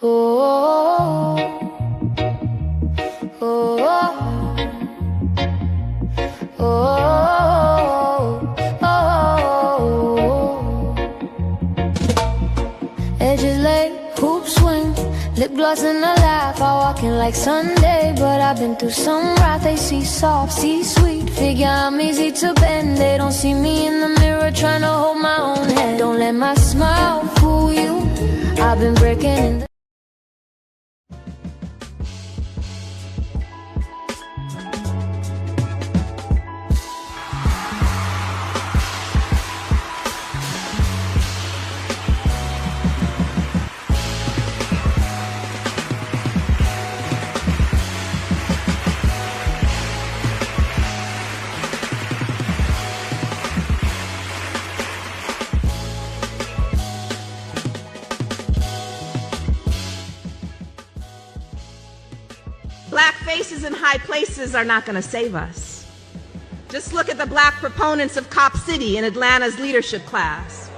Oh, oh, oh, oh. Edges laid, hoop swing, lip gloss and a laugh. I walking like Sunday, but I've been through some wrath. They see soft, see sweet, figure I'm easy to bend. They don't see me in the mirror trying to hold my own head. Don't let my smile fool you. I've been breaking in the Black faces in high places are not going to save us. Just look at the black proponents of Cop City in Atlanta's leadership class.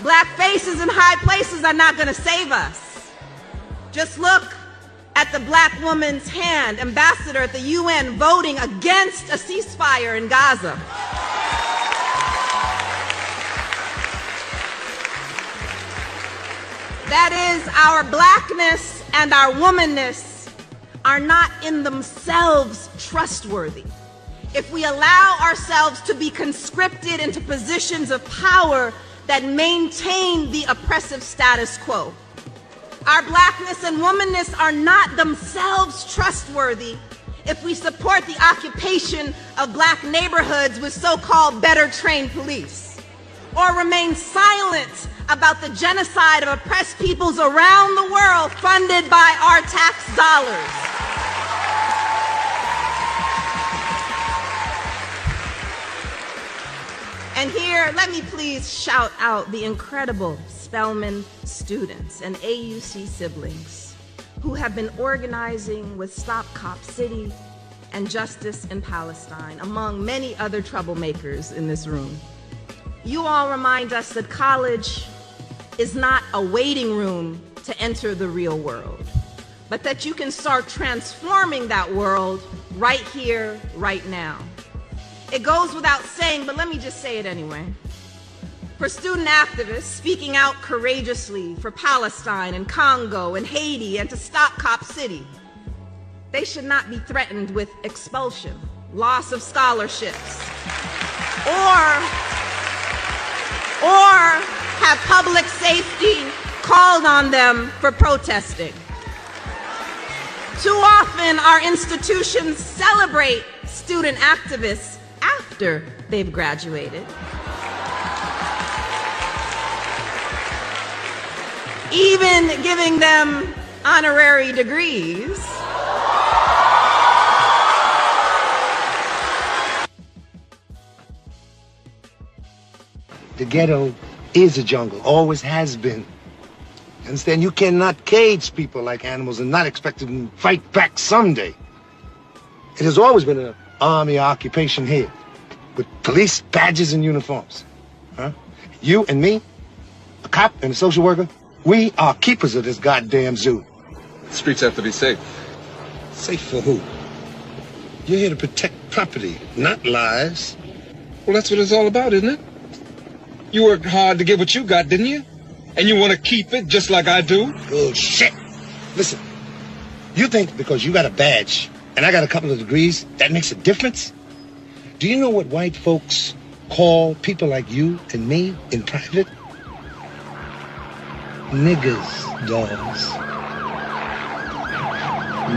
Black faces in high places are not going to save us. Just look at the black woman's hand, ambassador at the UN, voting against a ceasefire in Gaza. That is, our blackness and our womanness are not in themselves trustworthy. If we allow ourselves to be conscripted into positions of power that maintain the oppressive status quo, our blackness and womanness are not themselves trustworthy if we support the occupation of black neighborhoods with so-called better trained police, or remain silent about the genocide of oppressed peoples around the world funded by our tax dollars. And here, let me please shout out the incredible Spelman students and AUC siblings who have been organizing with Stop Cop City and Justice in Palestine, among many other troublemakers in this room. You all remind us that college is not a waiting room to enter the real world, but that you can start transforming that world right here, right now. It goes without saying, but let me just say it anyway. For student activists speaking out courageously for Palestine and Congo and Haiti and to stop Cop City, they should not be threatened with expulsion, loss of scholarships, or have public safety called on them for protesting. Too often, our institutions celebrate student activists after they've graduated, even giving them honorary degrees. The ghetto is a jungle, always has been. Understand? You cannot cage people like animals and not expect them to fight back someday. It has always been an army occupation here, with police badges and uniforms. Huh? You and me, a cop and a social worker, we are keepers of this goddamn zoo. The streets have to be safe. Safe for who? You're here to protect property, not lives. Well, that's what it's all about, isn't it? You worked hard to get what you got, didn't you? And you want to keep it just like I do? Bullshit. Listen, you think because you got a badge and I got a couple of degrees, that makes a difference? Do you know what white folks call people like you and me in private? Niggers, dogs.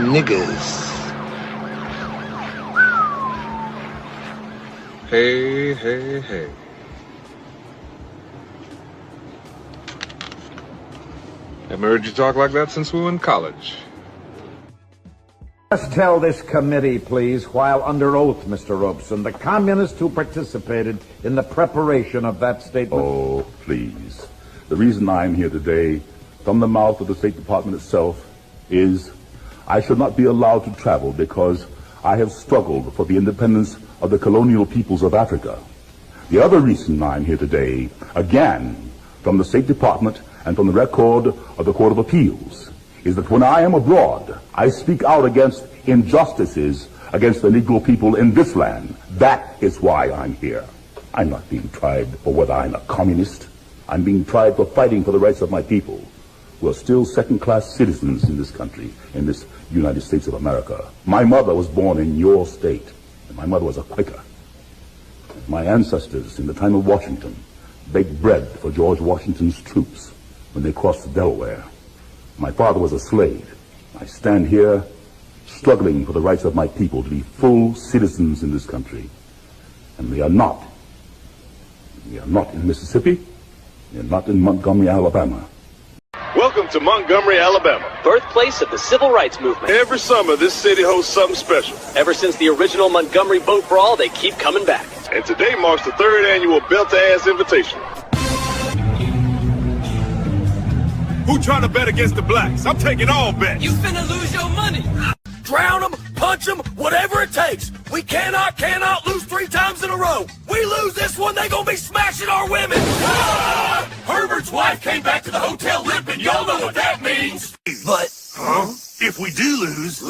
Niggers. Hey, hey, hey. Haven't heard you talk like that since we were in college. Just tell this committee, please, while under oath, Mr. Robeson, the communists who participated in the preparation of that statement. Oh, please. The reason I'm here today, from the mouth of the State Department itself, is I should not be allowed to travel because I have struggled for the independence of the colonial peoples of Africa. The other reason I'm here today, again, from the State Department, and from the record of the Court of Appeals is that when I am abroad, I speak out against injustices against the Negro people in this land. That is why I'm here. I'm not being tried for whether I'm a communist. I'm being tried for fighting for the rights of my people, who are still second-class citizens in this country, in this United States of America. My mother was born in your state, and my mother was a Quaker. My ancestors, in the time of Washington, baked bread for George Washington's troops when they crossed the Delaware. My father was a slave. I stand here struggling for the rights of my people to be full citizens in this country. And we are not. We are not in Mississippi. We are not in Montgomery, Alabama. Welcome to Montgomery, Alabama, birthplace of the Civil Rights Movement. Every summer, this city hosts something special. Ever since the original Montgomery Boat Brawl, they keep coming back. And today marks the 3rd annual Belt-to-Ass Invitation. Who trying to bet against the blacks? I'm taking all bets. You finna lose your money. Drown them, punch them, whatever it takes. We cannot lose 3 times in a row. We lose this one, they gonna be smashing our women. Ah! Herbert's wife came back to the hotel limping. Y'all know what that means. But, if we do lose,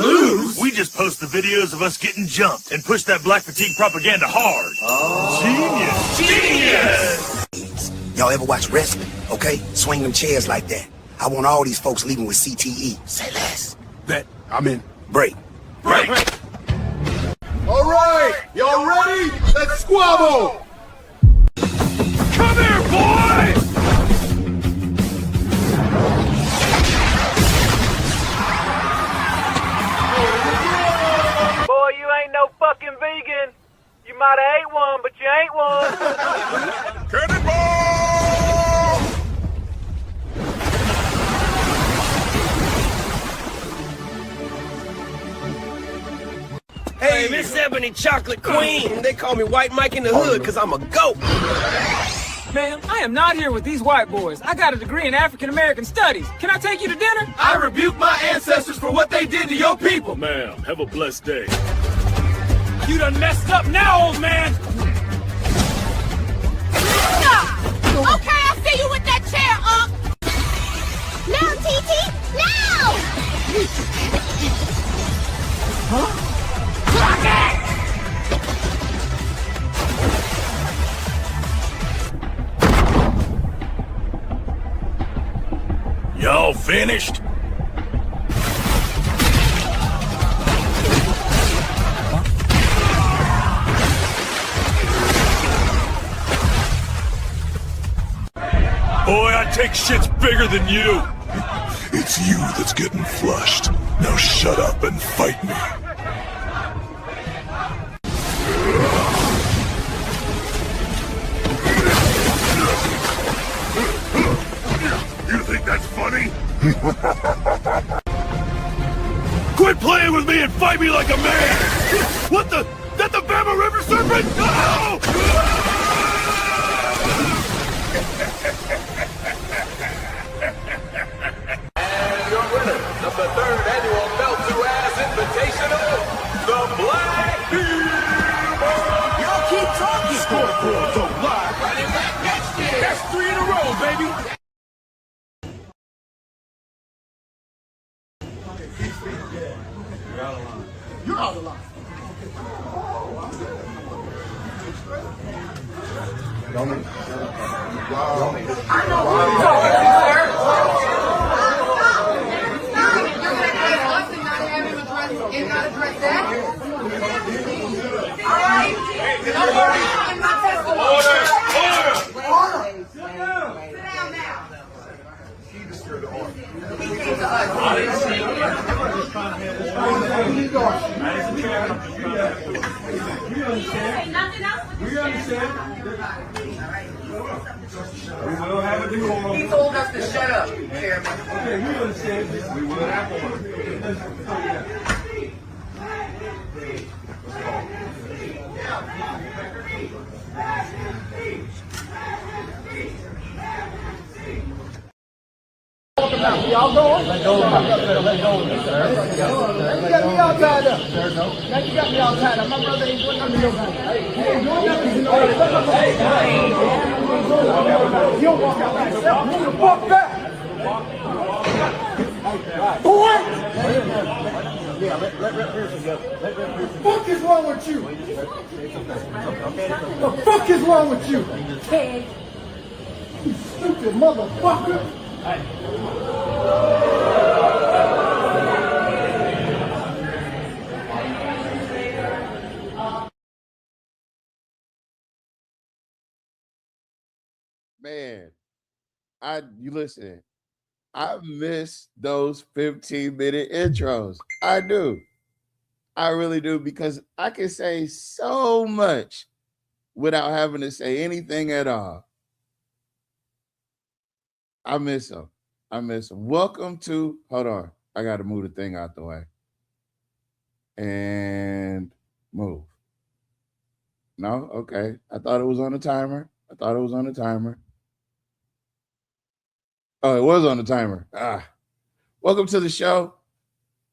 we just post the videos of us getting jumped and push that black fatigue propaganda hard. Genius! Y'all ever watch wrestling? Okay? Swing them chairs like that. I want all these folks leaving with CTE. Say less. Bet. I'm in. Break. All right, y'all ready? Let's squabble. Come here, boy! Boy, you ain't no fucking vegan. You might have ate one, but you ain't one. Cannonball! Hey, Miss Ebony Chocolate Queen. They call me White Mike in the Hood because I'm a goat. Man, I am not here with these white boys. I got a degree in African American Studies. Can I take you to dinner? I rebuke my ancestors for what they did to your people. Ma'am, have a blessed day. You done messed up now, old man. Okay, I see you with that chair up. Now, TT, now! Huh? Block it! Y'all finished? Boy, I take shits bigger than you. It's you that's getting flushed. Now shut up and fight me. You think that's funny? Quit playing with me and fight me like a man! What the? That the Bama River Serpent? No! And your winner of the 3rd annual Belt-to-Ass Invitational, the Black People! Y'all keep talking! Scoreboard don't lie! Running back next year! That's 3 in a row, baby! You're out of line. He told us to shut up, Chairman. Okay, we understand. We will have one. Y'all going? Let go. Let go, sir. You got me all tied up. Now you got me all tied up. My brother ain't doing nothing to nobody. He ain't doing nothing to nobody. You don't walk out by yourself. Move the fuck back. Boy! Fuck is wrong with you? The fuck is wrong with you? You stupid motherfucker! Man, you listen. I miss those 15-minute intros. I do. I really do, because I can say so much without having to say anything at all. I miss them. I miss them. Welcome to, hold on. I got to move the thing out the way. And move. No? Okay. I thought it was on the timer. Oh, it was on the timer. Welcome to the show.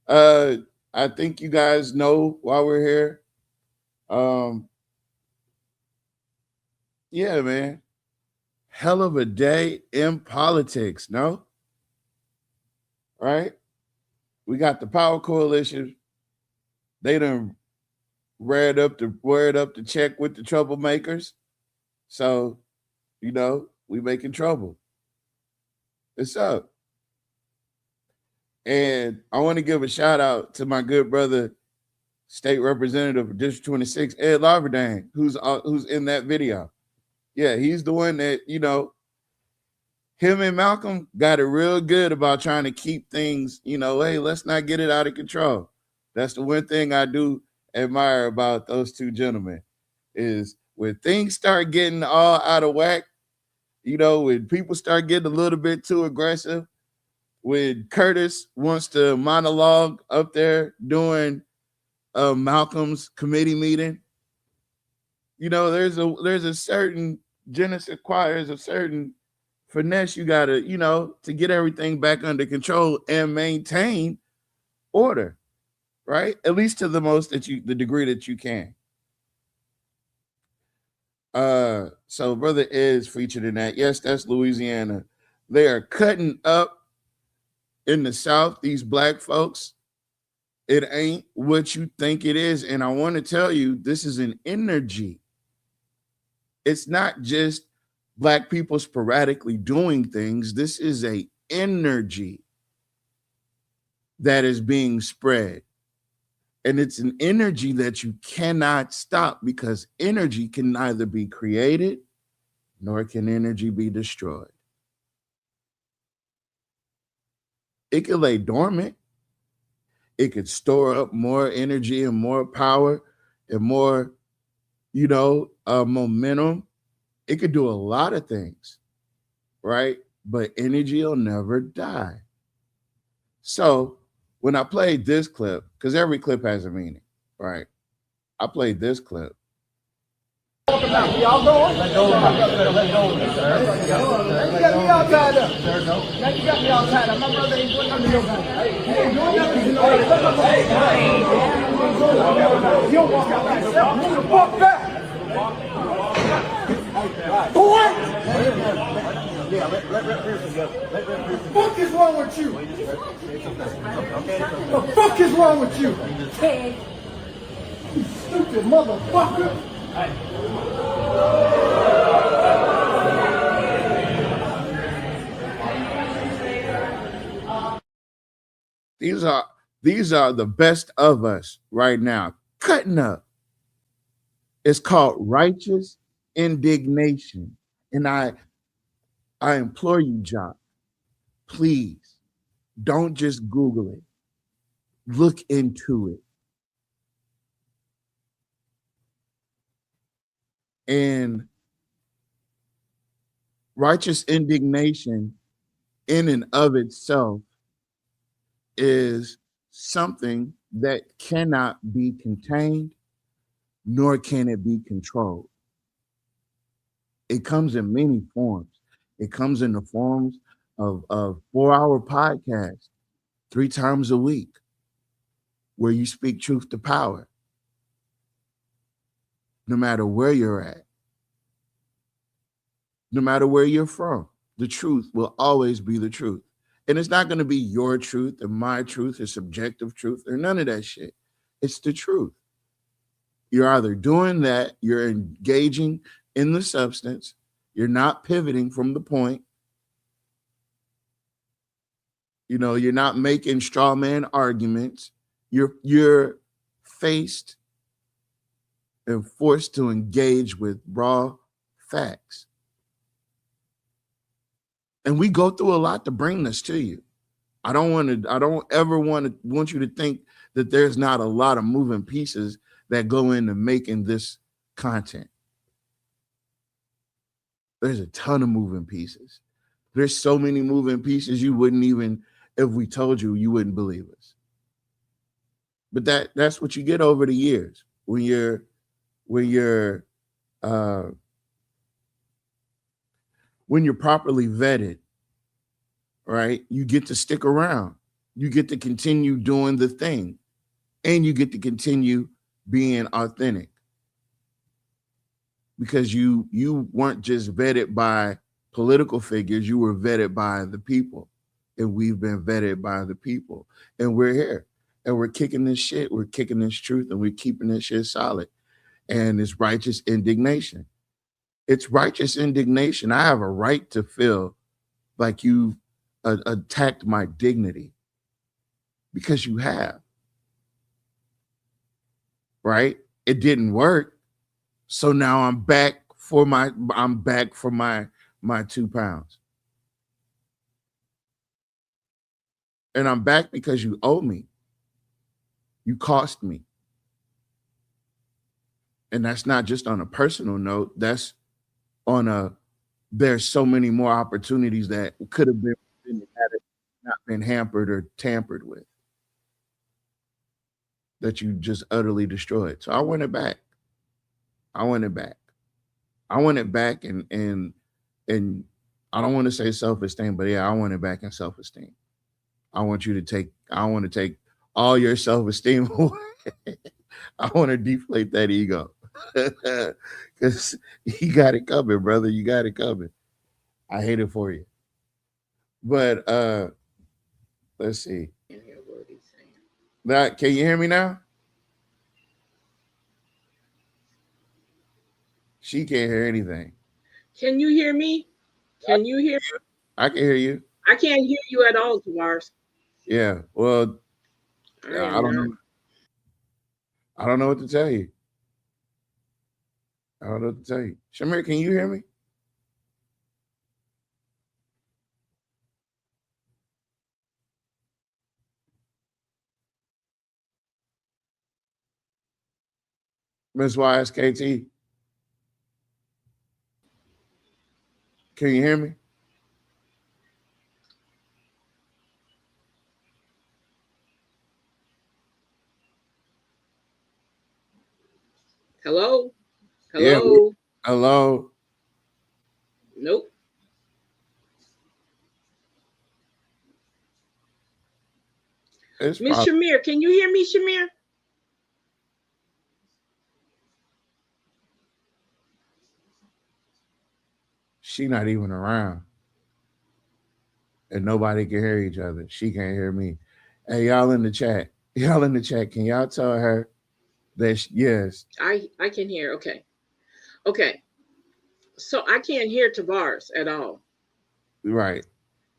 I think you guys know why we're here. Yeah, man. Hell of a day in politics, no? Right? We got the Power Coalition. They done word up to check with the troublemakers. So, we making trouble. What's up? And I want to give a shout out to my good brother, State Representative of District 26, Ed Laverdang, who's in that video. Yeah, he's the one that, him and Malcolm got it real good about trying to keep things, hey, let's not get it out of control. That's the one thing I do admire about those two gentlemen, is when things start getting all out of whack, when people start getting a little bit too aggressive, when Curtis wants to monologue up there doing Malcolm's committee meeting, there's a certain je ne sais quoi, there's a certain finesse you gotta, to get everything back under control and maintain order, right? At least to the degree that you can. So Brother is featured in that. Yes, that's Louisiana. They are cutting up in the South, these black folks. It ain't what you think it is. And I want to tell you, this is an energy. It's not just black people sporadically doing things. This is a energy that is being spread. And it's an energy that you cannot stop, because energy can neither be created nor can energy be destroyed. It can lay dormant. It could store up more energy and more power and more, momentum. It could do a lot of things, right? But energy will never die. So when I played this clip, because every clip has a meaning, right? I played this clip. Y'all going? Let go of me, sir. You got me all tied up. Now you got me all tied up. My brother ain't doing nothing to nobody. He ain't doing nothing to nobody. You don't walk out like yourself. Move the fuck back. Boy! The fuck is wrong with you? The fuck is wrong with you? You stupid motherfucker! These are the best of us right now, cutting up. It's called righteous indignation. And I implore you, Jock, please don't just Google it. Look into it. And righteous indignation in and of itself is something that cannot be contained, nor can it be controlled. It comes in many forms. It comes in the forms of 4-hour podcasts 3 times a week, where you speak truth to power. No matter where you're at, no matter where you're from, the truth will always be the truth. And it's not going to be your truth or my truth or subjective truth or none of that shit. It's the truth. You're either doing that, you're engaging in the substance, you're not pivoting from the point. You know, you're not making straw man arguments. You're faced and forced to engage with raw facts. And we go through a lot to bring this to you. I don't ever want you to think that there's not a lot of moving pieces that go into making this content. There's a ton of moving pieces. There's so many moving pieces you wouldn't even, if we told you, you wouldn't believe us. But that's what you get over the years when you're properly vetted, right? You get to stick around. You get to continue doing the thing, and you get to continue being authentic, because you weren't just vetted by political figures, you were vetted by the people, and we've been vetted by the people, and we're here, and we're kicking this shit, we're kicking this truth, and we're keeping this shit solid. And it's righteous indignation. It's righteous indignation. I have a right to feel like you attacked my dignity, because you have. Right? It didn't work. So now I'm back for my 2 pounds. And I'm back because you owe me. You cost me. And that's not just on a personal note. That's on there's so many more opportunities that could have been had it not been hampered or tampered with, that you just utterly destroyed. So I want it back. I want it back. I want it back, and I don't want to say self-esteem, but yeah, I want it back in self-esteem. I want to take all your self-esteem away. I want to deflate that ego. Because you got it coming, brother. You got it coming. I hate it for you. But let's see. Can you hear me now? She can't hear anything. Can you hear me? Can you hear me? I can hear you. I can't hear you at all, Tavares. Yeah. Well, I don't know. I don't know what to tell you. I don't know what to tell you. Shamir, can you hear me? Miss YSKT? Can you hear me? Hello? Hello? Yeah, hello? Nope. Miss Shamir, can you hear me, Shamir? She not even around. And nobody can hear each other. She can't hear me. Hey, y'all in the chat. Y'all in the chat. Can y'all tell her that yes. I can hear. Okay. Okay. So I can't hear Tavares at all. Right.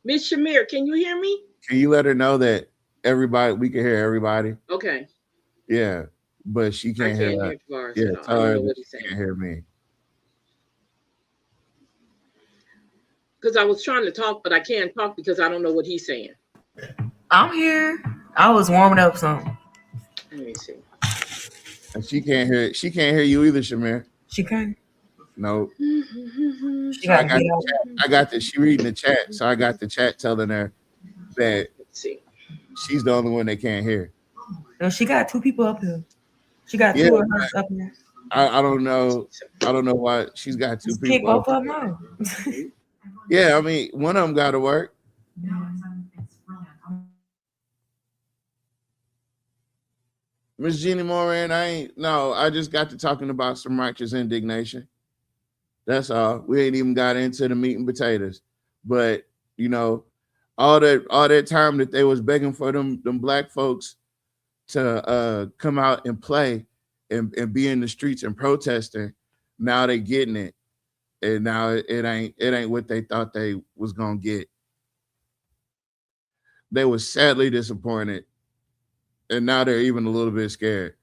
Miss Shamir, can you hear me? Can you let her know that we can hear everybody? Okay. Yeah. But she can't hear Tavares. Yeah, tell her that she can't hear me. Because I was trying to talk, but I can't talk because I don't know what he's saying. I'm here. I was warming up something. Let me see. And she can't hear you either, Shamir. She can't. No. She got I got the she reading the chat, so I got the chat telling her that she's the only one that can't hear. No, she got 2 people up here. She got 2 of hers up here. I don't know. I don't know why she's got 2 people. Kick both of them out. Yeah, I mean, one of them got to work. Miss Jeannie Moran, I just got to talking about some righteous indignation. That's all. We ain't even got into the meat and potatoes. But, you know, all that time that they was begging for them black folks to come out and play and be in the streets and protesting. Now they getting it, and now it ain't what they thought they was gonna get. They were sadly disappointed, and now they're even a little bit scared.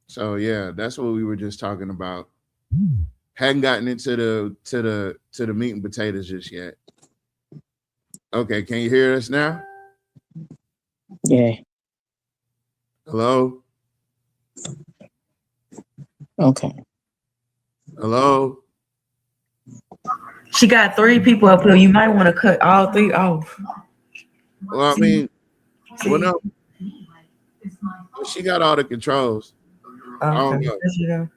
So yeah, that's what we were just talking about. Hadn't gotten into the meat and potatoes just yet. Okay, can you hear us now? Yeah. Hello? Okay. Hello? She got 3 people up here. You might want to cut all 3 off. Well, I mean, well, no. She got all the controls. I don't know. There you go.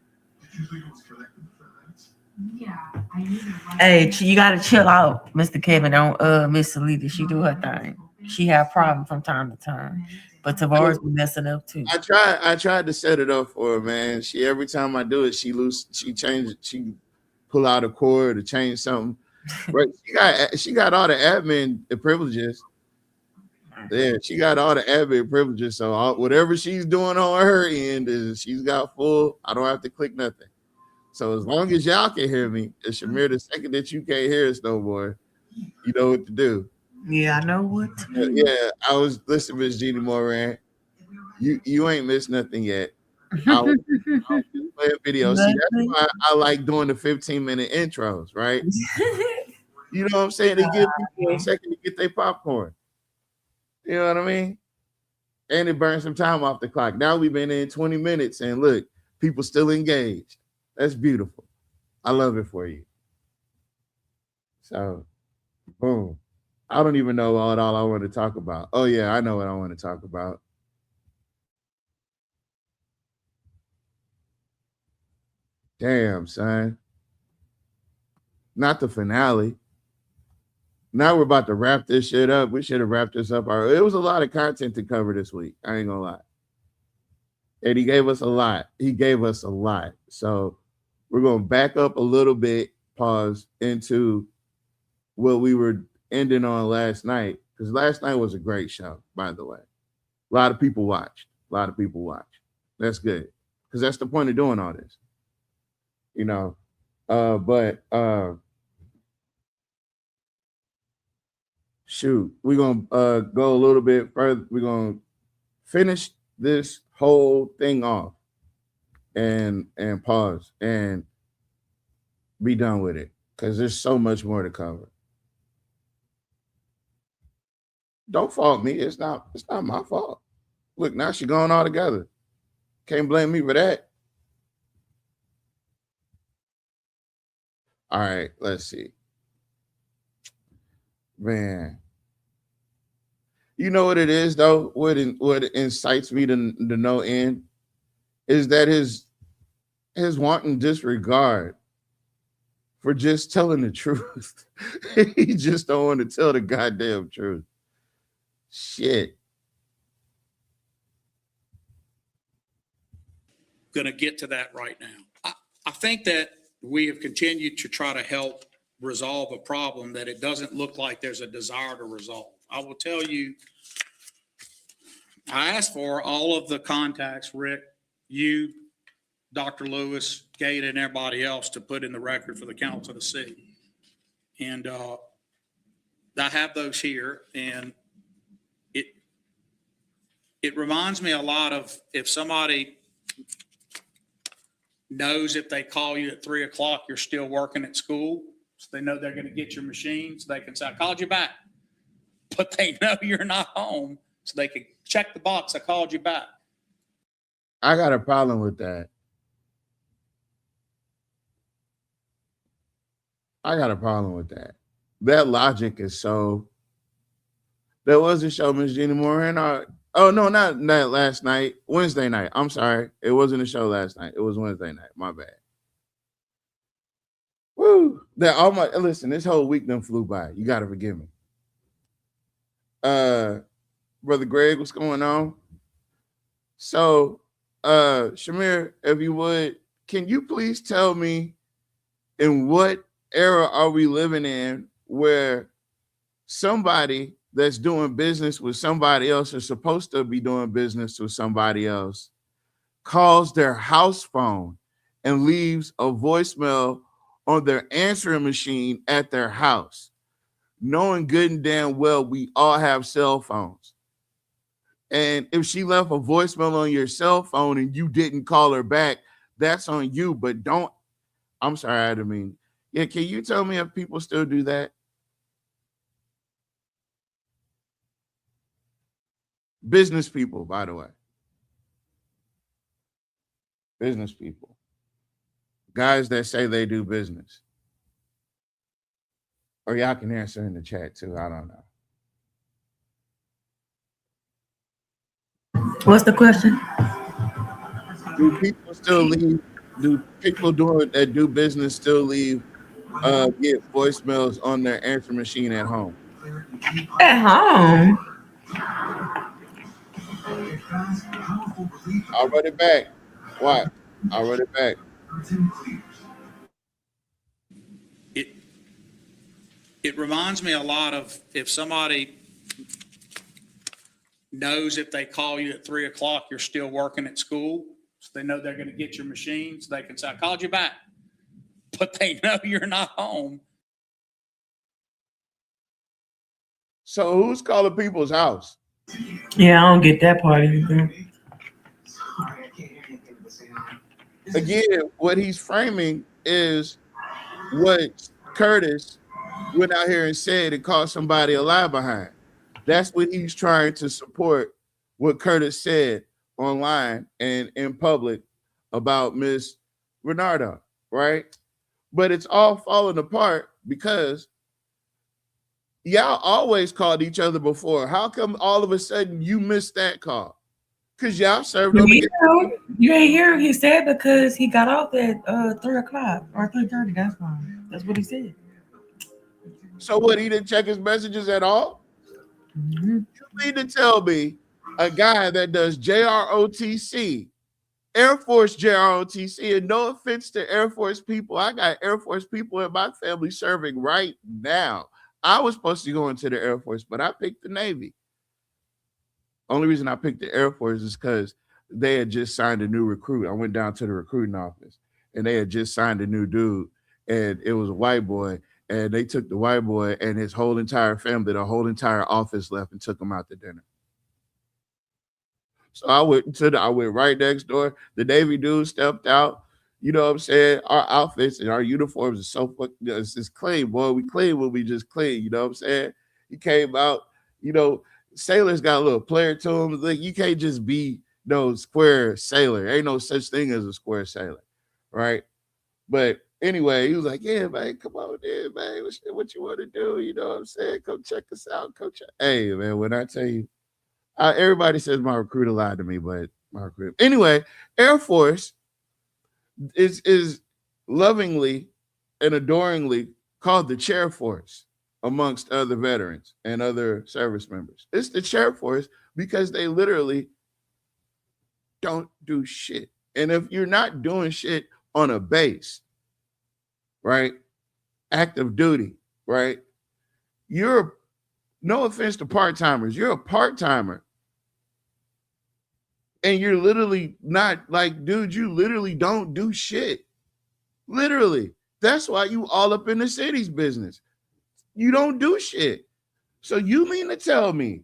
Hey, you gotta chill out, Mr. Kevin. Don't Miss Salita. She do her thing. She have problems from time to time. But Tavares be messing up too. I tried to set it up for her, man. She every time I do it, she change it, she pull out a cord to change something. But she got all the admin privileges. Yeah, she got all the admin privileges. So whatever she's doing on her end is she's got full. I don't have to click nothing. So as long as y'all can hear me, Shamir, the second that you can't hear us no more, you know what to do. Yeah, I know what to do. Yeah, I was listening, Miss Jeannie Moran. You ain't missed nothing yet. I'll play a video. See, that's why I like doing the 15-minute intros, right? You know what I'm saying? They give people a second to get their popcorn. You know what I mean? And it burns some time off the clock. Now we've been in 20 minutes, and look, people still engaged. That's beautiful. I love it for you. So, boom. I don't even know what all I want to talk about. Oh, yeah, I know what I want to talk about. Damn, son. Not the finale. Now we're about to wrap this shit up. We should have wrapped this up. It was a lot of content to cover this week. I ain't gonna lie. And he gave us a lot. So we're going to back up a little bit, pause, into what we were ending on last night. Because last night was a great show, by the way. A lot of people watched. That's good. Because that's the point of doing all this. You know. Shoot. We're going to go a little bit further. We're going to finish this whole thing off and pause and be done with it, because there's so much more to cover. Don't fault me. It's not my fault. Look, now she's going all together. Can't blame me for that. All right, let's see. Man. You know what it is, though? What incites me to no end is that his wanton disregard for just telling the truth. He just don't want to tell the goddamn truth. Shit. Going to get to that right now. I think that we have continued to try to help resolve a problem that it doesn't look like there's a desire to resolve. I will tell you, I asked for all of the contacts, Rick, you, Dr. Lewis, Gate, and everybody else to put in the record for the council to see. And I have those here, and it reminds me a lot of if somebody knows if they call you at 3 o'clock, you're still working at school, so they know they're going to get your machines. They can say, I called you back, but they know you're not home, so they can check the box. I called you back. I got a problem with that. That logic is so. There was a show, Miss Jeannie Moran. Oh no, not last night. Wednesday night. I'm sorry, it wasn't a show last night. It was Wednesday night. My bad. Woo! Listen. This whole week done flew by. You gotta forgive me. Brother Greg, what's going on? So, Shamir, if you would, can you please tell me in what era are we living in where somebody that's doing business with somebody else or supposed to be doing business with somebody else calls their house phone and leaves a voicemail on their answering machine at their house, knowing good and damn well we all have cell phones. And if she left a voicemail on your cell phone and you didn't call her back, that's on you. But don't, I'm sorry, I didn't mean. Yeah, can you tell me if people still do that? Business people, by the way. Business people. Guys that say they do business. Or y'all can answer in the chat too. I don't know. What's the question? Do people still leave? Do people doing that do business still leave get voicemails on their answer machine at home? At home? I'll run it back. What? I'll run it back. It reminds me a lot of if somebody knows if they call you at 3 o'clock, you're still working at school. So they know they're going to get your machines. They can say, I called you back, but they know you're not home. So who's calling people's house? Yeah, I don't get that part either. Again, what he's framing is what Curtis went out here and said and caught somebody a lie behind. That's what he's trying to support, what Curtis said online and in public about Miss Renardo, right? But it's all falling apart because y'all always called each other before. How come all of a sudden you missed that call? Because y'all served on the You ain't hear he said because he got off at 3 o'clock or 3:30. That's fine. That's what he said. So what, he didn't check his messages at all? Mm-hmm. You need to tell me a guy that does JROTC, Air Force JROTC, and no offense to Air Force people, I got Air Force people in my family serving right now. I was supposed to go into the Air Force, but I picked the Navy. Only reason I picked the Air Force is because they had just signed a new recruit. I went down to the recruiting office, and they had just signed a new dude, and it was a white boy. And they took the white boy and his whole entire family, the whole entire office left and took him out to dinner. So I went right next door. The Navy dude stepped out. You know what I'm saying? Our outfits and our uniforms are so it's just clean, boy. We clean when we just clean. You know what I'm saying? He came out. You know, sailors got a little player to them. Like, you can't just be no square sailor. Ain't no such thing as a square sailor, right? But anyway, he was like, yeah, man, come on in, man. What you want to do? You know what I'm saying? Come check us out. Come check. Hey, man, when I tell you, everybody says my recruiter lied to me, but my recruiter. Anyway, Air Force is lovingly and adoringly called the Chair Force amongst other veterans and other service members. It's the Chair Force because they literally don't do shit. And if you're not doing shit on a base, right? Active duty, right? You're, no offense to part-timers, you're a part-timer. And you're literally not like, dude, you literally don't do shit. Literally. That's why you all up in the city's business. You don't do shit. So you mean to tell me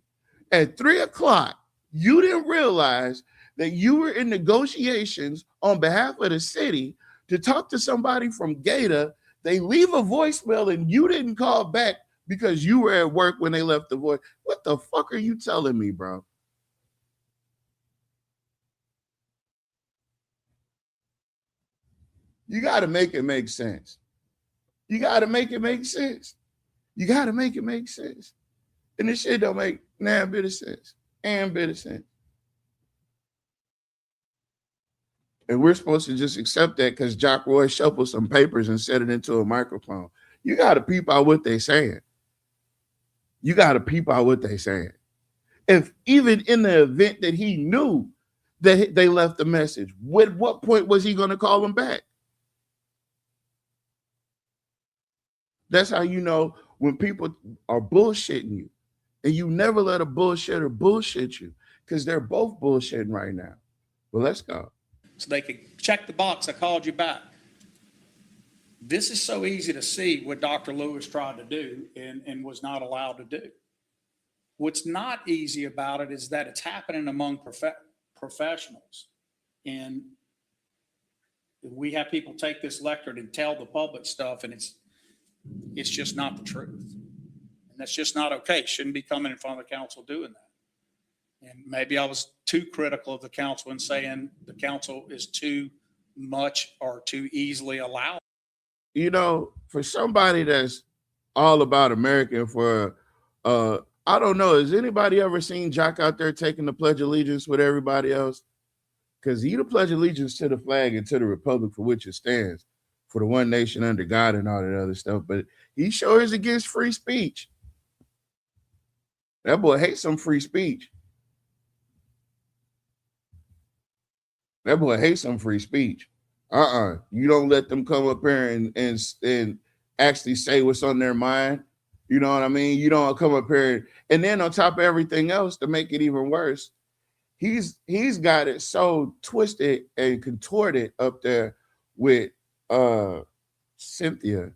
at 3 o'clock, you didn't realize that you were in negotiations on behalf of the city to talk to somebody from Gator, they leave a voicemail and you didn't call back because you were at work when they left the voice. What the fuck are you telling me, bro? You got to make it make sense. You got to make it make sense. You got to make it make sense. And this shit don't make damn bit of sense. And bit of sense. And we're supposed to just accept that because Jock Roy shuffled some papers and set it into a microphone. You got to peep out what they're saying. You got to peep out what they're saying. If even in the event that he knew that they left the message, at what point was he going to call them back? That's how you know when people are bullshitting you, and you never let a bullshitter bullshit you, because they're both bullshitting right now. Well, let's go. So they could check the box, I called you back. This is so easy to see what Dr. Lewis tried to do and was not allowed to do. What's not easy about it is that it's happening among professionals. And we have people take this lecture and tell the public stuff, and it's just not the truth. And that's just not okay. Shouldn't be coming in front of the council doing that. And maybe I was too critical of the council in saying the council is too much or too easily allowed. You know, for somebody that's all about American, I don't know, has anybody ever seen Jock out there taking the Pledge of Allegiance with everybody else? Because he the Pledge of Allegiance to the flag and to the republic for which it stands, for the one nation under God and all that other stuff. But he sure is against free speech. That boy hates some free speech. That boy hates some free speech. You don't let them come up here and actually say what's on their mind. You know what I mean? You don't come up here and then on top of everything else, to make it even worse, he's got it so twisted and contorted up there with Cynthia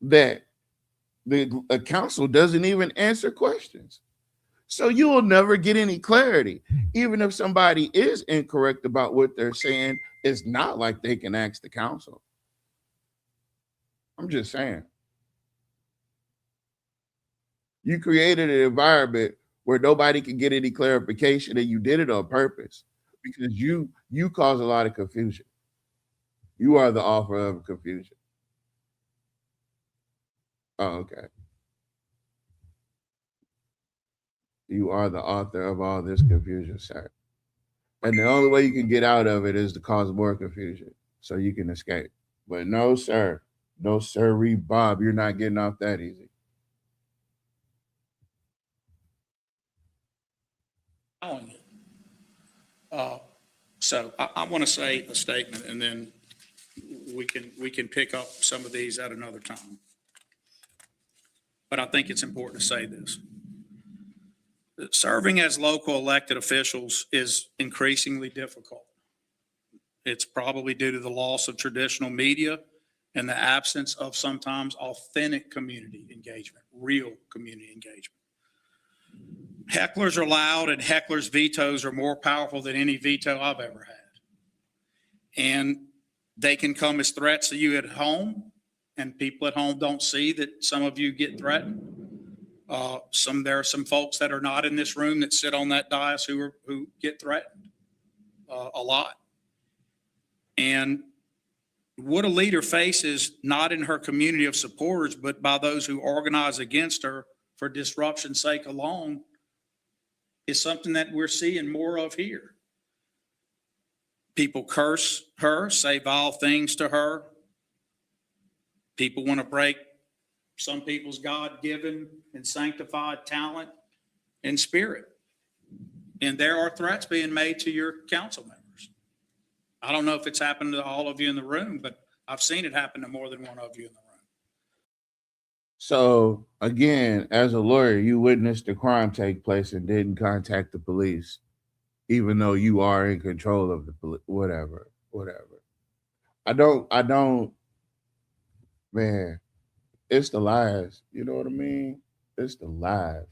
that the council doesn't even answer questions. So you will never get any clarity. Even if somebody is incorrect about what they're saying, it's not like they can ask the council. I'm just saying. You created an environment where nobody can get any clarification, and you did it on purpose because you cause a lot of confusion. You are the author of confusion. Oh, okay. You are the author of all this confusion, sir. And the only way you can get out of it is to cause more confusion so you can escape. But no, sir. No, sirree, Bob, you're not getting off that easy. So I want to say a statement, and then we can pick up some of these at another time. But I think it's important to say this. Serving as local elected officials is increasingly difficult. It's probably due to the loss of traditional media and the absence of sometimes authentic community engagement, real community engagement. Hecklers are loud, and hecklers' vetoes are more powerful than any veto I've ever had. And they can come as threats to you at home, and people at home don't see that some of you get threatened. There are some folks that are not in this room that sit on that dais who get threatened a lot. And what a leader faces, not in her community of supporters, but by those who organize against her for disruption's sake alone, is something that we're seeing more of here. People curse her, say vile things to her. People want to break some people's God-given and sanctified talent and spirit. And there are threats being made to your council members. I don't know if it's happened to all of you in the room, but I've seen it happen to more than one of you in the room. So again, as a lawyer, you witnessed the crime take place and didn't contact the police, even though you are in control of the police, whatever. I don't, man, it's the lies. You know what I mean? It's the lies.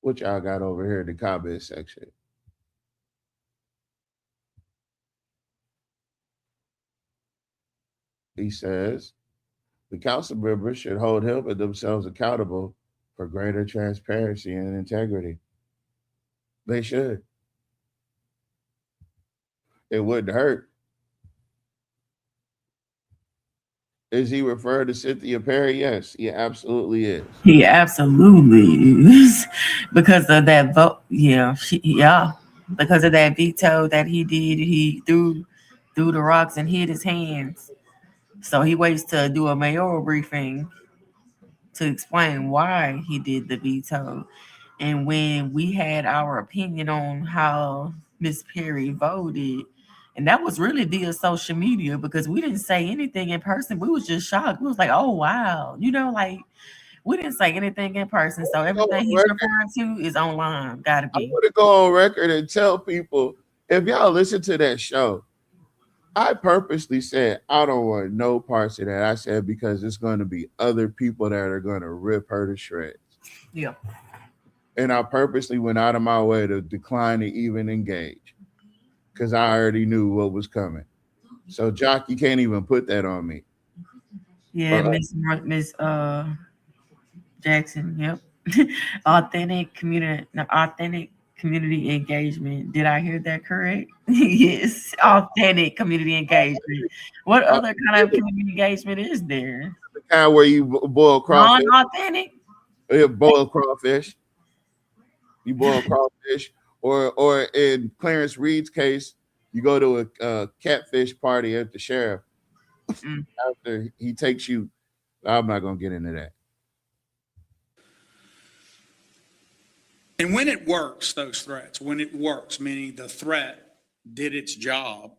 What y'all got over here in the comment section? He says, the council members should hold him and themselves accountable for greater transparency and integrity. They should. It wouldn't hurt. Is he referring to Cynthia Perry? Yes, he absolutely is. He absolutely is. Because of that vote. Yeah. Because of that veto that he did, he threw the rocks and hid his hands. So he waits to do a mayoral briefing to explain why he did the veto. And when we had our opinion on how Miss Perry voted, And that was really via social media because we didn't say anything in person. We was just shocked. We was like, oh, wow. You know, like, we didn't say anything in person. So everything he's referring to is online. Gotta be. I want to go on record and tell people, if y'all listen to that show, I purposely said I don't want no parts of that. I said because it's going to be other people that are going to rip her to shreds. Yeah. And I purposely went out of my way to decline to even engage because I already knew what was coming. So, Jock, you can't even put that on me. Yeah, Miss Jackson. Yep. authentic community engagement. Did I hear that correct? Yes, authentic community engagement. What other kind of community engagement is there? The kind where you boil crawfish. Non-authentic? You boil crawfish. You boil crawfish. Or in Clarence Reed's case, you go to a catfish party at the sheriff after he takes you. I'm not going to get into that. And when it works, those threats, when it works, meaning the threat did its job,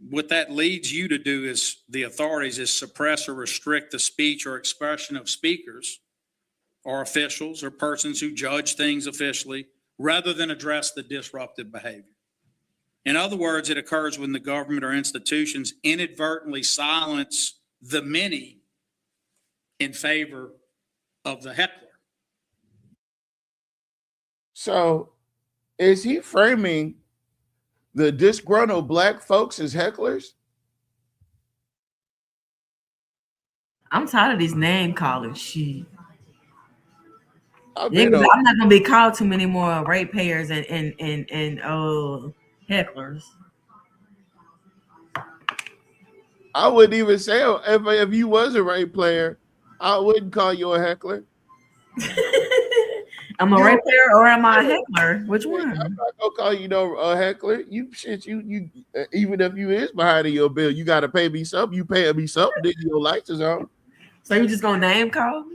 what that leads you to do is the authorities is suppress or restrict the speech or expression of speakers or officials or persons who judge things officially rather than address the disruptive behavior. In other words, it occurs when the government or institutions inadvertently silence the many in favor of the heckler. So is he framing the disgruntled black folks as hecklers? I'm tired of these name calling shit. I'm not gonna be called too many more ratepayers and hecklers. I wouldn't even say if you was a rate player, I wouldn't call you a heckler. I'm a ratepayer or am I a heckler? Which one? I'm not gonna call you a heckler. You even if you is behind in your bill, you gotta pay me something. You paying me something, then your lights is on. So you just gonna name call me?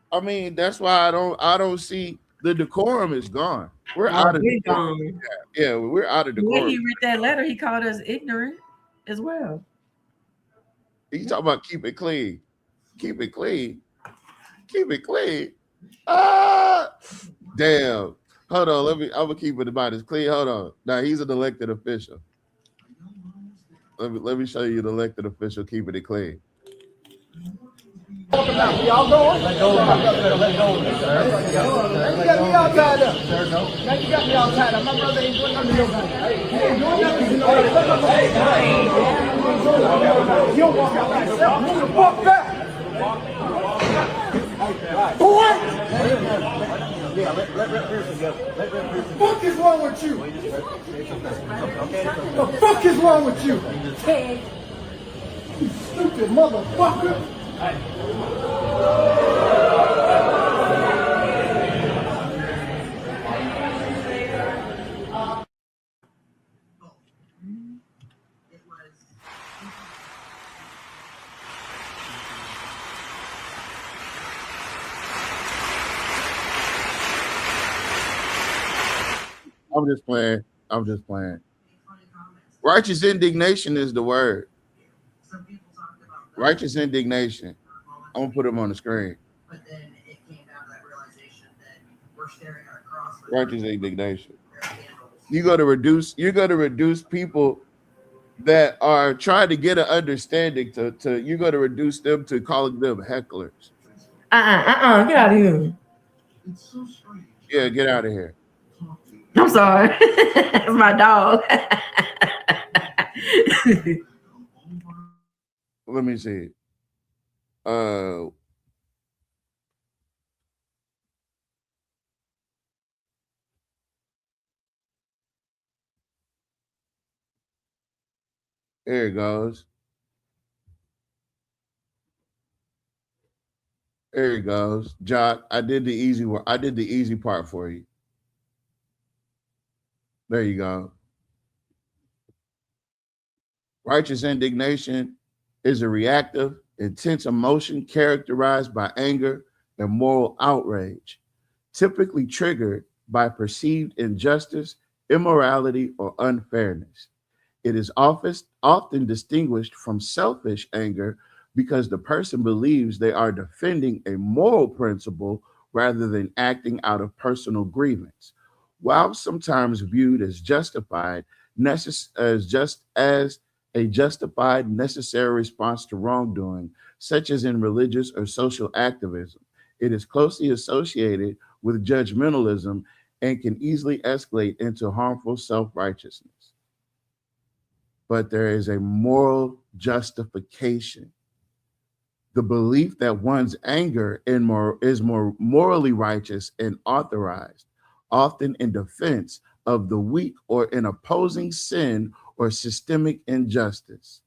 I mean, that's why I don't see the decorum is gone. We're out of decorum. Yeah, we're out of decorum. When he read that letter, he called us ignorant as well. You talking about keep it clean. Keep it clean. Keep it clean. Damn. Hold on. I'm gonna keep it about as clean. Hold on. Now he's an elected official. Let me show you the elected official keeping it clean. Y'all going? Let go. Now you got me all tied up. Now you got me all tied up. My brother ain't doing nothing to nobody. He ain't doing nothing to nobody. You don't walk out like yourself. Move the fuck back. Boy! Yeah, let Pearson go. What the fuck is wrong with you? What the fuck is wrong with you? You stupid motherfucker! I'm just playing. Righteous indignation is the word. Righteous indignation. I'm gonna put them on the screen. But then it came down to that realization that we're staring at a cross. Righteous indignation. You're gonna reduce people that are trying to get an understanding to you're gonna reduce them to calling them hecklers. Get out of here. Yeah, get out of here. I'm sorry. It's my dog. Let me see. Here it goes. There it goes. Jock, I did the easy work. I did the easy part for you. There you go. Righteous indignation is a reactive, intense emotion characterized by anger and moral outrage, typically triggered by perceived injustice, immorality, or unfairness. It is often distinguished from selfish anger because the person believes they are defending a moral principle rather than acting out of personal grievance. While sometimes viewed as justified, as a justified, necessary response to wrongdoing, such as in religious or social activism, it is closely associated with judgmentalism and can easily escalate into harmful self-righteousness. But there is a moral justification. The belief that one's anger is more morally righteous and authorized, often in defense of the weak or in opposing sin or systemic injustice.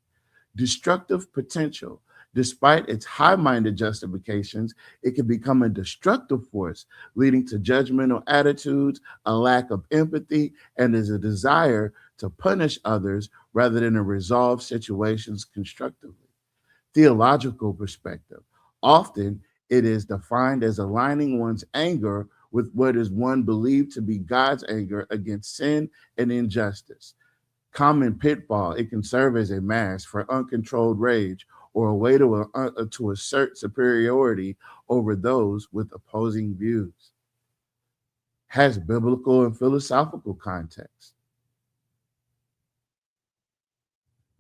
Destructive potential. Despite its high-minded justifications, it can become a destructive force, leading to judgmental attitudes, a lack of empathy, and is a desire to punish others rather than to resolve situations constructively. Theological perspective. Often, it is defined as aligning one's anger with what is one believed to be God's anger against sin and injustice. Common pitfall, it can serve as a mask for uncontrolled rage or a way to assert superiority over those with opposing views. Has biblical and philosophical context.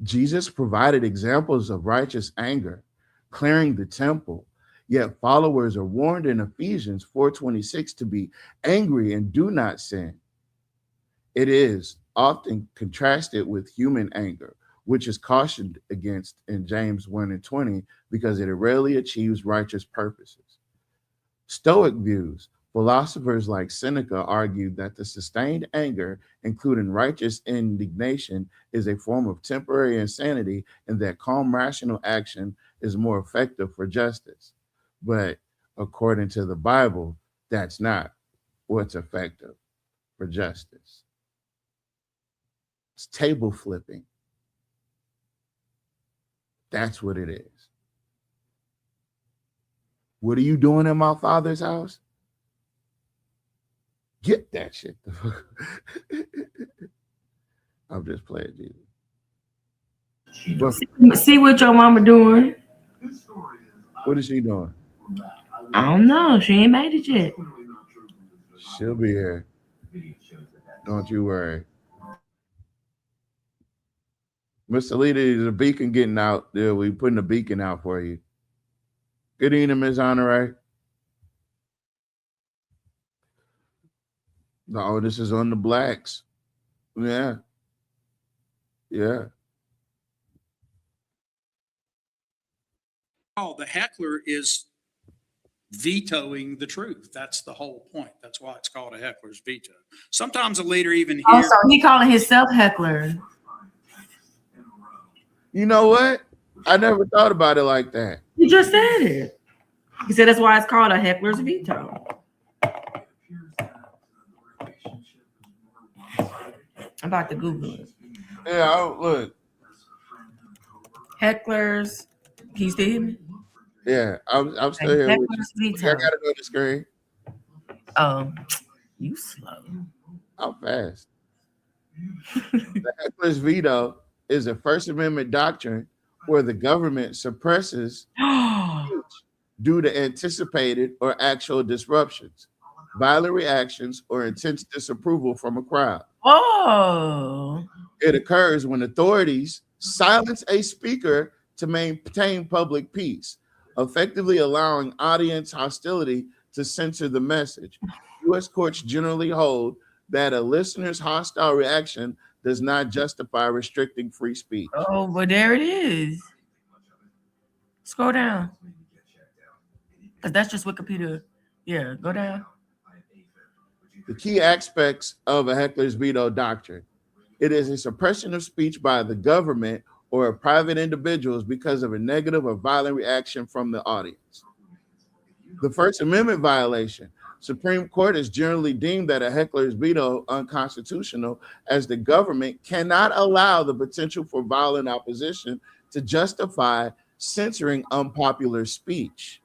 Jesus provided examples of righteous anger, clearing the temple, yet followers are warned in Ephesians 4:26 to be angry and do not sin. It is often contrasted with human anger, which is cautioned against in James 1:20 because it rarely achieves righteous purposes. Stoic views. Philosophers like Seneca argued that the sustained anger, including righteous indignation, is a form of temporary insanity and that calm, rational action is more effective for justice. But according to the Bible, that's not what's effective for justice. It's table flipping. That's what it is. What are you doing in my father's house? Get that shit. I'm just playing, Jesus. See what your mama doing. What is she doing? I don't know. She ain't made it yet. She'll be here. Don't you worry. Mr. Leader, the beacon getting out there. We putting the beacon out for you. Good evening, Ms. Honorary. No, this is on the blacks. Yeah. Yeah. Oh, the heckler is vetoing the truth. That's the whole point. That's why it's called a heckler's veto. Sometimes a leader even here. Also, he calling himself heckler. You know what? I never thought about it like that. You just said it. He said that's why it's called a heckler's veto. I'm about to Google it. Yeah, look. Hecklers. Can you still hear me? Yeah, I'm still here. Heckler's veto. I gotta go to the screen. You slow. I'm fast. The heckler's veto is a First Amendment doctrine where the government suppresses speech due to anticipated or actual disruptions, violent reactions, or intense disapproval from a crowd. Oh. It occurs when authorities silence a speaker to maintain public peace, effectively allowing audience hostility to censor the message. U.S. courts generally hold that a listener's hostile reaction does not justify restricting free speech. Oh, but there it is. Scroll down. Because that's just Wikipedia. Yeah, go down. The key aspects of a heckler's veto doctrine. It is a suppression of speech by the government or private individuals because of a negative or violent reaction from the audience. The First Amendment violation. Supreme Court has generally deemed that a heckler's veto unconstitutional as the government cannot allow the potential for violent opposition to justify censoring unpopular speech.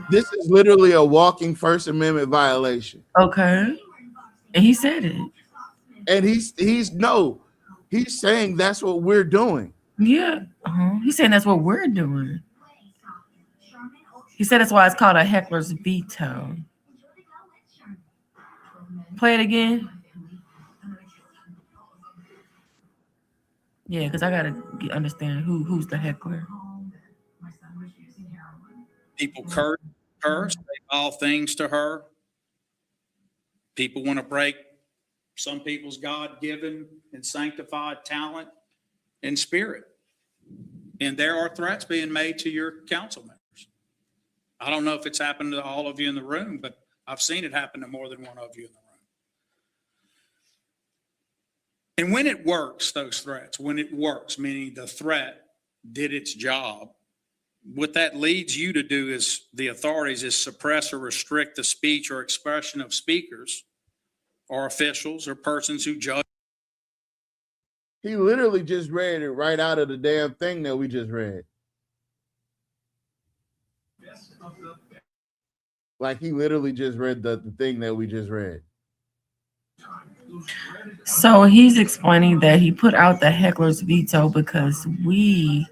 This is literally a walking First Amendment violation. Okay. And he said it. And he's saying that's what we're doing. Yeah. He's saying that's what we're doing. He said that's why it's called a heckler's veto. Play it again. Yeah, because I gotta understand who's the heckler. People curse her, say all things to her. People want to break some people's God-given and sanctified talent and spirit. And there are threats being made to your council members. I don't know if it's happened to all of you in the room, but I've seen it happen to more than one of you in the room. And when it works, those threats, when it works, meaning the threat did its job, what that leads you to do is the authorities is suppress or restrict the speech or expression of speakers or officials or persons who judge. He literally just read it right out of the damn thing that we just read. Like he literally just read the thing that we just read. So he's explaining that he put out the heckler's veto because we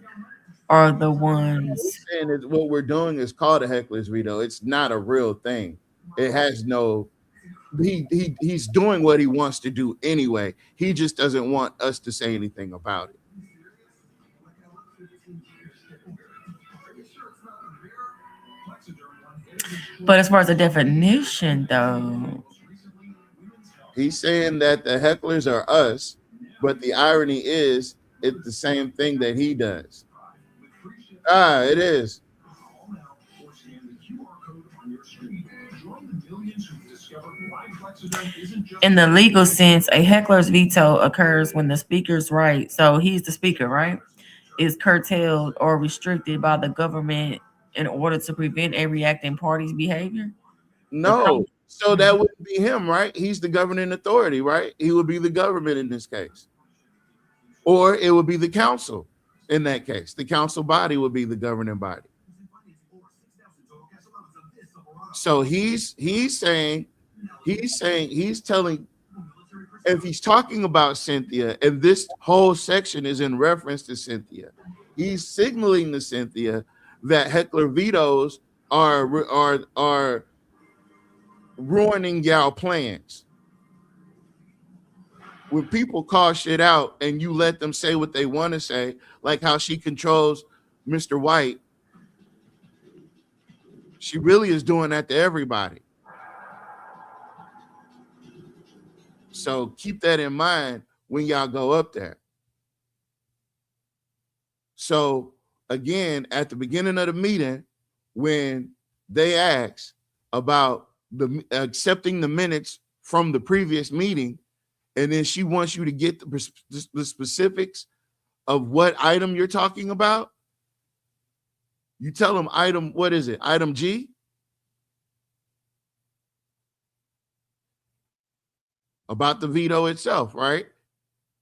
are the ones. And it's, what we're doing is called a heckler's veto. It's not a real thing. It has no. He's doing what he wants to do anyway. He just doesn't want us to say anything about it. But as far as the definition, though, he's saying that the hecklers are us, but the irony is it's the same thing that he does. It is. in the legal sense, a heckler's veto occurs when the speaker's right, so he's the speaker, right, is curtailed or restricted by the government in order to prevent a reacting party's behavior? No. So that would be him, right? He's the governing authority, right? He would be the government in this case. Or it would be the council in that case. The council body would be the governing body. So he's telling, if he's talking about Cynthia, and this whole section is in reference to Cynthia, he's signaling to Cynthia that heckler vetoes are ruining y'all plans. When people call shit out and you let them say what they want to say, like how she controls Mr. White, she really is doing that to everybody. So keep that in mind when y'all go up there. So again, at the beginning of the meeting, when they ask about the accepting the minutes from the previous meeting, and then she wants you to get the specifics of what item you're talking about, you tell them item, what is it? Item G? About the veto itself, right?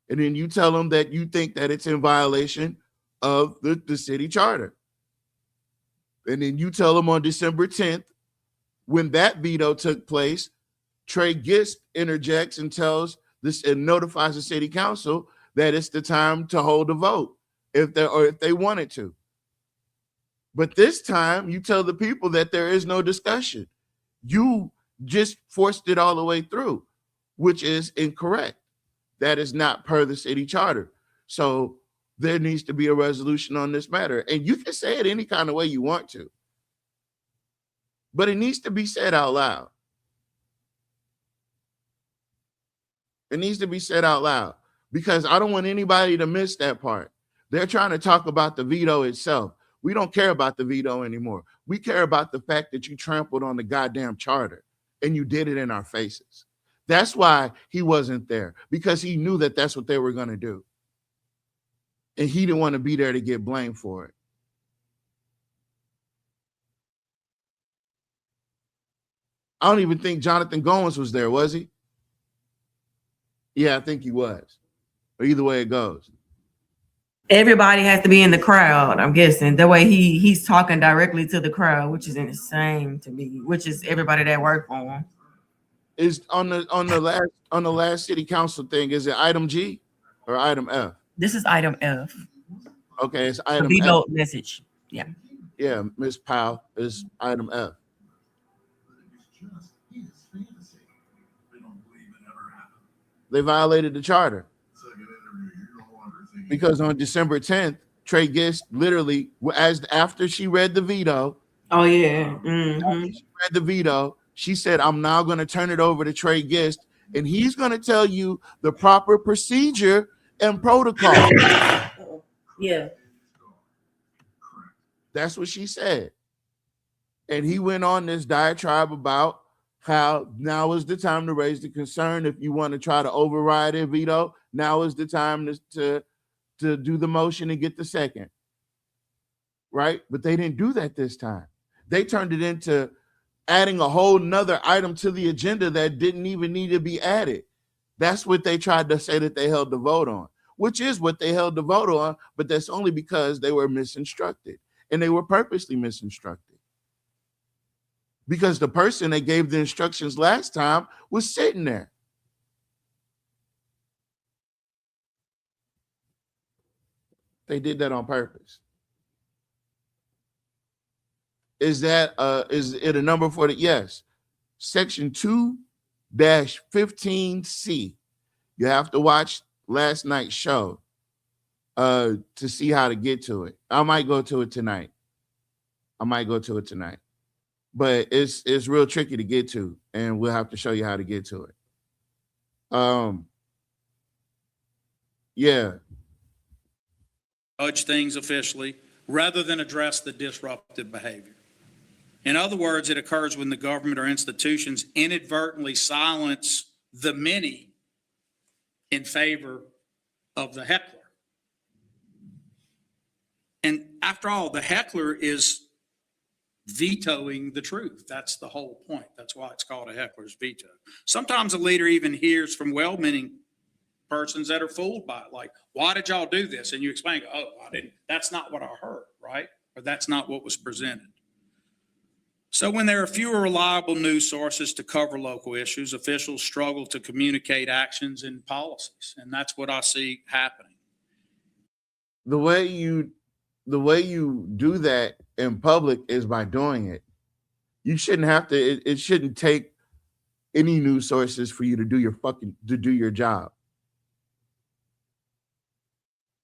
And then you tell them that you think that it's in violation of the city charter. And then you tell them on December 10th, when that veto took place, Trey Gist interjects and tells this and notifies the city council that it's the time to hold a vote if they wanted to. But this time you tell the people that there is no discussion. You just forced it all the way through, which is incorrect. That is not per the city charter. So there needs to be a resolution on this matter. And you can say it any kind of way you want to, but it needs to be said out loud. It needs to be said out loud because I don't want anybody to miss that part. They're trying to talk about the veto itself. We don't care about the veto anymore. We care about the fact that you trampled on the goddamn charter and you did it in our faces. That's why he wasn't there, because he knew that that's what they were going to do. And he didn't want to be there to get blamed for it. I don't even think Jonathan Goins was there, was he? Yeah, I think he was. Or either way it goes. Everybody has to be in the crowd, I'm guessing. That way he's talking directly to the crowd, which is insane to me, which is everybody that worked for him. Is on the last city council thing, is it item G or item F? This is item F. Okay, it's The item veto F. message. Yeah. Yeah, Miss Powell is item F. They violated the charter because on December 10th, Trey Gist literally, after she read the veto. Oh yeah. After she read the veto, she said, "I'm now going to turn it over to Trey Gist, and he's going to tell you the proper procedure and protocol." Yeah. That's what she said. And he went on this diatribe about how now is the time to raise the concern. If you want to try to override a veto, now is the time to do the motion and get the second. Right? But they didn't do that this time. They turned it into adding a whole nother item to the agenda that didn't even need to be added. That's what they tried to say that they held the vote on, which is what they held the vote on, but that's only because they were misinstructed, and they were purposely misinstructed. Because the person that gave the instructions last time was sitting there. They did that on purpose. Is it a number for the? Yes. Section 2-15C. You have to watch last night's show to see how to get to it. I might go to it tonight. But it's real tricky to get to, and we'll have to show you how to get to it. Yeah. Judge things officially rather than address the disruptive behavior. In other words, it occurs when the government or institutions inadvertently silence the many in favor of the heckler. And after all, the heckler is vetoing the truth. That's the whole point. That's why it's called a heckler's veto. Sometimes a leader even hears from well-meaning persons that are fooled by it, like, why did y'all do this? And you explain, oh, I didn't. That's not what I heard, right? Or that's not what was presented. So when there are fewer reliable news sources to cover local issues, officials struggle to communicate actions and policies. And that's what I see happening. The way you do that in public is by doing it. You shouldn't have to, it shouldn't take any news sources for you to do your job.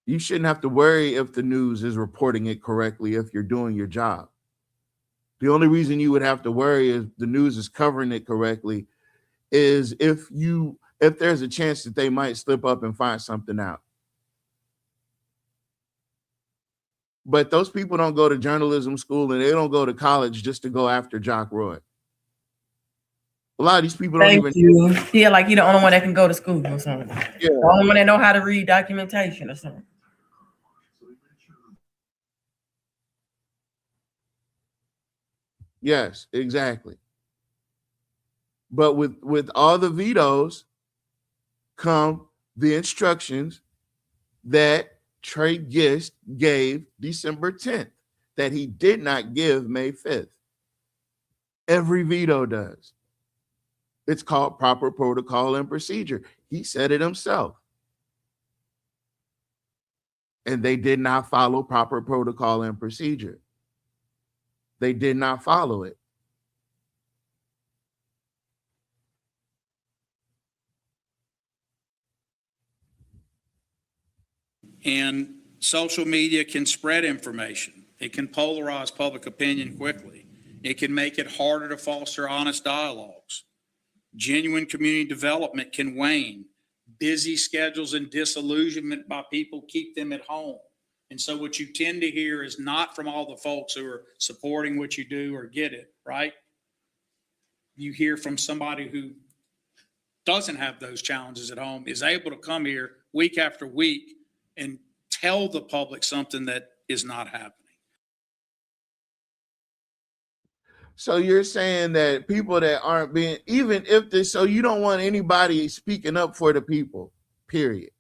You shouldn't have to worry if the news is reporting it correctly if you're doing your job. The only reason you would have to worry if the news is covering it correctly is if there's a chance that they might slip up and find something out. But those people don't go to journalism school and they don't go to college just to go after Jock Roy. A lot of these people don't even. Thank you. Yeah, like you're the only one that can go to school or something. Yeah. The only one that know how to read documentation or something. Yes, exactly. But with all the vetoes come the instructions that Trey Gist gave December 10th that he did not give May 5th. Every veto does. It's called proper protocol and procedure. He said it himself. And they did not follow proper protocol and procedure. They did not follow it. And social media can spread information. It can polarize public opinion quickly. It can make it harder to foster honest dialogues. Genuine community development can wane. Busy schedules and disillusionment by people keep them at home. And so what you tend to hear is not from all the folks who are supporting what you do or get it, right? You hear from somebody who doesn't have those challenges at home, is able to come here week after week and tell the public something that is not happening. So you're saying that people that aren't being, even if this, so you don't want anybody speaking up for the people, period.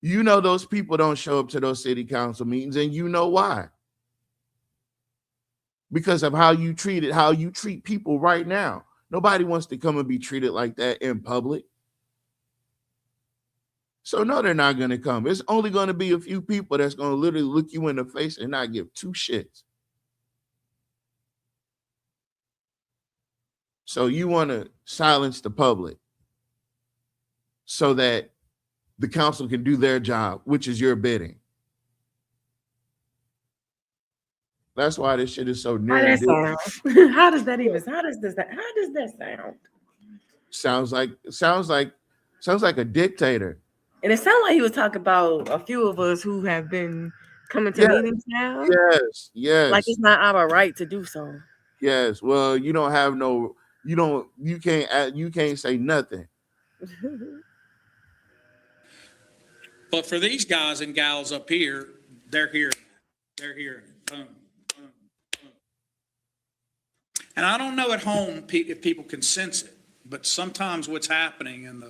You know those people don't show up to those city council meetings, and you know why. because of how you treat people right now. Nobody wants to come and be treated like that in public. So no, they're not going to come. It's only going to be a few people that's going to literally look you in the face and not give two shits. So you want to silence the public so that the council can do their job, which is your bidding. That's why this shit is so near. How does that sound? Sounds like a dictator. And it sounds like he was talking about a few of us who have been coming to meetings now. Yes. Like it's not our right to do so. Yes. Well, you can't say nothing. But for these guys and gals up here, they're here. They're here. Boom, boom, boom. And I don't know at home if people can sense it, but sometimes what's happening and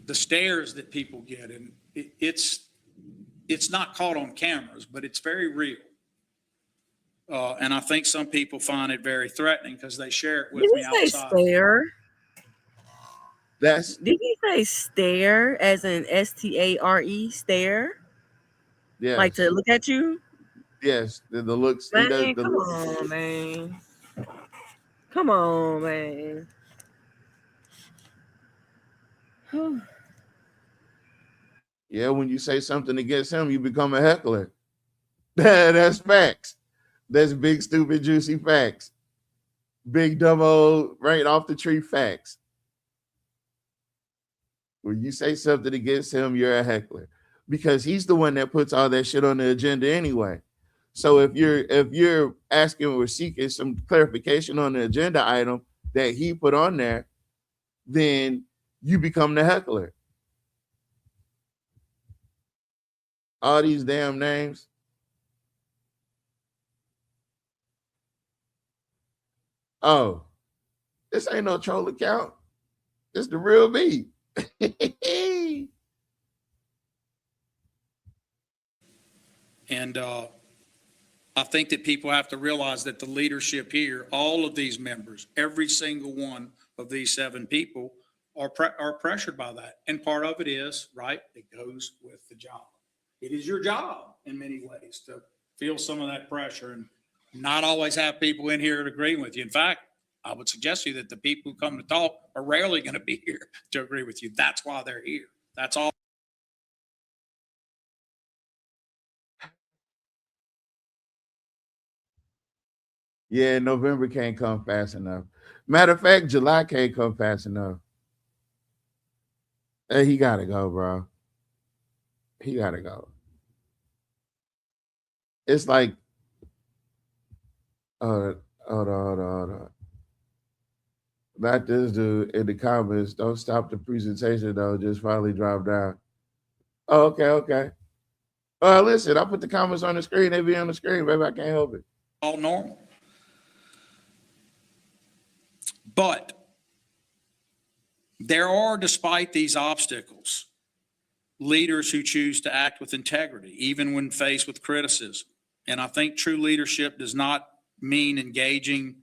the stares that people get, and it's not caught on cameras, but it's very real. And I think some people find it very threatening because they share it with me outside. Stare? Did he say stare as in STARE? Stare? Yes. Like to look at you? Yes. The looks. Man, come on, man. Yeah, when you say something against him, you become a heckler. That's facts. That's big, stupid, juicy facts. Big, dumb, old, right off the tree facts. When you say something against him, you're a heckler. Because he's the one that puts all that shit on the agenda anyway. So if you're asking or seeking some clarification on the agenda item that he put on there, then you become the heckler. All these damn names. Oh, this ain't no troll account. It's the real me. And I think that people have to realize that the leadership here, all of these members, every single one of these 7 people are pressured by that. And part of it is, right, it goes with the job. It is your job in many ways to feel some of that pressure and not always have people in here agreeing with you. In fact, I would suggest to you that the people who come to talk are rarely going to be here to agree with you. That's why they're here. That's all. Yeah, November can't come fast enough. Matter of fact, July can't come fast enough. Hey, he gotta go, bro. He gotta go. It's like, hold on. Not this dude in the comments. Don't stop the presentation though. Just finally drop down. Oh, okay. Listen, I put the comments on the screen. They be on the screen, baby. I can't help it. All normal. But there are, despite these obstacles, leaders who choose to act with integrity, even when faced with criticism. And I think true leadership does not mean engaging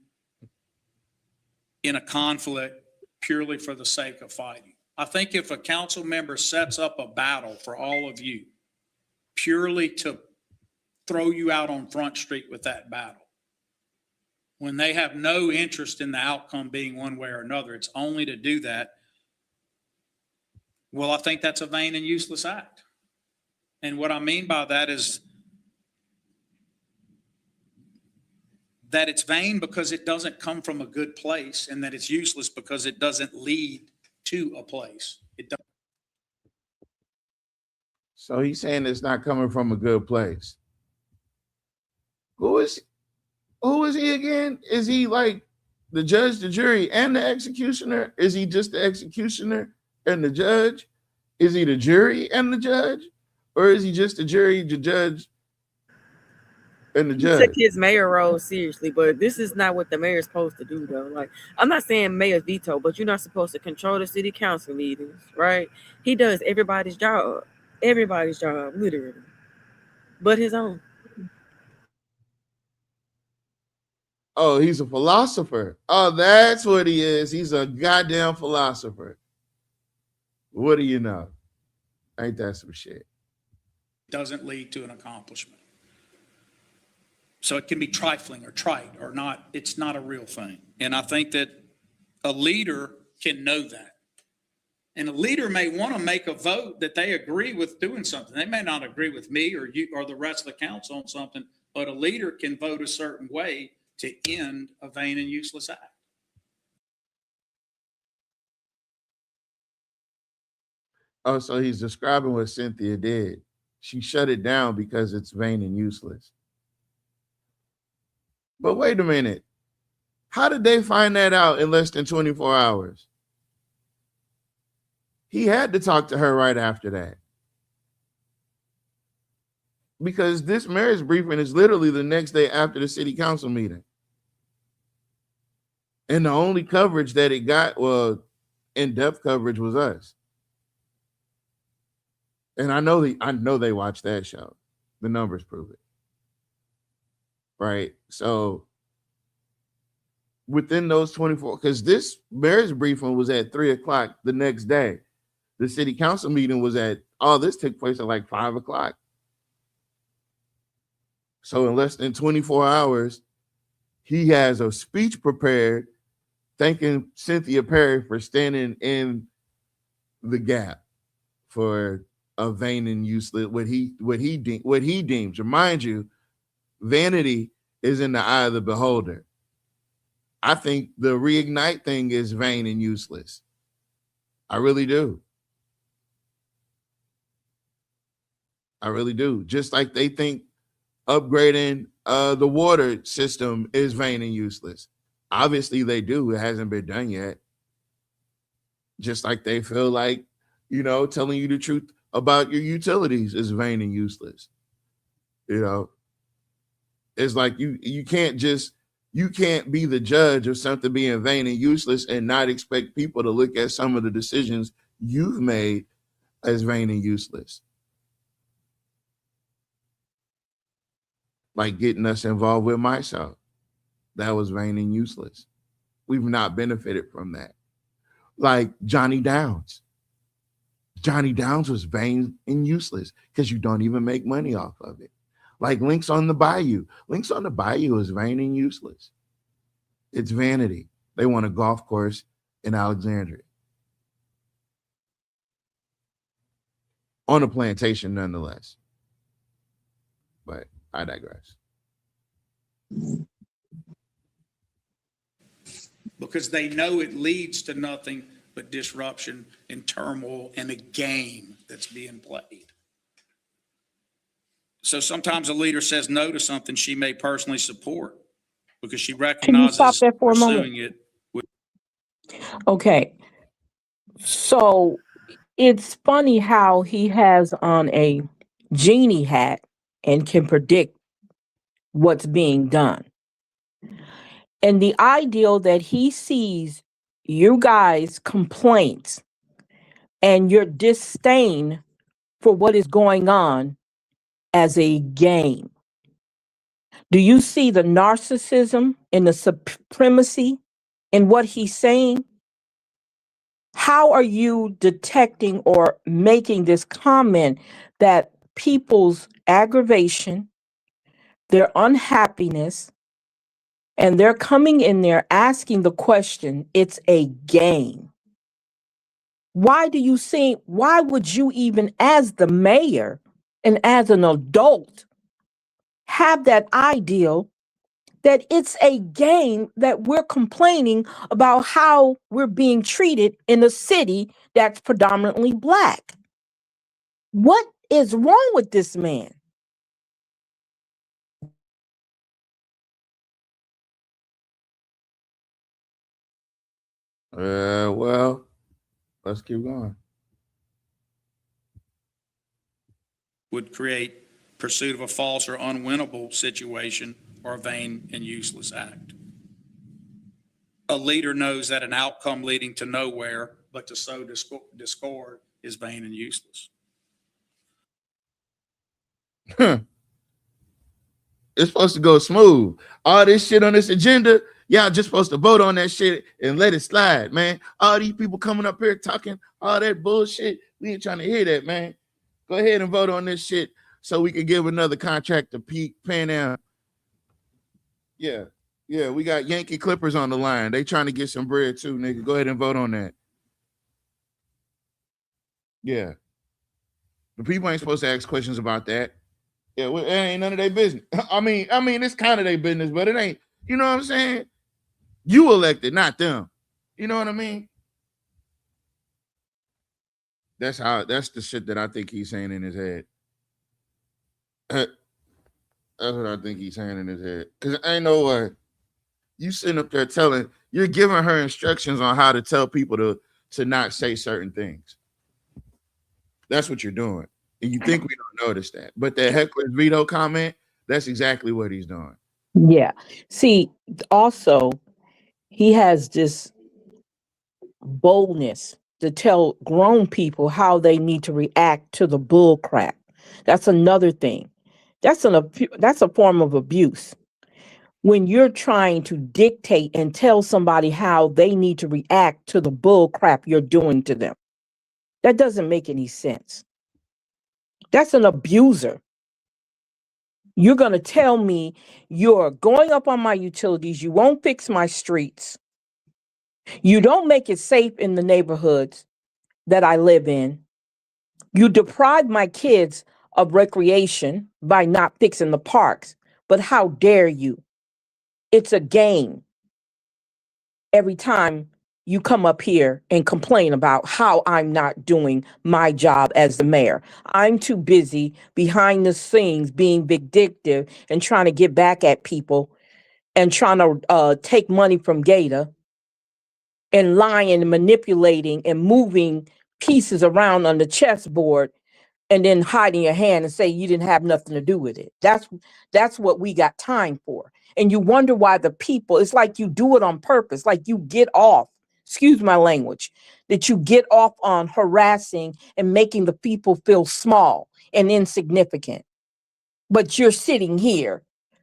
in a conflict purely for the sake of fighting. I think if a council member sets up a battle for all of you purely to throw you out on Front Street with that battle, when they have no interest in the outcome being one way or another, it's only to do that. Well, I think that's a vain and useless act. And what I mean by that is that it's vain because it doesn't come from a good place, and that it's useless because it doesn't lead to a place. So he's saying it's not coming from a good place. Who is he again? Is he like the judge, the jury, and the executioner? Is he just the executioner and the judge? Is he the jury and the judge? Or is he just the jury, the judge, and the judge? He took his mayor role seriously, but this is not what the mayor's supposed to do, though. Like, I'm not saying mayor's veto, but you're not supposed to control the city council meetings, right? He does everybody's job, literally, but his own. Oh, he's a philosopher. Oh, that's what he is. He's a goddamn philosopher. What do you know? Ain't that some shit? Doesn't lead to an accomplishment. So it can be trifling or trite or not. It's not a real thing. And I think that a leader can know that. And a leader may want to make a vote that they agree with doing something. They may not agree with me or you or the rest of the council on something, but a leader can vote a certain way to end a vain and useless act. Oh, so he's describing what Cynthia did. She shut it down because it's vain and useless. But wait a minute. How did they find that out in less than 24 hours? He had to talk to her right after that. Because this marriage briefing is literally the next day after the city council meeting. And the only coverage that it got, well, in-depth coverage, was us. And I know they watched that show. The numbers prove it. Right? So within those 24, because this marriage briefing was at 3:00 the next day. The city council meeting was this took place at like 5:00. So in less than 24 hours, he has a speech prepared thanking Cynthia Perry for standing in the gap for a vain and useless what he deems. Remind you, vanity is in the eye of the beholder. I think the reignite thing is vain and useless. I really do. I really do. Just like they think upgrading the water system is vain and useless. Obviously they do. It hasn't been done yet. Just like they feel like, telling you the truth about your utilities is vain and useless. It's like you can't be the judge of something being vain and useless and not expect people to look at some of the decisions you've made as vain and useless. Like getting us involved with myself. That was vain and useless. We've not benefited from that. Like Johnny Downs. Johnny Downs was vain and useless because you don't even make money off of it. Like Links on the Bayou. Links on the Bayou is vain and useless. It's vanity. They want a golf course in Alexandria. On a plantation, nonetheless. But I digress. Because they know it leads to nothing but disruption and turmoil and a game that's being played. So sometimes a leader says no to something she may personally support because she recognizes Can you stop there for a pursuing moment? it. Okay. So it's funny how he has on a genie hat and can predict what's being done. And the ideal that he sees you guys' complaints and your disdain for what is going on as a game. Do you see the narcissism and the supremacy in what he's saying? How are you detecting or making this comment that people's aggravation, their unhappiness, and they're coming in there asking the question, it's a game? Why would you even as the mayor and as an adult have that ideal that it's a game that we're complaining about how we're being treated in a city that's predominantly Black? What is wrong with this man? Well, let's keep going. Would create pursuit of a false or unwinnable situation or a vain and useless act. A leader knows that an outcome leading to nowhere but to sow discord is vain and useless. It's supposed to go smooth. All this shit on this agenda, y'all just supposed to vote on that shit and let it slide, man. All these people coming up here talking all that bullshit, we ain't trying to hear that, man. Go ahead and vote on this shit so we can give another contract to Pan Am. Yeah, yeah, we got Yankee Clippers on the line. They trying to get some bread too, nigga. Go ahead and vote on that. Yeah. The people ain't supposed to ask questions about that. Yeah, well, it ain't none of their business. I mean, it's kind of their business, but it ain't. You know what I'm saying? You elected, not them. You know what I mean? That's the shit that I think he's saying in his head. That's what I think he's saying in his head. Because ain't no way. You sitting up there you're giving her instructions on how to tell people to not say certain things. That's what you're doing. And you think we don't notice that. But that heckler's veto comment, that's exactly what he's doing. Yeah. See, also, he has this boldness to tell grown people how they need to react to the bull crap. That's another thing. That's a form of abuse. When you're trying to dictate and tell somebody how they need to react to the bull crap you're doing to them. That doesn't make any sense. That's an abuser. You're going to tell me you're going up on my utilities, you won't fix my streets, you don't make it safe in the neighborhoods that I live in, you deprive my kids of recreation by not fixing the parks, but how dare you? It's a game every time you come up here and complain about how I'm not doing my job as the mayor. I'm too busy behind the scenes being vindictive and trying to get back at people and trying to take money from Gator and lying and manipulating and moving pieces around on the chessboard and then hiding your hand and say you didn't have nothing to do with it. That's what we got time for. And you wonder why the people, it's like you do it on purpose, like you get off, excuse my language, that you get off on harassing and making the people feel small and insignificant. But you're sitting here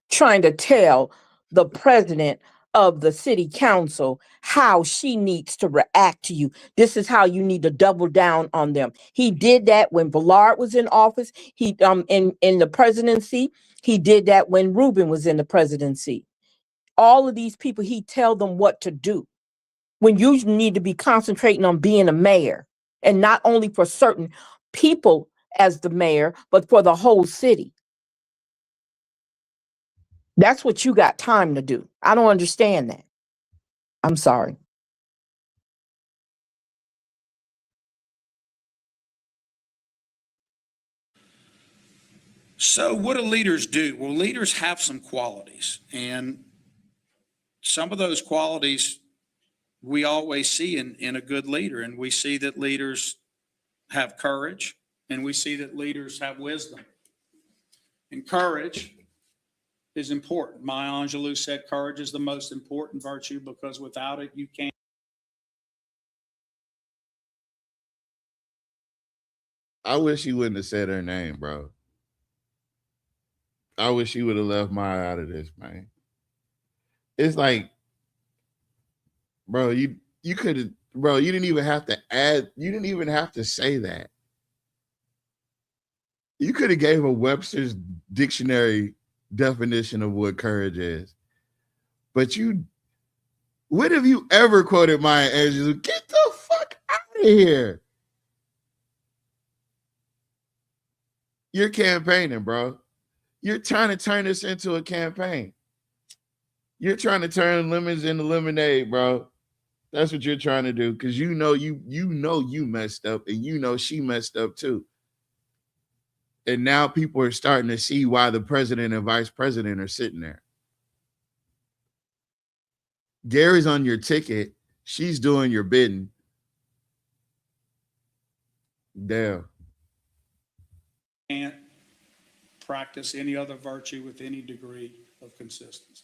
trying to tell the president of the city council how she needs to react to you. This is how you need to double down on them. He did that when Ballard was in office. He in the presidency. He did that when Rubin was in the presidency. All of these people, he tell them what to do. When you need to be concentrating on being a mayor, and not only for certain people as the mayor, but for the whole city. That's what you got time to do. I don't understand that. I'm sorry. So what do leaders do? Well, leaders have some qualities, and some of those qualities we always see in a good leader. And we see that leaders have courage, and we see that leaders have wisdom. And courage is important. Maya Angelou said courage is the most important virtue because without it, you can't. I wish he wouldn't have said her name, bro. I wish he would have left Maya out of this, man. It's like, bro, you could have, bro, you didn't even have to add, you didn't even have to say that. You could have gave a Webster's dictionary definition of what courage is. But when have you ever quoted Maya Angelou? Get the fuck out of here. You're campaigning, bro. You're trying to turn this into a campaign. You're trying to turn lemons into lemonade, bro. That's what you're trying to do because you know you messed up and you know she messed up too. And now people are starting to see why the president and vice president are sitting there. Gary's on your ticket. She's doing your bidding. Damn. Can't practice any other virtue with any degree of consistency.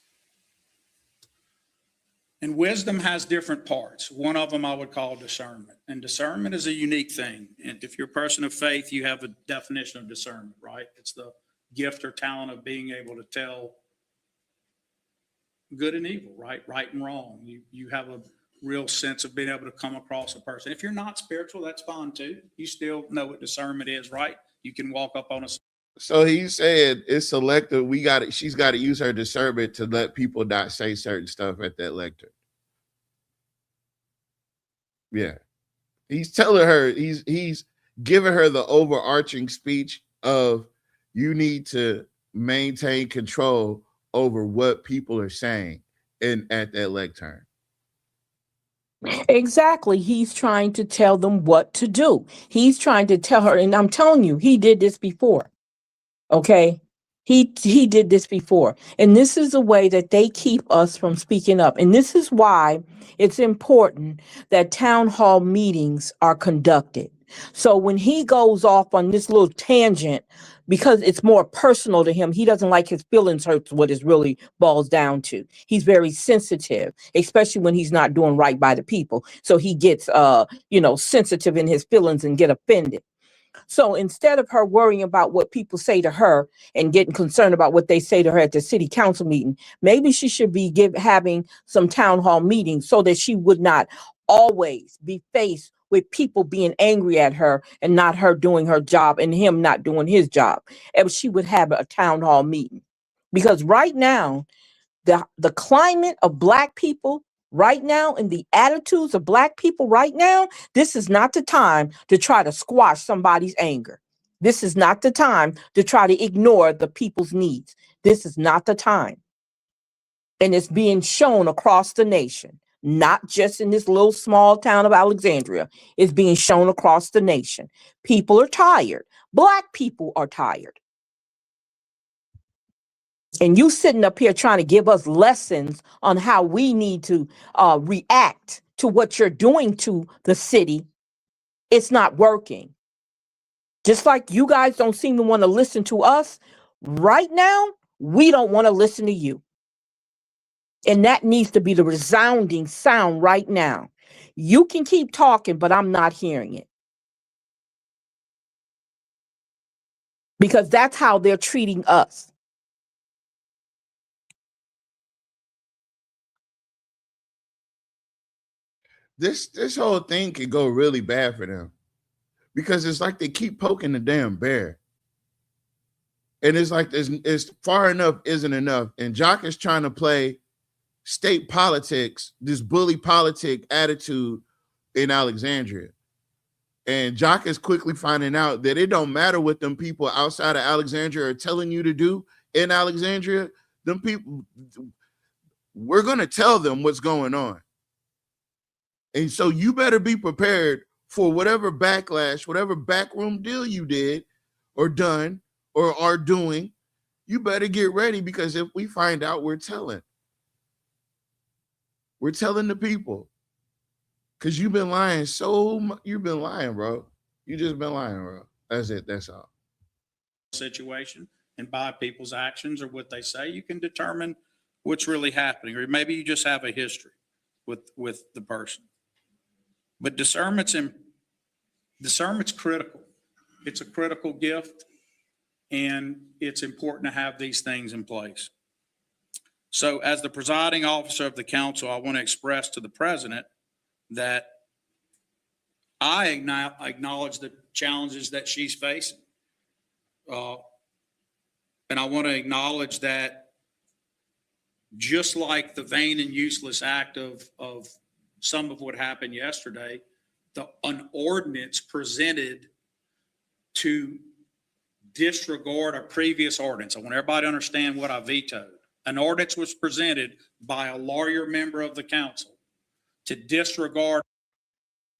And wisdom has different parts. One of them I would call discernment. And discernment is a unique thing. And if you're a person of faith, you have a definition of discernment, right? It's the gift or talent of being able to tell good and evil, right and wrong. You have a real sense of being able to come across a person. If you're not spiritual, that's fine too. You still know what discernment is, right? You can walk up on a. So he said it's selective. She's got to use her discernment to let people not say certain stuff at that lecture. Yeah. He's telling her, he's giving her the overarching speech of you need to maintain control over what people are saying at that lectern. Exactly. He's trying to tell them what to do. He's trying to tell her, and I'm telling you, he did this before. Okay. He did this before. And this is the way that they keep us from speaking up. And this is why it's important that town hall meetings are conducted. So when he goes off on this little tangent, because it's more personal to him, he doesn't like his feelings hurt, what it really boils down to. He's very sensitive, especially when he's not doing right by the people. So he gets sensitive in his feelings and get offended. So instead of her worrying about what people say to her and getting concerned about what they say to her at the city council meeting, maybe she should be having some town hall meetings so that she would not always be faced with people being angry at her and not her doing her job and him not doing his job. And she would have a town hall meeting. Because right now, the climate of Black people right now and the attitudes of Black people right now, this is not the time to try to squash somebody's anger. This is not the time to try to ignore the people's needs. This is not the time. And it's being shown across the nation, not just in this little small town of Alexandria. It's being shown across the nation. People are tired. Black people are tired. And you sitting up here trying to give us lessons on how we need to react to what you're doing to the city. It's not working. Just like you guys don't seem to want to listen to us right now, we don't want to listen to you. And that needs to be the resounding sound right now. You can keep talking, but I'm not hearing it. Because that's how they're treating us. This whole thing could go really bad for them because it's like they keep poking the damn bear. And it's like it's far enough isn't enough. And Jock is trying to play state politics, this bully politic attitude in Alexandria. And Jock is quickly finding out that it don't matter what them people outside of Alexandria are telling you to do in Alexandria. Them people, we're going to tell them what's going on. And so you better be prepared for whatever backlash, whatever backroom deal you did or done or are doing. You better get ready, because if we find out, we're telling the people. Because you've been lying so much. You've been lying, bro. You just been lying, bro. That's it. That's all. Situation, and by people's actions or what they say, you can determine what's really happening. Or maybe you just have a history with the person. But discernment's critical. It's a critical gift, and it's important to have these things in place. So as the presiding officer of the council, I want to express to the president that I acknowledge the challenges that she's facing. And I want to acknowledge that just like the vain and useless act of some of what happened yesterday, an ordinance presented to disregard a previous ordinance. I want everybody to understand what I vetoed. An ordinance was presented by a lawyer member of the council to disregard.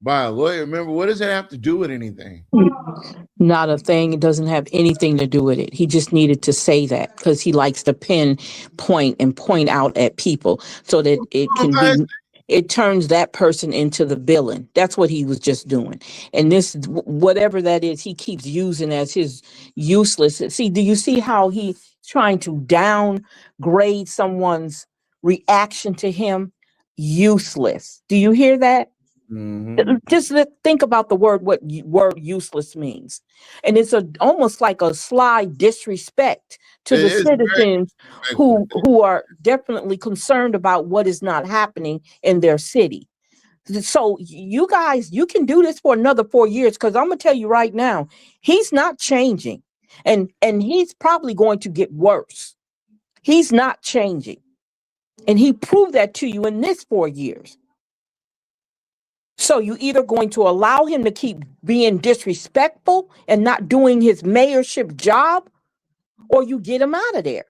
By a lawyer member? What does that have to do with anything? Not a thing. It doesn't have anything to do with it. He just needed to say that because he likes to point out at people so that it can be, it turns that person into the villain. That's what he was just doing. And this, whatever that is, he keeps using as his useless. See, do you see how he's trying to downgrade someone's reaction to him? Useless. Do you hear that? Just think about the word, what word useless means. And it's almost like a sly disrespect to the citizens who are definitely concerned about what is not happening in their city. So you guys, you can do this for another 4 years, because I'm gonna tell you right now, he's not changing, and he's probably going to get worse. He's not changing, and he proved that to you in this 4 years. So you either going to allow him to keep being disrespectful and not doing his mayorship job, or you get him out of there,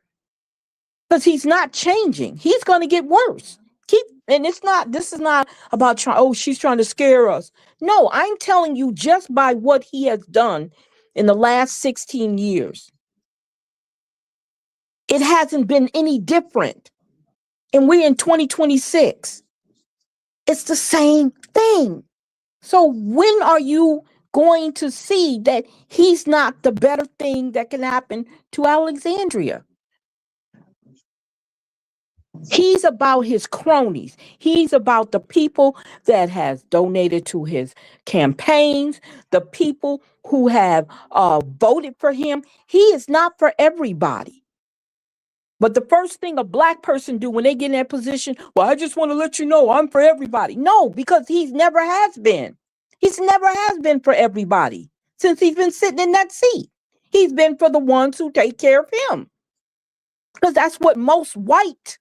because he's not changing. He's going to get worse. This is not about she's trying to scare us. No, I'm telling you, just by what he has done in the last 16 years, it hasn't been any different. And we're in 2026. It's the same thing. So when are you going to see that he's not the better thing that can happen to Alexandria? He's about his cronies. He's about the people that has donated to his campaigns, the people who have voted for him. He is not for everybody. But the first thing a Black person do when they get in that position, well, I just want to let you know I'm for everybody. No, because he's never has been. He's never has been for everybody since he's been sitting in that seat. He's been for the ones who take care of him. Because that's what most white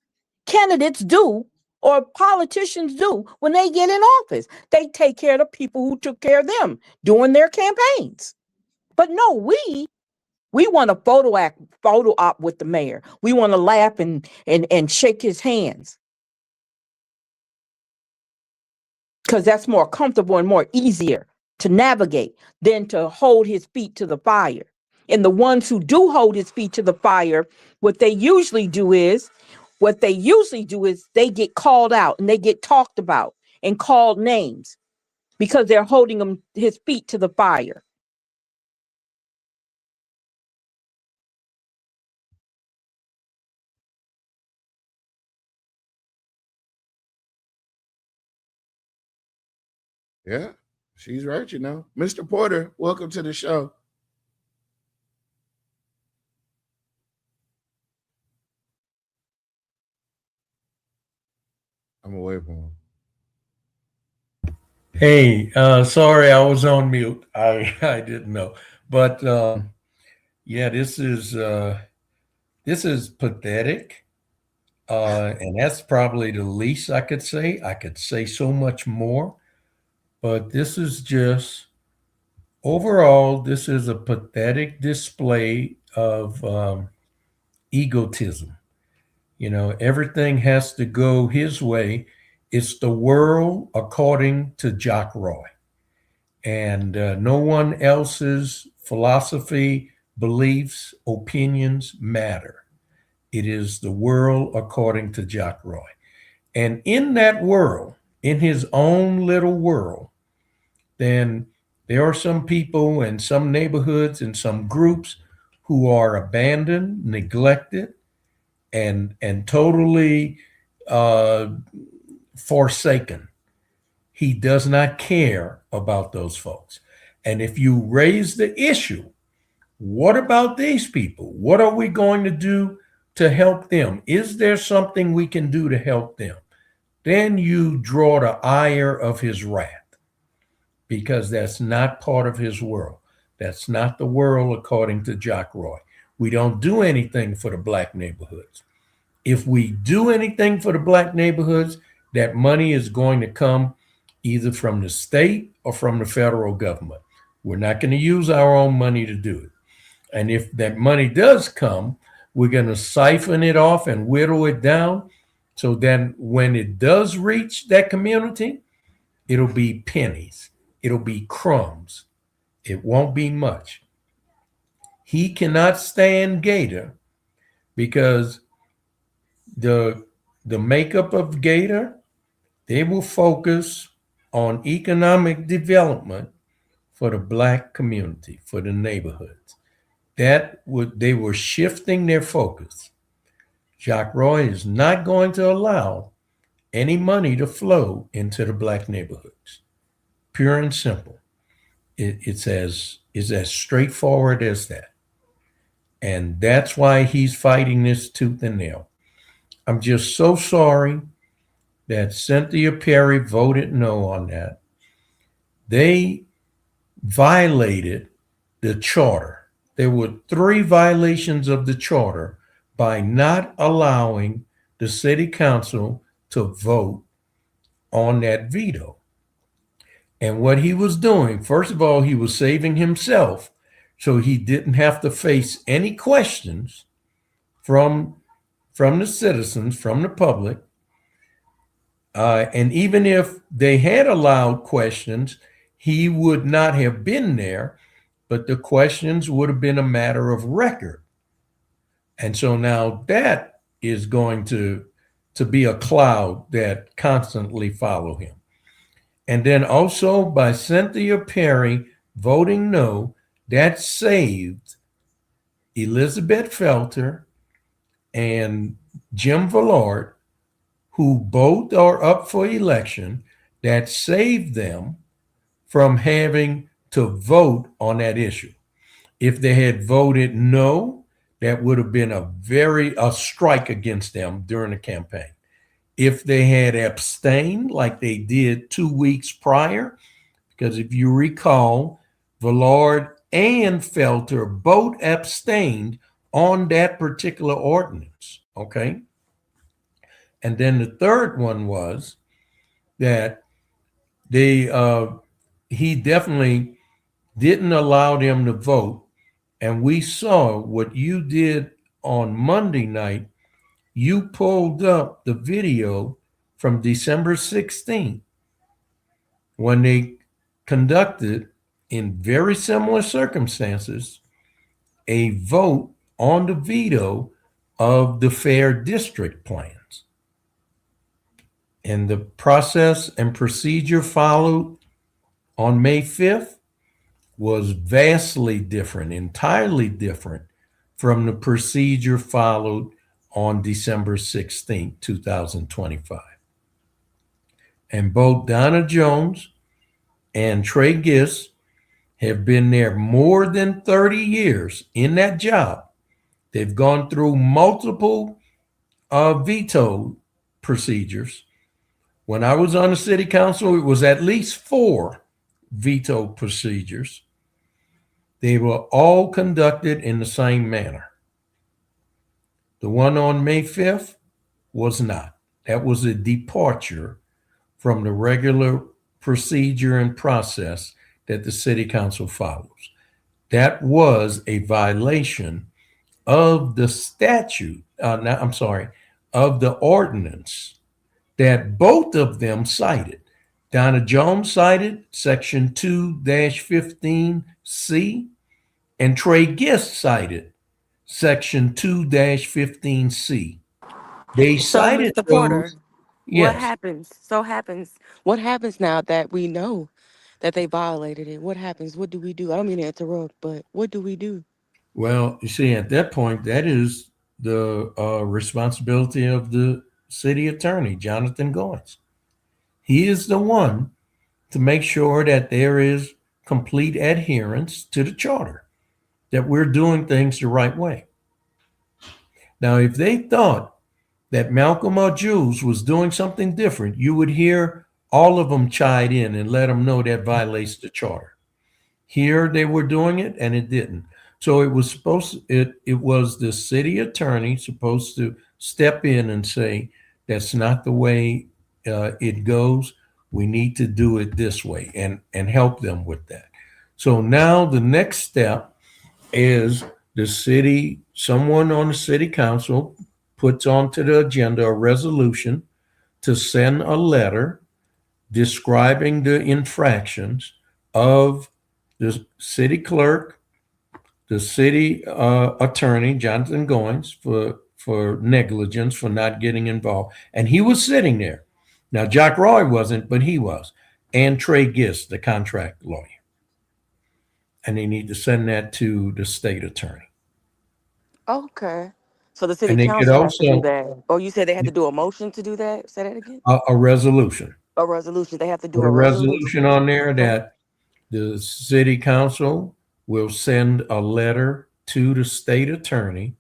candidates do, or politicians do, when they get in office. They take care of the people who took care of them during their campaigns. But no, we want a photo op with the mayor. We want to laugh and shake his hands, because that's more comfortable and more easier to navigate than to hold his feet to the fire. And the ones who do hold his feet to the fire, what they usually do is they get called out and they get talked about and called names, because they're holding his feet to the fire. Yeah, she's right, Mr. Porter, welcome to the show. I'm away from him. Hey, sorry, I was on mute. I didn't know. But yeah, this is pathetic. And that's probably the least I could say. I could say so much more, but this is just overall, this is a pathetic display of egotism. Everything has to go his way. It's the world according to Jack Roy, and no one else's philosophy, beliefs, opinions matter. It is the world according to Jack Roy. And in that world, in his own little world, then there are some people and some neighborhoods and some groups who are abandoned, neglected, and totally forsaken. He does not care about those folks. And if you raise the issue, what about these people? What are we going to do to help them? Is there something we can do to help them? Then you draw the ire of his wrath, because that's not part of his world. That's not the world according to Jack Roy. We don't do anything for the Black neighborhoods. If we do anything for the Black neighborhoods, that money is going to come either from the state or from the federal government. We're not going to use our own money to do it. And if that money does come, we're going to siphon it off and whittle it down, so then when it does reach that community, it'll be pennies. It'll be crumbs. It won't be much. He cannot stand Gator, because the makeup of Gator, they will focus on economic development for the Black community, for the neighborhoods. They were shifting their focus. Jack Roy is not going to allow any money to flow into the Black neighborhoods. pure and simple. It's as straightforward as that. And that's why he's fighting this tooth and nail. I'm just so sorry that Cynthia Perry voted no on that. They violated the charter. There were 3 violations of the charter by not allowing the city council to vote on that veto. And what he was doing, first of all, he was saving himself so he didn't have to face any questions from the citizens, from the public. And even if they had allowed questions, he would not have been there, but the questions would have been a matter of record. And so now that is going to be a cloud that constantly follow him. And then also by Cynthia Perry voting no, that saved Elizabeth Felter and Jim Villard, who both are up for election. That saved them from having to vote on that issue. If they had voted no, that would have been a strike against them during the campaign. If they had abstained like they did 2 weeks prior, because if you recall, Villard and Felter both abstained on that particular ordinance, okay? And then the third one was that he definitely didn't allow them to vote. And we saw what you did on Monday night. You pulled up the video from December 16th when they conducted, in very similar circumstances, a vote on the veto of the fair district plans. And the process and procedure followed on May 5th was vastly different, entirely different from the procedure followed on December 16th, 2025. And both Donna Jones and Trey Gist have been there more than 30 years in that job. They've gone through multiple veto procedures. When I was on the city council, it was at least 4 veto procedures. They were all conducted in the same manner. The one on May 5th was not. That was a departure from the regular procedure and process that the city council follows. That was a violation of the statute, of the ordinance that both of them cited. Donna Jones cited section 2-15C, and Trey Gist cited section 2-15C. They cited Mr. Porter, those. Yes. What happens now that we know that they violated it? What happens? What do we do? I don't mean to interrupt, but what do we do? Well, you see, at that point, that is the responsibility of the city attorney, Jonathan Goins. He is the one to make sure that there is complete adherence to the charter, that we're doing things the right way. Now, if they thought that Malcolm or Jules was doing something different, you would hear all of them chime in and let them know that violates the charter. Here they were doing it and it didn't. So it was it was the city attorney supposed to step in and say, that's not the way it goes. We need to do it this way and help them with that. So now the next step is someone on the city council puts onto the agenda a resolution to send a letter describing the infractions of the city clerk, the city attorney, Jonathan Goins, for negligence, for not getting involved. And he was sitting there. Now, Jack Roy wasn't, but he was. And Trey Gist, the contract lawyer. And they need to send that to the state attorney. Okay. So the city And they could council has to do also that. Oh, you said they had to do a motion to do that? Say that again? a resolution. A resolution. They have to do Put a a resolution resolution. on there that the city council will send a letter to the state attorney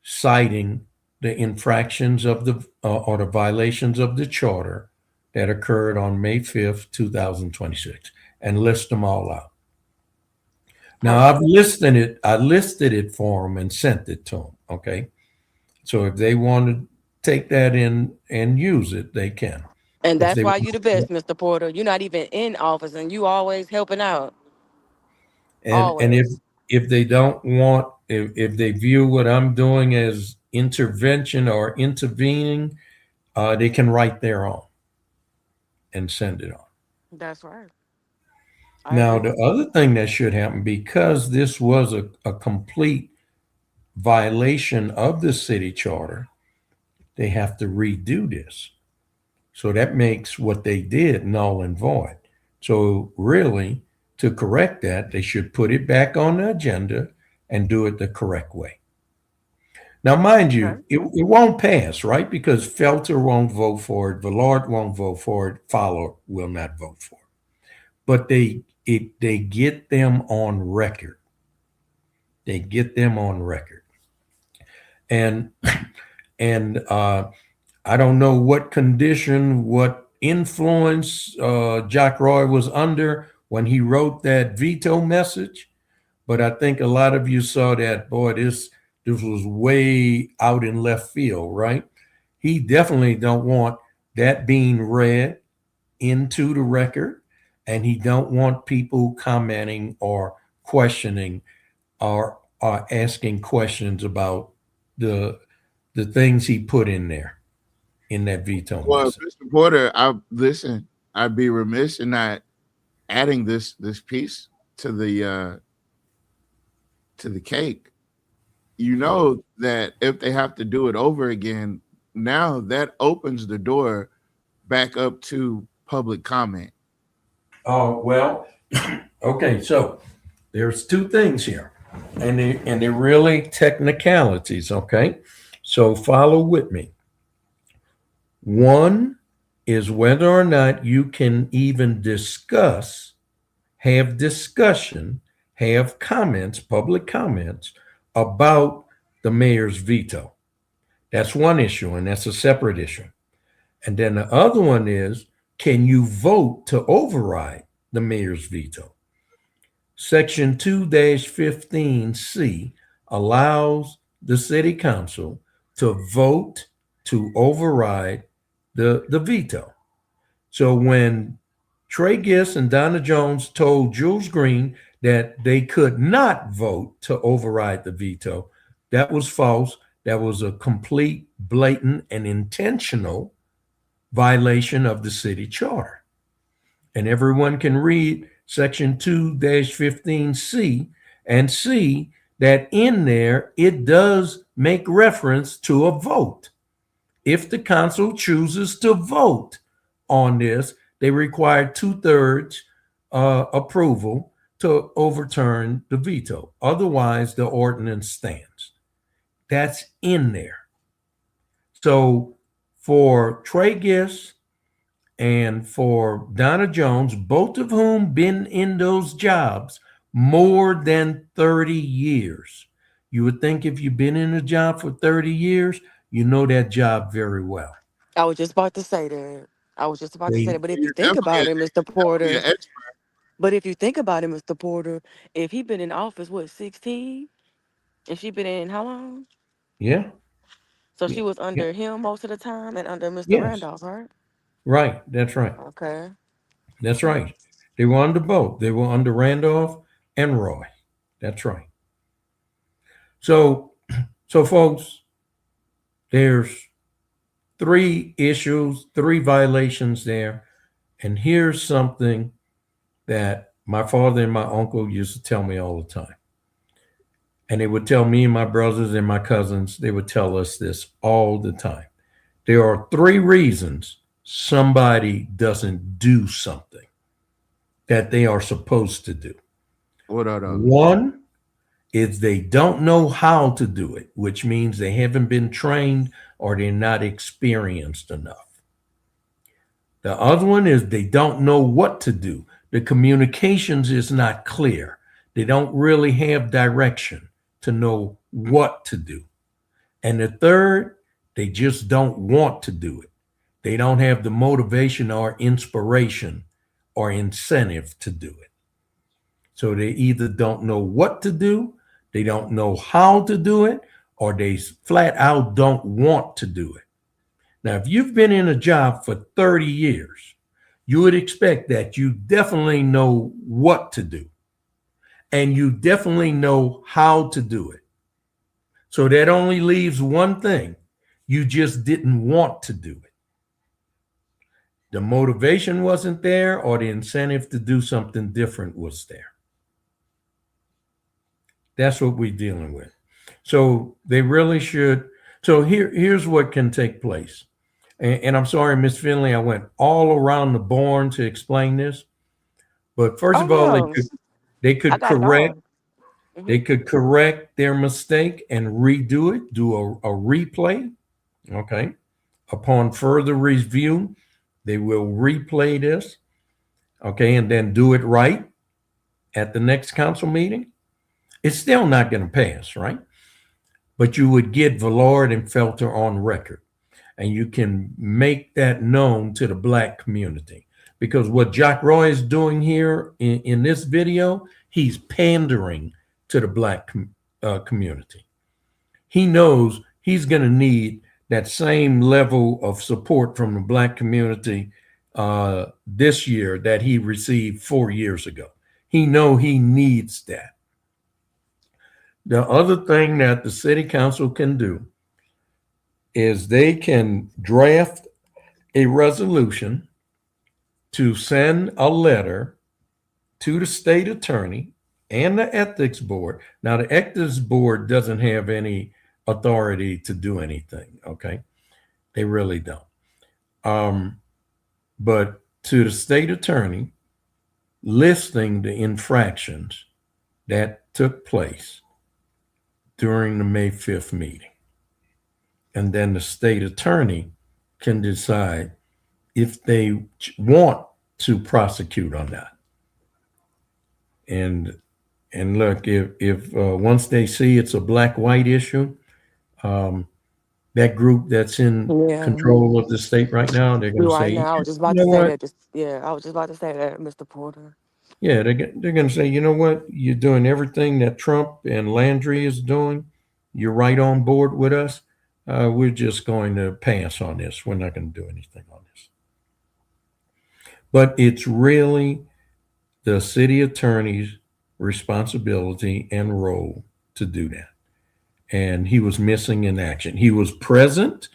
citing the infractions of the or the violations of the charter that occurred on May 5th, 2026, and list them all out. Now I listed it for them and sent it to them. Okay. So if they want to take that in and use it, they can. And If that's they why want you the best, Mr. Porter. You're not even in office and you always helping out. and Always. if they don't want, if they view what I'm doing as intervention or intervening, they can write their own and send it on. That's right. I Now, agree. the other thing that should happen, because this was a complete violation of the city charter, they have to redo this. So that makes what they did null and void. So really, to correct that, they should put it back on the agenda and do it the correct way. Now, mind you, it won't pass, right? Because Felter won't vote for it, Villard won't vote for it, Fowler will not vote for it. But they get them on record. They get them on record. And I don't know what condition, what influence Jack Roy was under when he wrote that veto message, but I think a lot of you saw that, boy, this was way out in left field, right? He definitely don't want that being read into the record, and he don't want people commenting or questioning or asking questions about the things he put in there in that veto message. Mr. Porter, I'd be remiss in not adding this piece to the cake. You know that if they have to do it over again, now that opens the door back up to public comment. Oh, well, okay, so there's two things here, and they're really technicalities, okay? So follow with me. One is whether or not you can even discuss, have discussion, have comments, public comments about the mayor's veto. That's one issue, and that's a separate issue. And then the other one is, can you vote to override the mayor's veto? Section 2-15C allows the city council to vote to override the veto. So when Trey Gist and Donna Jones told Jules Green that they could not vote to override the veto, that was false. That was a complete, blatant, and intentional violation of the city charter. And everyone can read section 2-15C and see that in there, it does make reference to a vote. If the council chooses to vote on this, they require 2/3 approval to overturn the veto. Otherwise, the ordinance stands. That's in there. So for Trey Gist and for Donna Jones, both of whom been in those jobs more than 30 years. You would think if you've been in a job for 30 years, you know that job very well. I was just about to say that. But if you You're think about it, Mr. Porter, expert. but if you think about it, Mr. Porter, if he been in office, 16? And she been in how long? Yeah. So she was under him most of the time and under Mr. Yes. Randolph, right? Right. That's right. Okay. That's right. They were under both. They were under Randolph and Roy. That's right. So folks, there's 3 issues, 3 violations there. And here's something that my father and my uncle used to tell me all the time. And they would tell me and my brothers and my cousins, they would tell us this all the time. There are 3 reasons somebody doesn't do something that they are supposed to do. What are those? One is they don't know how to do it, which means they haven't been trained or they're not experienced enough. The other one is they don't know what to do. The communications is not clear. They don't really have direction to know what to do. And the third, they just don't want to do it. They don't have the motivation or inspiration or incentive to do it. So they either don't know what to do, they don't know how to do it, or they flat out don't want to do it. Now, if you've been in a job for 30 years, you would expect that you definitely know what to do, and you definitely know how to do it. So that only leaves one thing. You just didn't want to do it. The motivation wasn't there, or the incentive to do something different was there. That's what we're dealing with. So they really should. So here's what can take place. And I'm sorry, Miss Finley, I went all around the barn to explain this. But first of all, they I could got it correct all. they could correct their mistake and redo it, do a replay. Okay. Upon further review, they will replay this. Okay, and then do it right at the next council meeting. It's still not going to pass, right? But you would get Villard and Felter on record, and you can make that known to the Black community. Because what Jack Roy is doing here in this video, he's pandering to the Black community. He knows he's going to need that same level of support from the Black community this year that he received 4 years ago. He needs that. The other thing that the city council can do is they can draft a resolution to send a letter to the state attorney and the ethics board. Now, the ethics board doesn't have any authority to do anything, okay? They really don't. But to the state attorney, listing the infractions that took place during the May 5th meeting. And then the state attorney can decide if they want to prosecute or not. And look, if once they see it's a black-white issue, that group that's in control of the state right now, they're going to say, I was just about you to know say what? that. I was just about to say that, Mr. Porter. Yeah, they're going to say, you know what? You're doing everything that Trump and Landry is doing. You're right on board with us. We're just going to pass on this. We're not going to do anything on this. But it's really the city attorney's responsibility and role to do that. And he was missing in action. He was present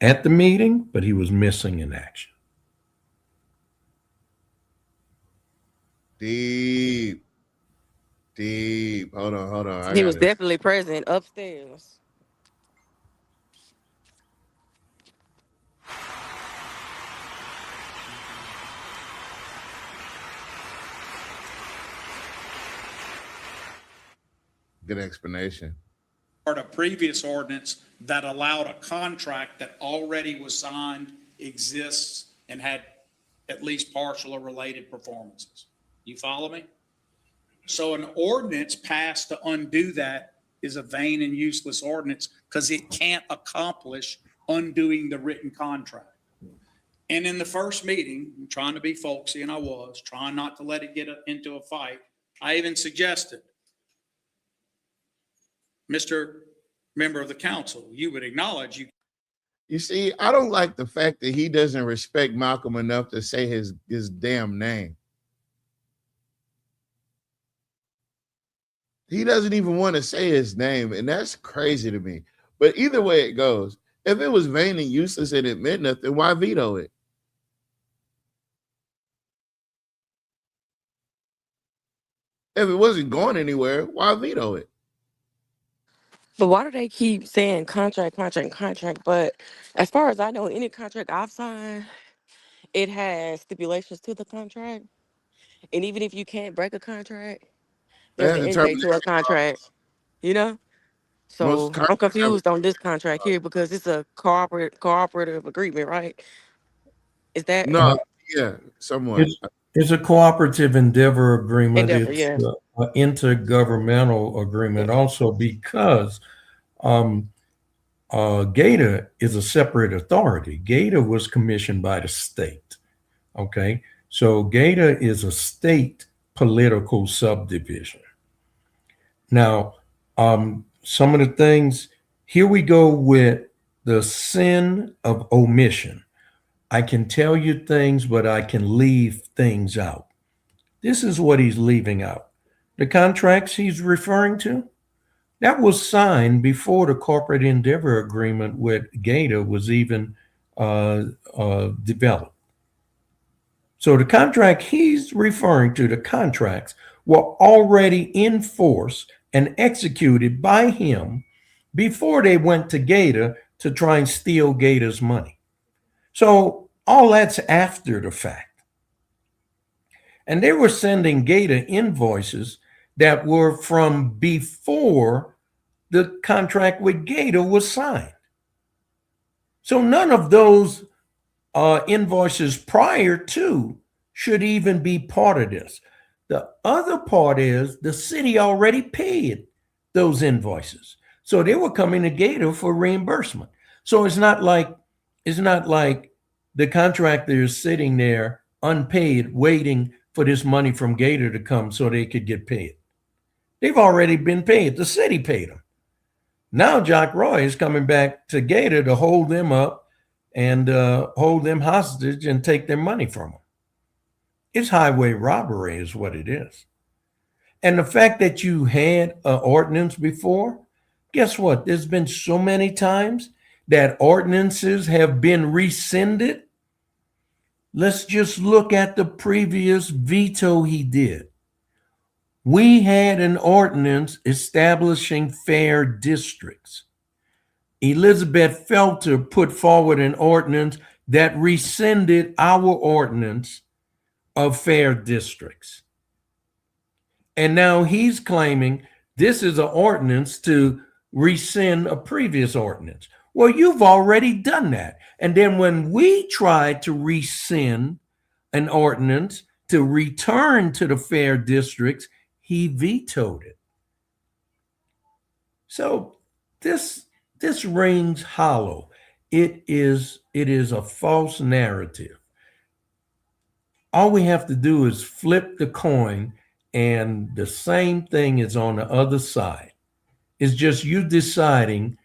at the meeting, but he was missing in action. Deep. Hold on. He was definitely present upstairs. Good explanation. A previous ordinance that allowed a contract that already was signed, exists, and had at least partial or related performances. You follow me? So an ordinance passed to undo that is a vain and useless ordinance because it can't accomplish undoing the written contract. And in the first meeting, I'm trying to be folksy, and I was trying not to let it get into a fight. I even suggested, Mr. Member of the council, you would acknowledge you. You see, I don't like the fact that he doesn't respect Malcolm enough to say his damn name. He doesn't even want to say his name, and that's crazy to me. But either way it goes, if it was vain and useless and it meant nothing, why veto it? If it wasn't going anywhere, why veto it? But why do they keep saying contract? But as far as I know, any contract I've signed, it has stipulations to the contract. And even if you can't break a contract, there's an end date to a contract, you know? So I'm confused on this contract here because it's a cooperative agreement, right? Is that No, yeah, somewhat. It's a cooperative endeavor agreement. endeavor? It's Yeah. an intergovernmental agreement also because Gator is a separate authority. Gator was commissioned by the state. Okay. So Gator is a state political subdivision. Now, some of the things, here we go with the sin of omission. I can tell you things, but I can leave things out. This is what he's leaving out. The contracts he's referring to, that was signed before the corporate endeavor agreement with Gator was even developed. So the contract he's referring to, the contracts were already in force and executed by him before they went to Gator to try and steal Gator's money. So all that's after the fact. And they were sending Gator invoices that were from before the contract with Gator was signed. So none of those invoices prior to should even be part of this. The other part is the city already paid those invoices. So they were coming to Gator for reimbursement. So it's not like the contractor is sitting there unpaid, waiting for this money from Gator to come so they could get paid. They've already been paid. The city paid them. Now Jock Roy is coming back to Gator to hold them up and hold them hostage and take their money from them. It's highway robbery is what it is. And the fact that you had an ordinance before, guess what? There's been so many times that ordinances have been rescinded. Let's just look at the previous veto he did. We had an ordinance establishing fair districts. Elizabeth Felter put forward an ordinance that rescinded our ordinance of fair districts. And now he's claiming this is an ordinance to rescind a previous ordinance. Well, you've already done that. And then when we tried to rescind an ordinance to return to the fair districts, he vetoed it. So this rings hollow. It is a false narrative. All we have to do is flip the coin, and the same thing is on the other side. It's just you deciding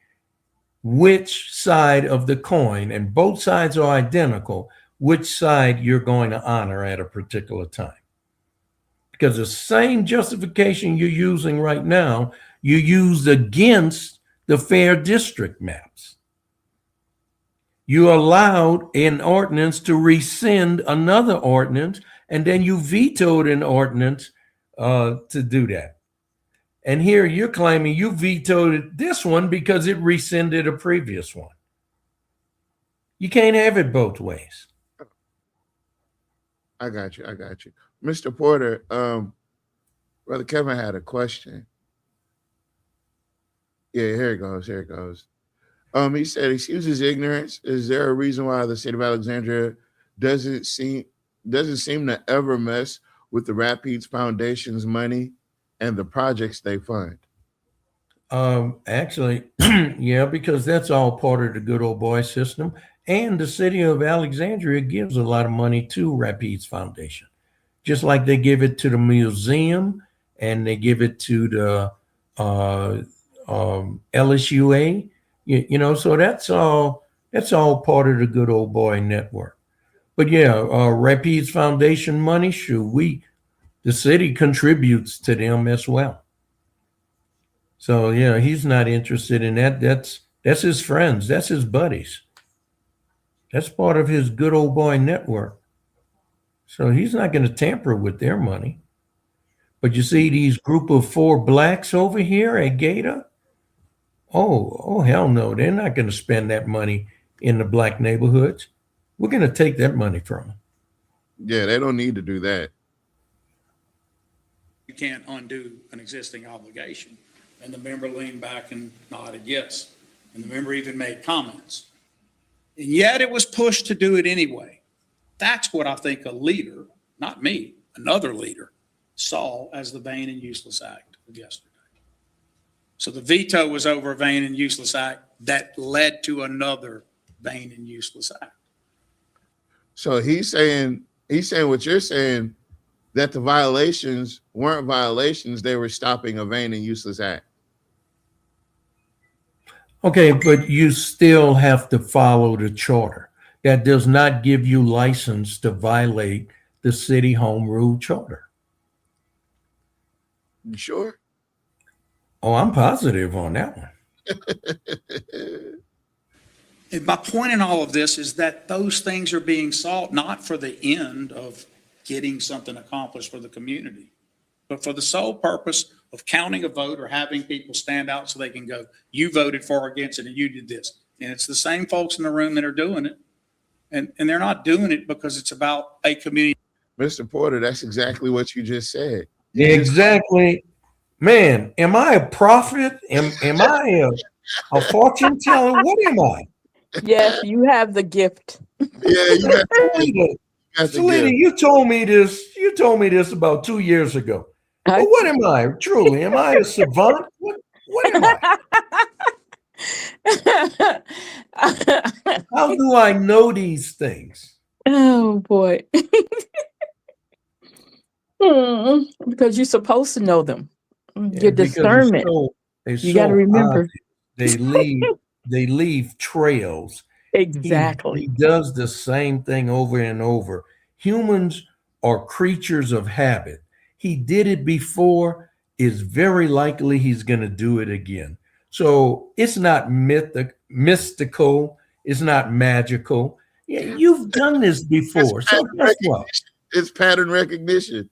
which side of the coin, and both sides are identical, which side you're going to honor at a particular time. Because the same justification you're using right now, you used against the fair district maps. You allowed an ordinance to rescind another ordinance, and then you vetoed an ordinance to do that. And here you're claiming you vetoed this one because it rescinded a previous one. You can't have it both ways. I got you. Mr. Porter, Brother Kevin had a question. Yeah, here it goes. He said, excuse his ignorance. Is there a reason why the state of Alexandria doesn't seem to ever mess with the Rapides Foundation's money and the projects they fund? Actually, yeah, because that's all part of the good old boy system. And the city of Alexandria gives a lot of money to Rapides Foundation, just like they give it to the museum and they give it to the LSUA. You know, so that's all part of the good old boy network. But yeah, Rapides Foundation money, the city contributes to them as well. So yeah, he's not interested in that. That's his friends, that's his buddies. That's part of his good old boy network. So he's not going to tamper with their money. But you see these group of 4 blacks over here at Gator? Oh, hell no. They're not going to spend that money in the black neighborhoods. We're going to take that money from them. Yeah, they don't need to do that. You can't undo an existing obligation. And the member leaned back and nodded yes. And the member even made comments. And yet it was pushed to do it anyway. That's what I think a leader, not me, another leader, saw as the vain and useless act of yesterday. So the veto was over a vain and useless act that led to another vain and useless act. So he's saying what you're saying, that the violations weren't violations, they were stopping a vain and useless act. Okay, but you still have to follow the charter. That does not give you license to violate the city home rule charter. You sure? Oh, I'm positive on that one. And my point in all of this is that those things are being sought not for the end of getting something accomplished for the community, but for the sole purpose of counting a vote or having people stand out so they can go, you voted for or against it and you did this. And it's the same folks in the room that are doing it. And they're not doing it because it's about a community. Mr. Porter, that's exactly what you just said. Exactly. Man, am I a prophet? Am I a fortune teller? What am I? Yes, you have the gift. Yeah, you got the Selena, you told me this. You told me this about 2 years ago. But what am I? Truly, am I a savant? What am I? How do I know these things? Oh boy. Because you're supposed to know them. Your discernment. You got to remember. They leave trails. Exactly. He does the same thing over and over. Humans are creatures of habit. He did it before. It's very likely he's going to do it again. So it's not mystical. It's not magical. Yeah, you've done this before. So guess what? It's pattern recognition.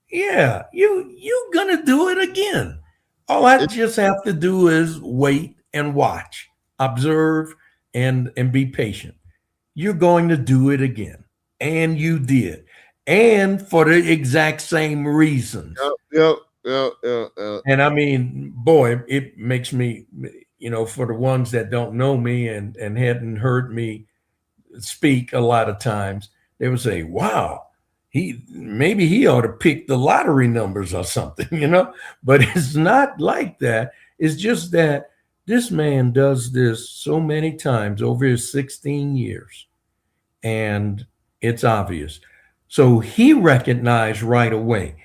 Yeah, you're going to do it again. All I just have to do is wait and watch, observe, and be patient. You're going to do it again. And you did. And for the exact same reasons. Yep. And I mean, boy, it makes me, for the ones that don't know me and hadn't heard me speak a lot of times, they would say, wow, maybe he ought to pick the lottery numbers or something, but it's not like that. It's just that this man does this so many times over his 16 years, and it's obvious. So he recognized right away.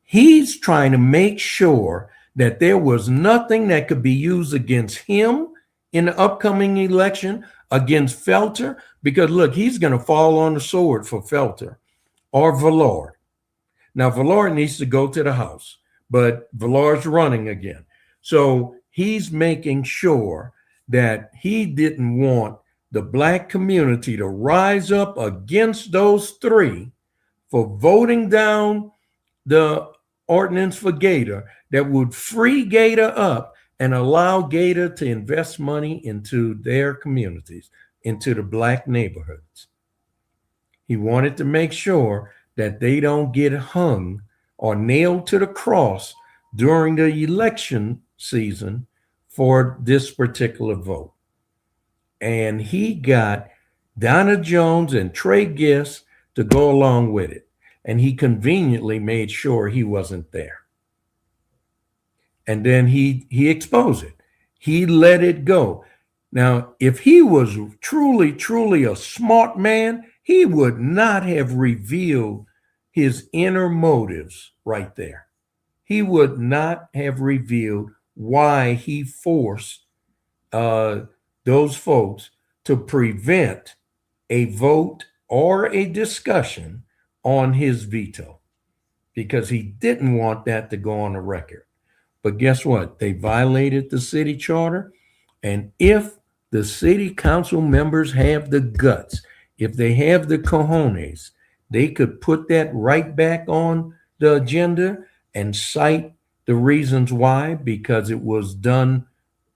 He's trying to make sure that there was nothing that could be used against him in the upcoming election, against Felter, because look, he's going to fall on the sword for Felter or Vallard. Now, Vallard needs to go to the House, but Vallard's running again. So he's making sure that he didn't want the Black community to rise up against those three for voting down the ordinance for Gator that would free Gator up and allow Gator to invest money into their communities, into the Black neighborhoods. He wanted to make sure that they don't get hung or nailed to the cross during the election season for this particular vote. And he got Donna Jones and Trey Gist to go along with it. And he conveniently made sure he wasn't there. And then he exposed it. He let it go. Now, if he was truly a smart man, he would not have revealed his inner motives right there. He would not have revealed why he forced those folks to prevent a vote or a discussion on his veto, because he didn't want that to go on the record. But guess what? They violated the city charter. And if the city council members have the guts, if they have the cojones, they could put that right back on the agenda and cite the reasons why, because it was done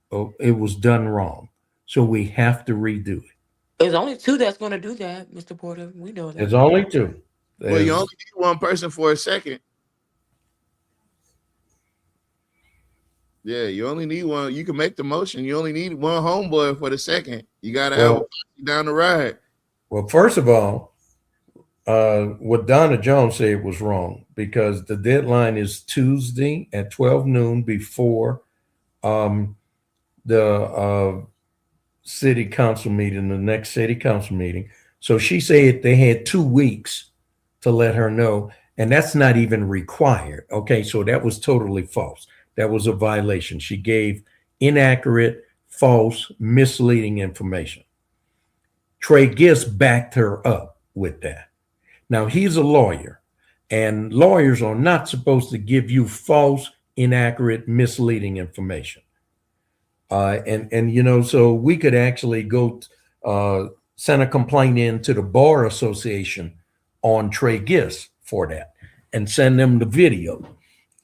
wrong. So we have to redo it. There's only two that's going to do that, Mr. Porter. We know that. There's only two. Well, you only need one person for a second. Yeah, you only need one. You can make the motion. You only need one homeboy for the second. You got to have down the ride. Well, first of all, what Donna Jones said was wrong because the deadline is Tuesday at 12 noon before the city council meeting, the next city council meeting. So she said they had 2 weeks to let her know, and that's not even required. Okay, so that was totally false. That was a violation. She gave inaccurate, false, misleading information. Trey Gist backed her up with that. Now, he's a lawyer, and lawyers are not supposed to give you false, inaccurate, misleading information. And you know, so we could actually go send a complaint in to the Bar Association on Trey Gist for that and send them the video,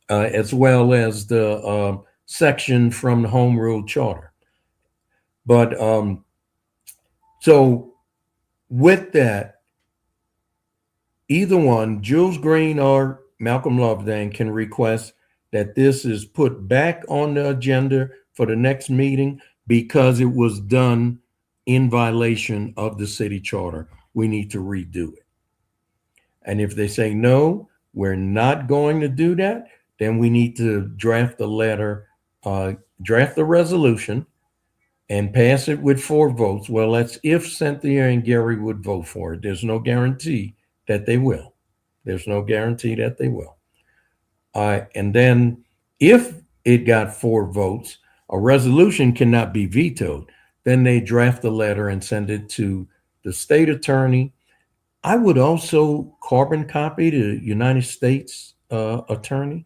as well as the section from the Home Rule Charter. But so with that, either one, Jules Green or Malcolm Lovedane, can request that this is put back on the agenda for the next meeting because it was done in violation of the city charter. We need to redo it. And if they say, no, we're not going to do that, then we need to draft a letter, draft a resolution, and pass it with 4 votes. Well, that's if Cynthia and Gary would vote for it. There's no guarantee that they will. There's no guarantee that they will. And then if it got 4 votes, a resolution cannot be vetoed. Then they draft a letter and send it to the state attorney. I would also carbon copy the United States attorney,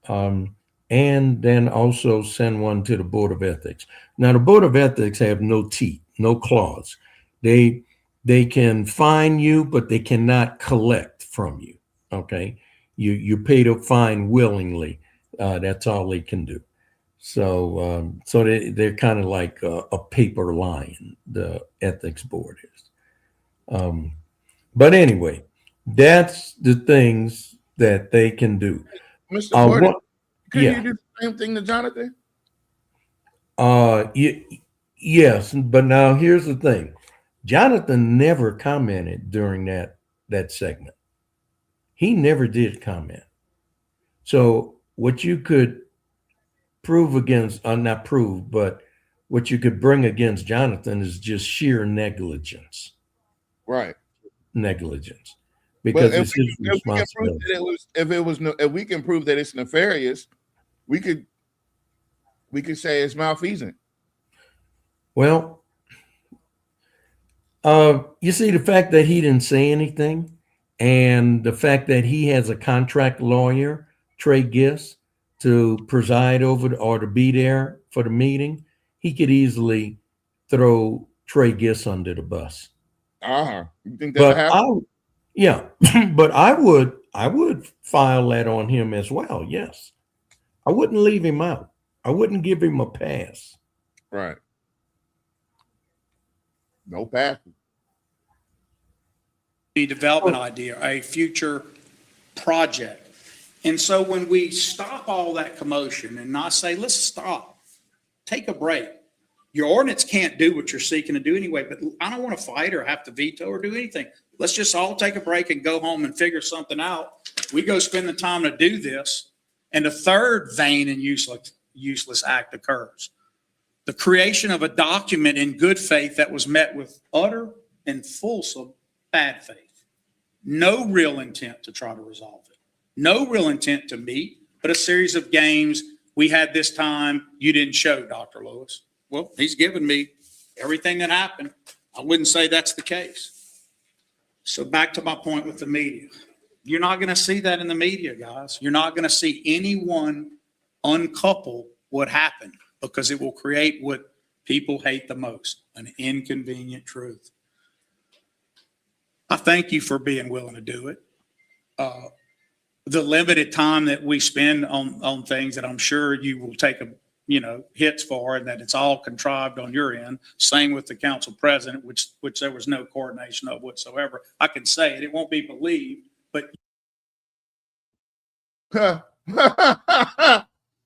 and then also send one to the Board of Ethics. Now, the Board of Ethics have no teeth, no claws. They can fine you, but they cannot collect from you. Okay, you pay the fine willingly. That's all they can do. So they're kind of like a paper lion. The ethics board is. But anyway, that's the things that they can do. Mr. Gordon, can yeah. you do the same thing to Jonathan? Yes, but now here's the thing. Jonathan never commented during that segment. He never did comment. So what you could prove against, not prove, but what you could bring against Jonathan is just sheer negligence. Right. Negligence. Because it's his responsibility. If we can prove that it's nefarious, we could say it's malfeasant. Well, you see, the fact that he didn't say anything and the fact that he has a contract lawyer, Trey Gist, to preside over or to be there for the meeting, he could easily throw Trey Gist under the bus. You think that happen? Yeah, but I would file that on him as well. Yes, I wouldn't leave him out. I wouldn't give him a pass. Right. No pass. A development idea, a future project. And so when we stop all that commotion and not say, let's stop, take a break. Your ordinance can't do what you're seeking to do anyway, but I don't want to fight or have to veto or do anything. Let's just all take a break and go home and figure something out. We go spend the time to do this. And the third vain and useless act occurs. The creation of a document in good faith that was met with utter and fulsome bad faith. No real intent to try to resolve it. No real intent to meet, but a series of games. We had this time. You didn't show, Dr. Lewis. Well, he's given me everything that happened. I wouldn't say that's the case. So back to my point with the media. You're not going to see that in the media, guys. You're not going to see anyone uncouple what happened because it will create what people hate the most, an inconvenient truth. I thank you for being willing to do it. The limited time that we spend on things that I'm sure you will take hits for, and that it's all contrived on your end. Same with the council president, which there was no coordination of whatsoever. I can say it won't be believed, but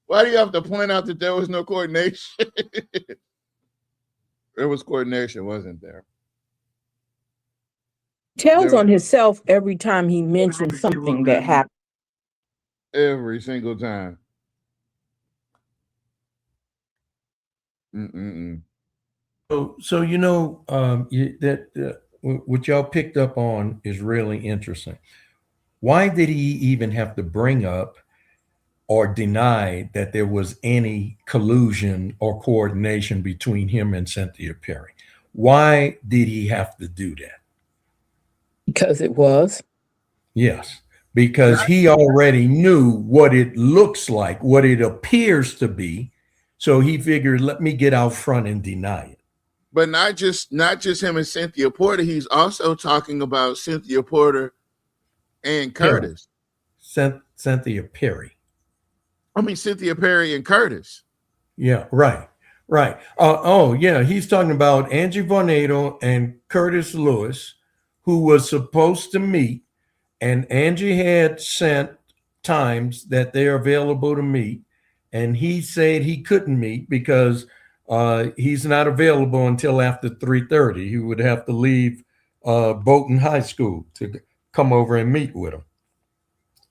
why do you have to point out that there was no coordination? There was coordination, wasn't there? Tells on himself every time he mentions something that happened. Every single time. Mm-mm-mm. So what y'all picked up on is really interesting. Why did he even have to bring up or deny that there was any collusion or coordination between him and Cynthia Perry? Why did he have to do that? Because it was. Yes, because he already knew what it looks like, what it appears to be. So he figured, let me get out front and deny it. But not just him and Cynthia Porter. He's also talking about Cynthia Porter and Curtis. Cynthia Perry. I mean, Cynthia Perry and Curtis. Yeah, right. Yeah, he's talking about Angie Vornado and Curtis Lewis, who was supposed to meet, and Angie had sent times that they're available to meet, and he said he couldn't meet because he's not available until after 3:30. He would have to leave Bolton High School to come over and meet with him.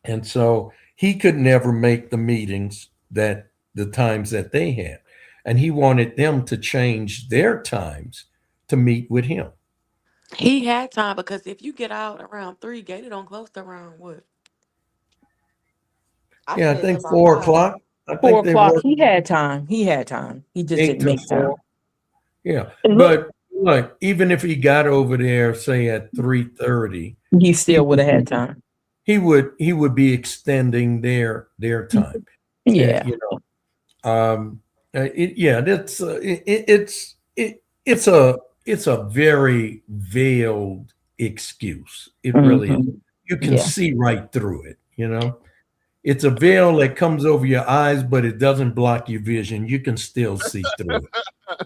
And so he could never make the meetings that the times that they had. And he wanted them to change their times to meet with him. He had time because if you get out around 3, Gator don't close to around what? I said think about 4 5. o'clock. I 4 think they o'clock. work He had time. He just 8 didn't to make 4. time. Yeah. And But look, even if he got over there, say at 3:30, he still would have had time. He would be extending their time. Yeah. It's a very veiled excuse. It really is. You can see right through it. It's a veil that comes over your eyes, but it doesn't block your vision. You can still see through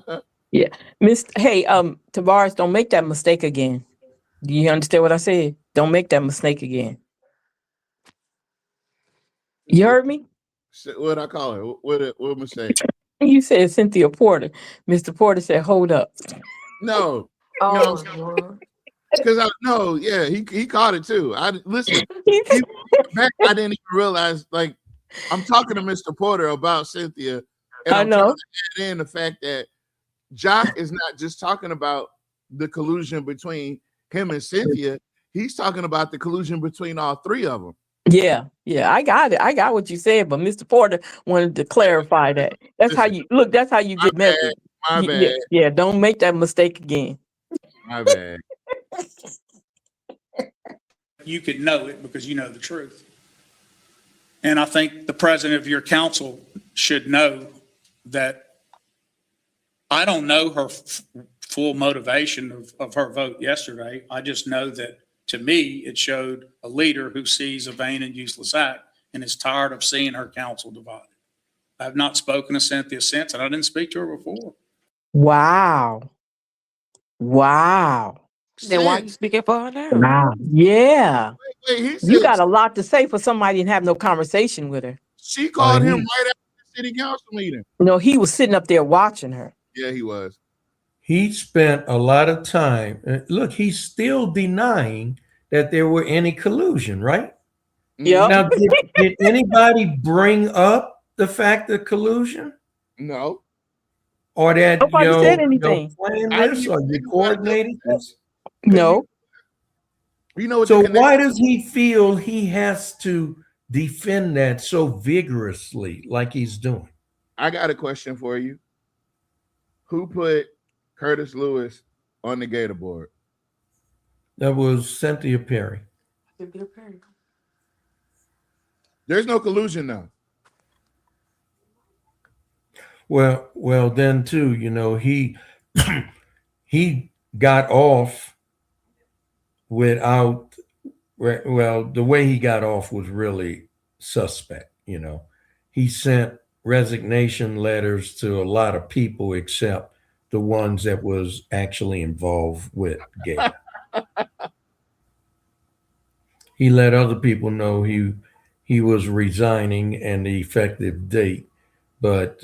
it. Yeah. Hey, Tavares, don't make that mistake again. Do you understand what I said? Don't make that mistake again. You heard me? What I call her? What mistake? You said Cynthia Porter. Mr. Porter said, hold up. No. Oh, no. Because he caught it too. I didn't even realize. Like, I'm talking to Mr. Porter about Cynthia, and I'm trying to add in the fact that Jock is not just talking about the collusion between him and Cynthia. He's talking about the collusion between all three of them. Yeah, I got it. I got what you said, but Mr. Porter wanted to clarify that. That's how you look. That's how you get messy. My bad. Yeah, don't make that mistake again. My bad. You could know it because you know the truth. And I think the president of your council should know that I don't know her full motivation of her vote yesterday. I just know that to me, it showed a leader who sees a vain and useless act and is tired of seeing her council divided. I have not spoken to Cynthia since, and I didn't speak to her before. Wow. Then why you speaking for her now? Wow. Yeah. Wait, You got a lot to say for somebody and have no conversation with her. She called him right after the city council meeting. No, he was sitting up there watching her. Yeah, he was. He spent a lot of time. Look, he's still denying that there were any collusion, right? Yeah. Now, did anybody bring up the fact of collusion? No. Or that nobody said anything. Planned this or you coordinated this? No. You know what? So why does he feel he has to defend that so vigorously, like he's doing? I got a question for you. Who put Curtis Lewis on the Gator board? That was Cynthia Perry. There's no collusion now. Well, then too, he got off without. Well, the way he got off was really suspect. He sent resignation letters to a lot of people except the ones that was actually involved with Gator. He let other people know he was resigning and the effective date, but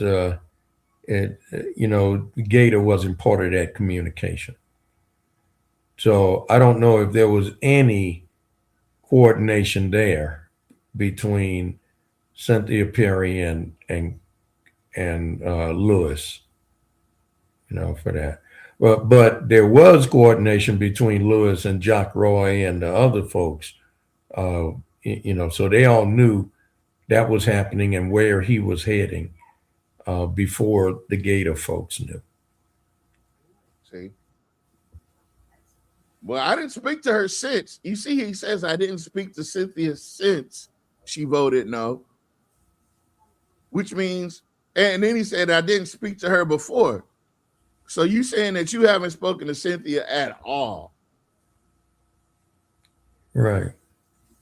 Gator wasn't part of that communication. So I don't know if there was any coordination there between Cynthia Perry and Lewis, for that. But there was coordination between Lewis and Jock Roy and the other folks. So they all knew that was happening and where he was heading before the Gator folks knew. See? Well, I didn't speak to her since. You see, he says I didn't speak to Cynthia since she voted no, which means, and then he said I didn't speak to her before. So you saying that you haven't spoken to Cynthia at all? Right.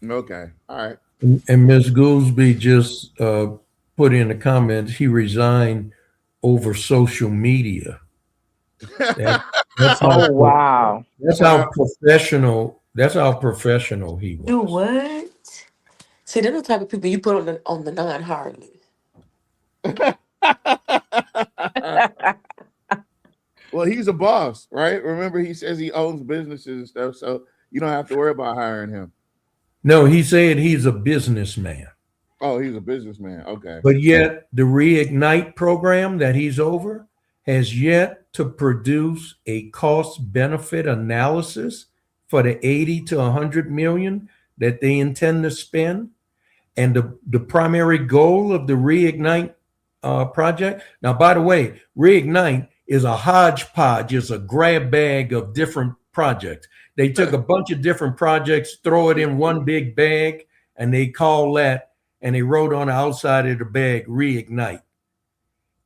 Okay. All right. And Ms. Goolsby just put in the comments he resigned over social media. That's Oh, wow. That's how professional. That's how professional he was. Do what? See, they're the type of people you put on the non-hire list. Well, he's a boss, right? Remember, he says he owns businesses and stuff, so you don't have to worry about hiring him. No, he said he's a businessman. Oh, he's a businessman. Okay. But yet the Reignite program that he's over has yet to produce a cost benefit analysis for the 80 to 100 million that they intend to spend. And the primary goal of the Reignite project. Now, by the way, Reignite is a hodgepodge, is a grab bag of different projects. They took a bunch of different projects, throw it in one big bag, and they call that, and they wrote on the outside of the bag, Reignite.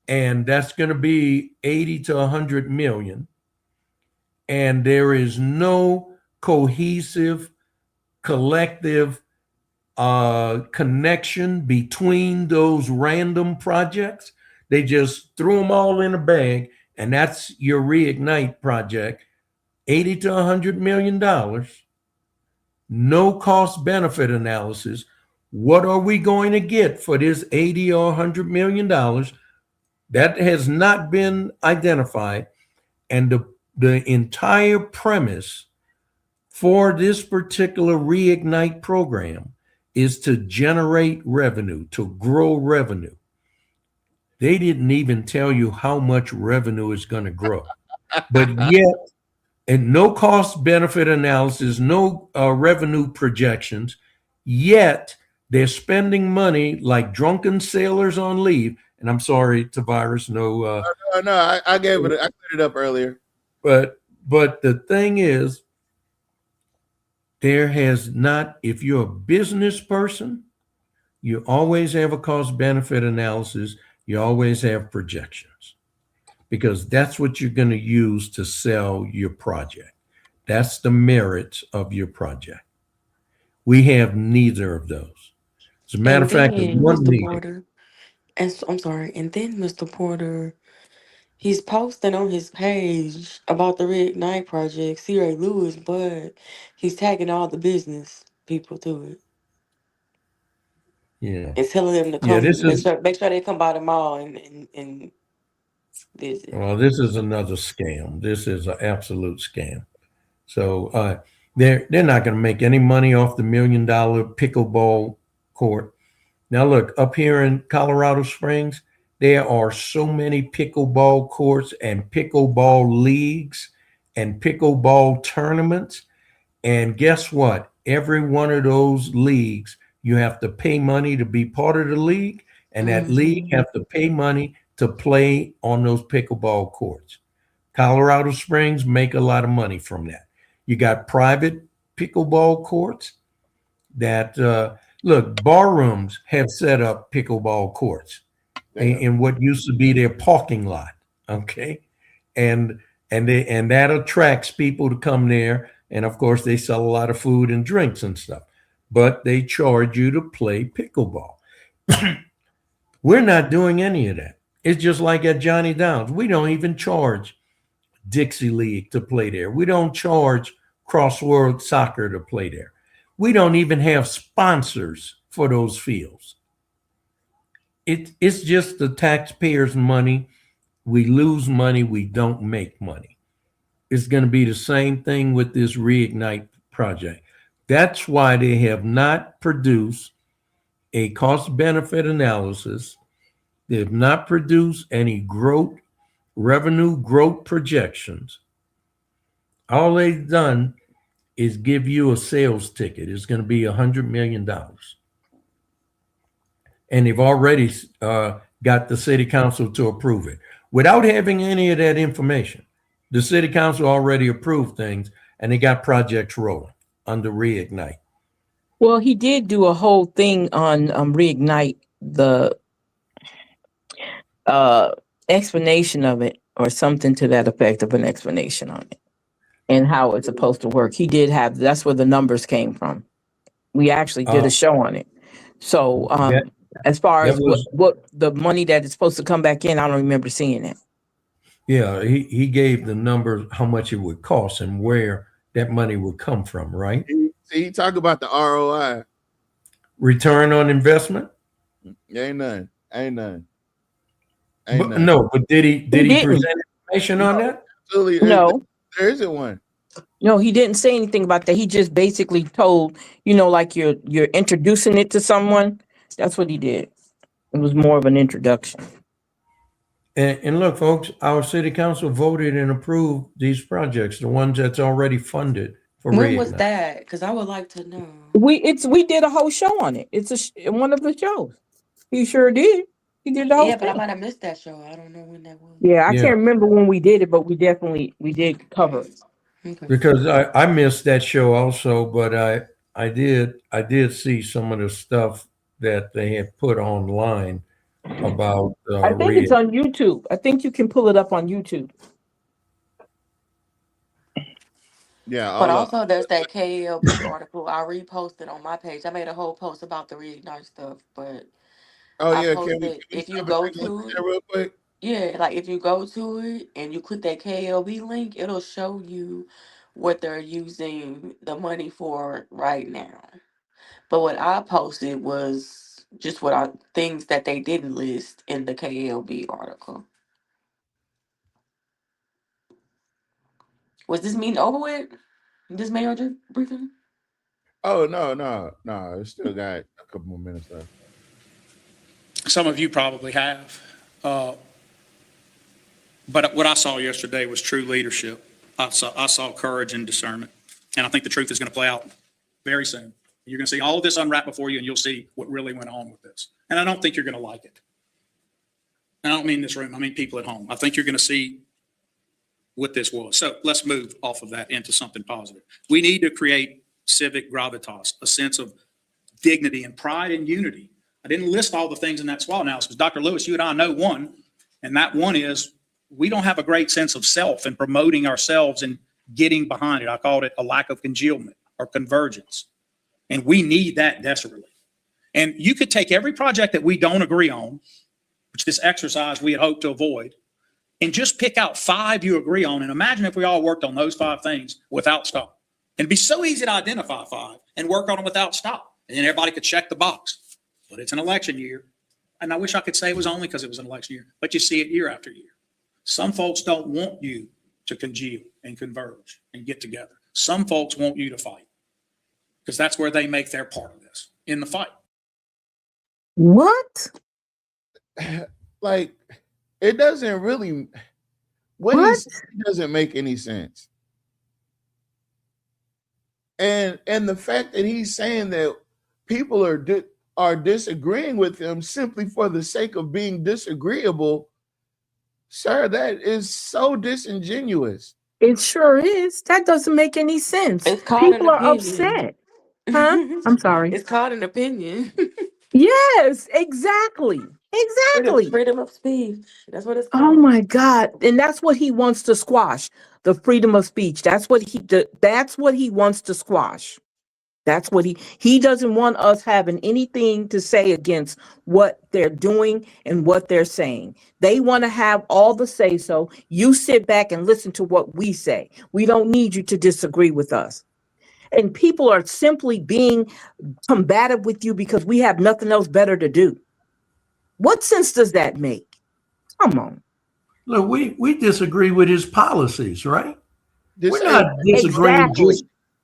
And that's going to be 80 to 100 million. And there is no cohesive, collective connection between those random projects. They just threw them all in a bag, and that's your Reignite project, 80 to 100 million dollars. No cost benefit analysis. What are we going to get for this 80 or 100 million dollars? That has not been identified. And the entire premise for this particular Reignite program is to generate revenue, to grow revenue. They didn't even tell you how much revenue is going to grow. But yet, and no cost benefit analysis, no revenue projections, yet they're spending money like drunken sailors on leave. And I'm sorry, Tavares, no. No, I gave it, I put it up earlier. But the thing is, there has not, if you're a business person, you always have a cost benefit analysis. You always have projections because that's what you're going to use to sell your project. That's the merits of your project. We have neither of those. As a matter of fact, there's one Mr. meeting. Porter, I'm sorry, and then Mr. Porter, he's posting on his page about the Reignite project, C. Ray Lewis, but he's tagging all the business people to it. Yeah. And telling them to come, make sure they come by the mall and visit. Well, this is another scam. This is an absolute scam. So they're not going to make any money off the $1 million pickleball court. Now, look, up here in Colorado Springs, there are so many pickleball courts and pickleball leagues and pickleball tournaments. And guess what? Every one of those leagues, you have to pay money to be part of the league, and that league have to pay money to play on those pickleball courts. Colorado Springs make a lot of money from that. You got private pickleball courts that, look, bar rooms have set up pickleball courts in what used to be their parking lot, okay? And that attracts people to come there. And of course, they sell a lot of food and drinks and stuff, but they charge you to play pickleball. We're not doing any of that. It's just like at Johnny Downs. We don't even charge Dixie League to play there. We don't charge Crossworld Soccer to play there. We don't even have sponsors for those fields. It's just the taxpayers' money. We lose money. We don't make money. it's going to be the same thing with this Reignite project. That's why they have not produced a cost benefit analysis. They have not produced any revenue growth projections. All they've done is give you a sales ticket. It's going to be $100 million. And they've already got the city council to approve it. Without having any of that information, the city council already approved things and they got projects rolling under Reignite. Well, he did do a whole thing on Reignite, the explanation of it, or something to that effect of an explanation on it and how it's supposed to work. He did have, that's where the numbers came from. We actually did a show on it. So as far as what the money that is supposed to come back in, I don't remember seeing it. Yeah, he gave the numbers, how much it would cost and where that money would come from, right? He talk about the ROI. Return on investment? Ain't none. No, but did he present information on that? Absolutely. No. There isn't one. No, he didn't say anything about that. He just basically told, like you're introducing it to someone. That's what he did. It was more of an introduction. And look, folks, our city council voted and approved these projects, the ones that's already funded for When Reignite. was that? Because I would like to know. We did a whole show on it. It's one of the shows. He sure did. He did the whole but I thing. might have missed that show. I don't know when that was. Yeah, I can't remember when we did it, but we did cover it. Okay. Because I missed that show also, but I did see some of the stuff that they had put online about I think it's on YouTube. I think you can pull it up on YouTube. Yeah, But also there's that KLB article I reposted on my page. I made a whole post about the Reignite stuff, but I posted, if you go to it real quick? Yeah, like if you go to it and you click that KLB link, it'll show you what they're using the money for right now. But what I posted was just things that they didn't list in the KLB article. Was this meeting over with? This mayor briefing? Oh, no. It's still got a couple more minutes left. Some of you probably have. But what I saw yesterday was true leadership. I saw courage and discernment. And I think the truth is going to play out very soon. You're going to see all of this unwrap before you, and you'll see what really went on with this. And I don't think you're going to like it. And I don't mean this room. I mean people at home. I think you're going to see what this was. So let's move off of that into something positive. We need to create civic gravitas, a sense of dignity and pride and unity. I didn't list all the things in that SWOT analysis. Dr. Lewis, you and I know one, and that one is we don't have a great sense of self and promoting ourselves and getting behind it. I called it a lack of congealment or convergence. And we need that desperately. And you could take every project that we don't agree on, which this exercise we had hoped to avoid, and just pick out 5 you agree on. And imagine if we all worked on those 5 things without stop. And it'd be so easy to identify 5 and work on them without stop. And then everybody could check the box. But it's an election year. And I wish I could say it was only because it was an election year, but you see it year after year. Some folks don't want you to congeal and converge and get together. Some folks want you to fight because that's where they make their part of this, in the fight. What? Like, it doesn't really, what? He said doesn't make any sense. And the fact that he's saying that people are disagreeing with him simply for the sake of being disagreeable, sir, that is so disingenuous. It sure is. That doesn't make any sense. It's called People an are opinion. upset. Huh? I'm sorry. It's called an opinion. Yes, exactly. Exactly. Freedom of speech. That's what it's called. Oh my God. And that's what he wants to squash. The freedom of speech. That's what he wants to squash. That's what he doesn't want us having anything to say against what they're doing and what they're saying. They want to have all the say so. You sit back and listen to what we say. We don't need you to disagree with us. And people are simply being combative with you because we have nothing else better to do. What sense does that make? Come on. Look, we disagree with his policies, right? We're not disagreeing Exactly.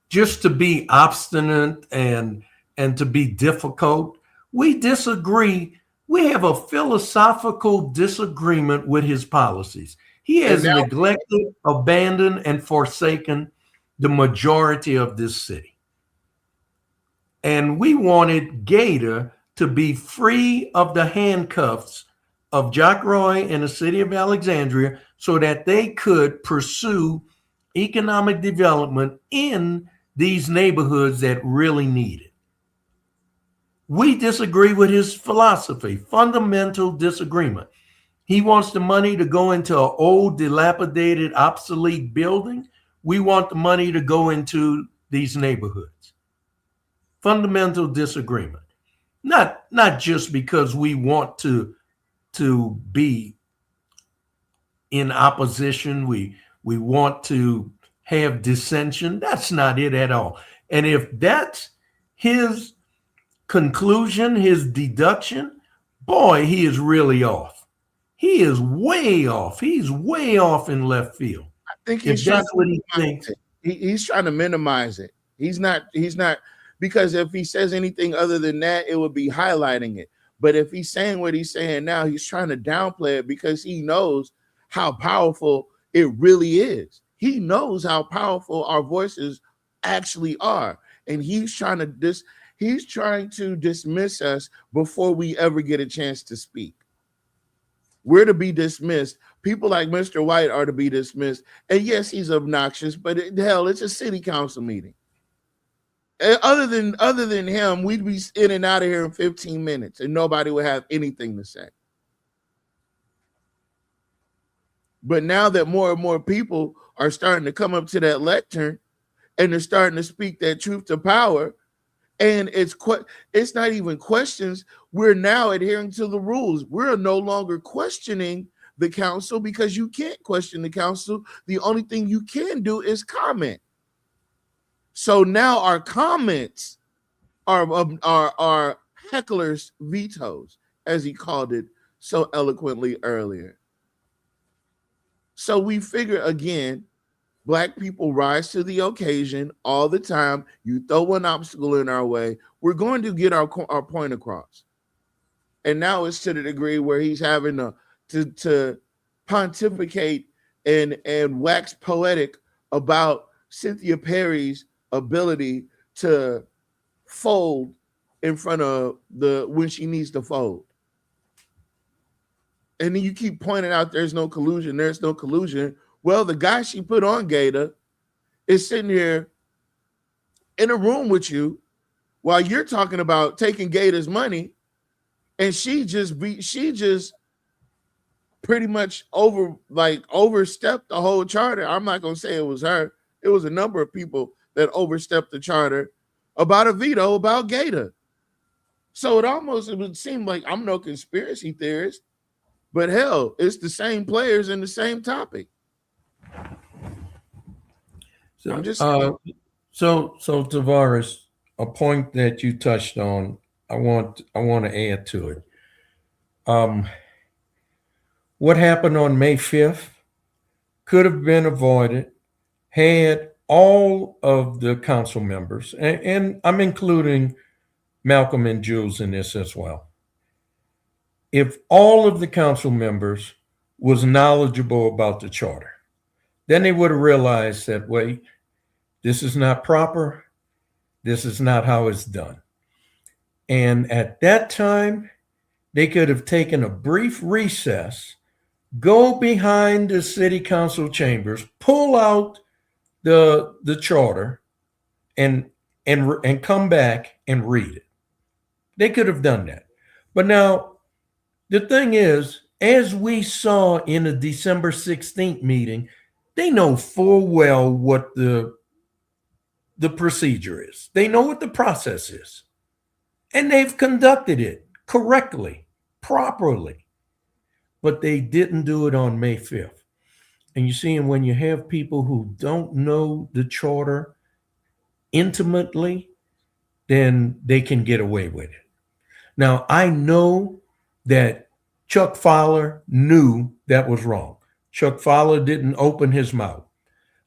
just to be obstinate and to be difficult. We disagree. We have a philosophical disagreement with his policies. He has neglected, abandoned, and forsaken the majority of this city. And we wanted Gator to be free of the handcuffs of Jock Roy and the city of Alexandria so that they could pursue economic development in these neighborhoods that really need it. We disagree with his philosophy, fundamental disagreement. He wants the money to go into an old, dilapidated, obsolete building. We want the money to go into these neighborhoods. Fundamental disagreement. Not just because we want to be in opposition. We want to have dissension. That's not it at all. And if that's his conclusion, his deduction, boy, he is really off. He is way off. He's way off in left field. I think If that's what he thinks. He's trying to minimize it. He's not, because if he says anything other than that, it would be highlighting it. But if he's saying what he's saying now, he's trying to downplay it because he knows how powerful it really is. He knows how powerful our voices actually are. And he's trying to dismiss us before we ever get a chance to speak. We're to be dismissed. People like Mr. White are to be dismissed. And yes, he's obnoxious, but hell, it's a city council meeting. And other than him, we'd be in and out of here in 15 minutes and nobody would have anything to say. But now that more and more people are starting to come up to that lectern and they're starting to speak that truth to power, and it's not even questions. We're now adhering to the rules. We're no longer questioning the council because you can't question the council. The only thing you can do is comment. So now our comments are hecklers' vetoes, as he called it so eloquently earlier. So we figure, again, Black people rise to the occasion all the time. You throw one obstacle in our way, we're going to get our point across. And now it's to the degree where he's having to pontificate and wax poetic about Cynthia Perry's ability to fold in front of when she needs to fold. And then you keep pointing out there's no collusion. Well, the guy she put on Gator is sitting here in a room with you while you're talking about taking Gator's money, and she just pretty much overstepped the whole charter. I'm not gonna say it was her. It was a number of people that overstepped the charter about a veto about Gator. So it would seem like I'm no conspiracy theorist, but hell, it's the same players in the same topic. So Tavares, a point that you touched on, I want to add to it. What happened on May 5th could have been avoided had all of the council members, and I'm including Malcolm and Jules in this as well. If all of the council members was knowledgeable about the charter, then they would have realized that, wait, this is not proper. This is not how it's done. And at that time, they could have taken a brief recess, go behind the city council chambers, pull out the charter, and come back and read it. They could have done that. But now, the thing is, as we saw in the December 16th meeting, they know full well what the procedure is. They know what the process is. And they've conducted it correctly, properly. But they didn't do it on May 5th. And you see, and when you have people who don't know the charter intimately, then they can get away with it. Now, I know that Chuck Fowler knew that was wrong. Chuck Fowler didn't open his mouth.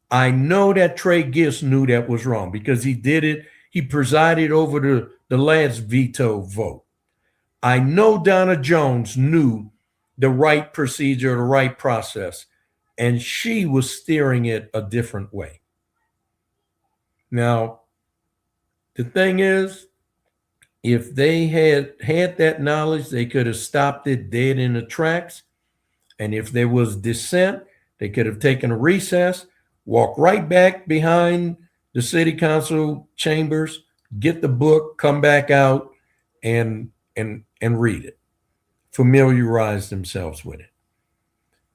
I know that Trey Gist knew that was wrong because he did it. He presided over the last veto vote. I know Donna Jones knew the right procedure, the right process, and she was steering it a different way. Now, the thing is, if they had that knowledge, they could have stopped it dead in the tracks. And if there was dissent, they could have taken a recess, walk right back behind the city council chambers, get the book, come back out and read it, familiarize themselves with it.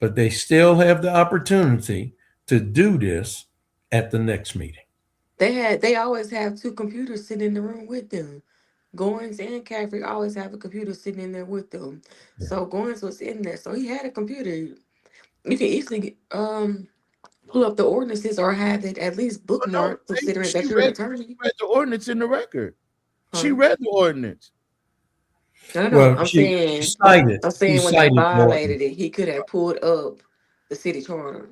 But they still have the opportunity to do this at the next meeting. They always have two computers sitting in the room with them. Goins and Caffrey always have a computer sitting in there with them. So Goins was in there, so he had a computer. You can easily pull up the ordinances or have it at least Oh, no, bookmarked, considering she that you're an read attorney. the ordinance in the record. She Huh? read the ordinance. I know. Well, I'm she saying cited when they the violated ordinance. it, he could have pulled up the city charter.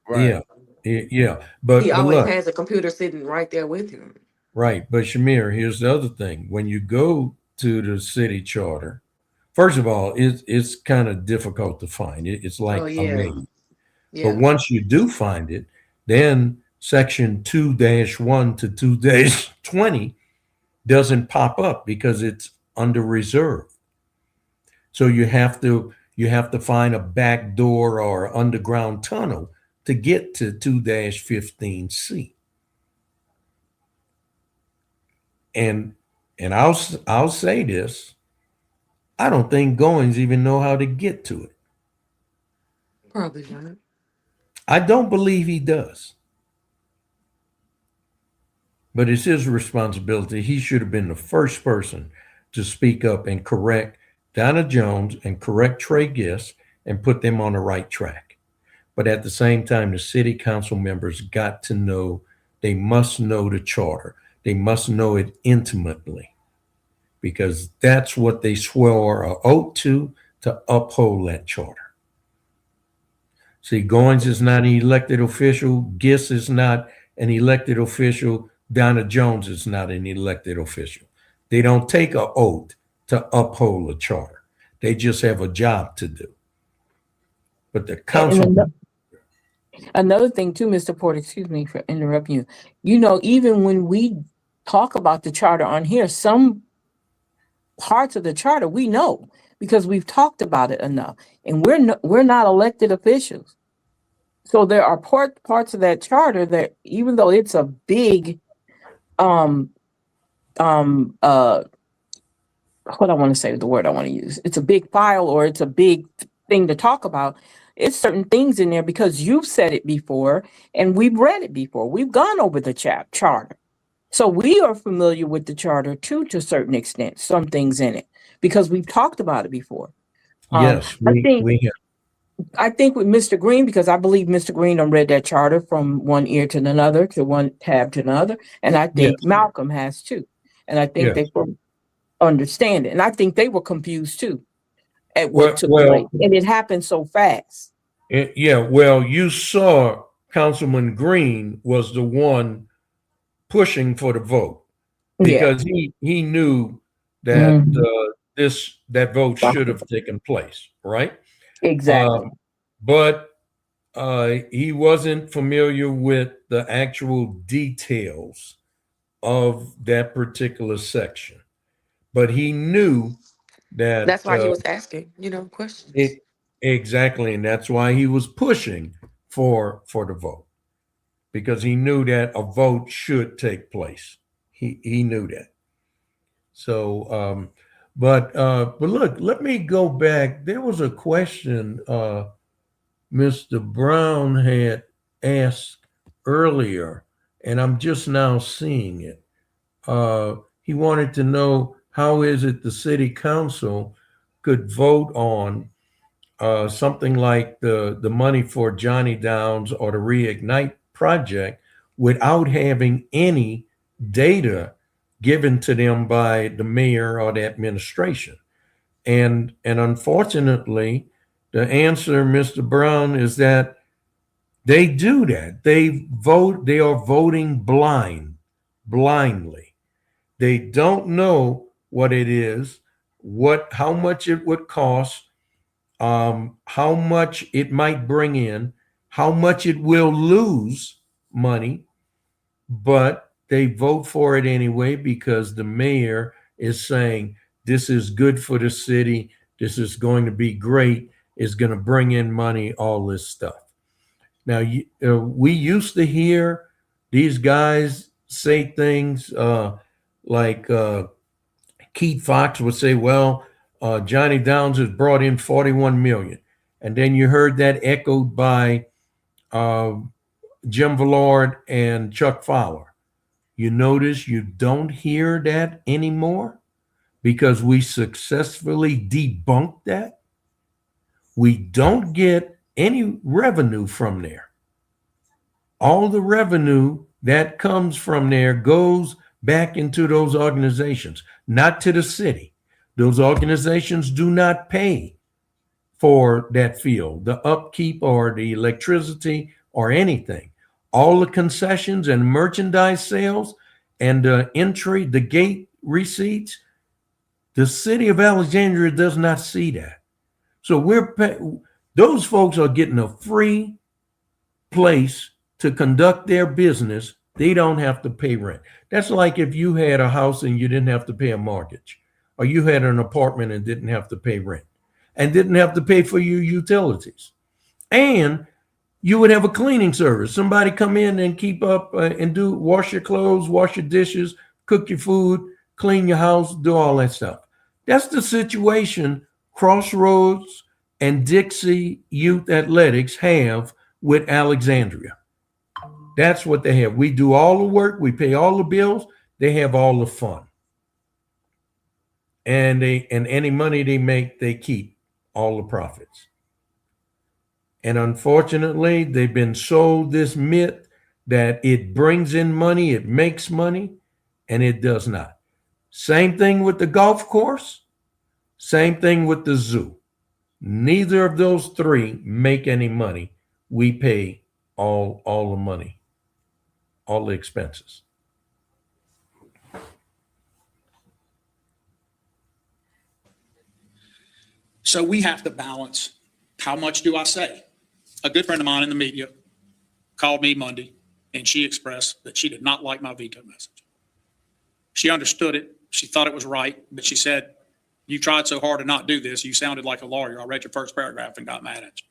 Right. Yeah. He But always look, has a computer sitting right there with him. right. But Shamir, here's the other thing. When you go to the city charter, first of all, it's kind of difficult to find. It's Oh like a yeah, maze. But yeah. once you do find it, then section 2-1 to 2-20 doesn't pop up because it's under reserve. So you have to find a back door or underground tunnel to get to 2-15C. And I'll say this, I don't think Goins even know how to get to it. Probably not. I don't believe he does. But it's his responsibility. He should have been the first person to speak up and correct Donna Jones and correct Trey Gist and put them on the right track. But at the same time, the city council members got to know, they must know the charter. They must know it intimately because that's what they swore an oath to uphold that charter. See, Goins is not an elected official. Gist is not an elected official. Donna Jones is not an elected official. They don't take an oath to uphold a charter. They just have a job to do. But the council... Another thing too, Mr. Porter, excuse me for interrupting you. You know, even when we talk about the charter on here, some parts of the charter we know because we've talked about it enough, and we're not elected officials. So there are parts of that charter that, even though it's a big what I want to say, the word I want to use, it's a big file or it's a big thing to talk about. It's certain things in there because you've said it before and we've read it before. We've gone over the charter. So we are familiar with the charter too, to a certain extent, some things in it, because we've talked about it before. Yes, we have. I think with Mr. Green, because I believe Mr. Green read that charter from one ear to another, to one tab to another. And I think Malcolm has too. And I think they understand it. And I think they were confused too at what took place. And it happened so fast. Well, you saw Councilman Green was the one pushing for the vote because he knew that that vote should have taken place, right? Exactly. But he wasn't familiar with the actual details of that particular section. But he knew that That's why he was asking, questions. Exactly, and that's why he was pushing for the vote, because he knew that a vote should take place. He knew that. So, but look, let me go back. There was a question Mr. Brown had asked earlier, and I'm just now seeing it. He wanted to know, how is it the city council could vote on something like the money for Johnny Downs or the Reignite project without having any data given to them by the mayor or the administration. And unfortunately, the answer, Mr. Brown, is that They do that. They vote. They are voting blindly. They don't know what it is, how much it would cost, how much it might bring in, how much it will lose money, but they vote for it anyway because the mayor is saying this is good for the city, this is going to be great, it's going to bring in money, all this stuff. Now, we used to hear these guys say things like Keith Fox would say, well, Johnny Downs has brought in 41 million. And then you heard that echoed by Jim Villard and Chuck Fowler. You notice you don't hear that anymore because we successfully debunked that. We don't get any revenue from there. All the revenue that comes from there goes back into those organizations, not to the city. Those organizations do not pay for that field, the upkeep or the electricity or anything. All the concessions and merchandise sales and the entry, the gate receipts, the city of Alexandria does not see that. So those folks are getting a free place to conduct their business. They don't have to pay rent. That's like if you had a house and you didn't have to pay a mortgage, or you had an apartment and didn't have to pay rent and didn't have to pay for your utilities. And you would have a cleaning service. Somebody come in and keep up and wash your clothes, wash your dishes, cook your food, clean your house, do all that stuff. That's the situation Crossroads and Dixie Youth Athletics have with Alexandria. That's what they have. We do all the work, we pay all the bills, they have all the fun. And any money they make, they keep all the profits. And unfortunately, they've been sold this myth that it brings in money, it makes money, and it does not. Same thing with the golf course, same thing with the zoo. Neither of those three make any money. We pay all the money, all the expenses. So we have to balance, how much do I say? A good friend of mine in the media called me Monday, and she expressed that she did not like my veto message. She understood it. She thought it was right, but she said, you tried so hard to not do this. You sounded like a lawyer. I read your first paragraph and got mad at you.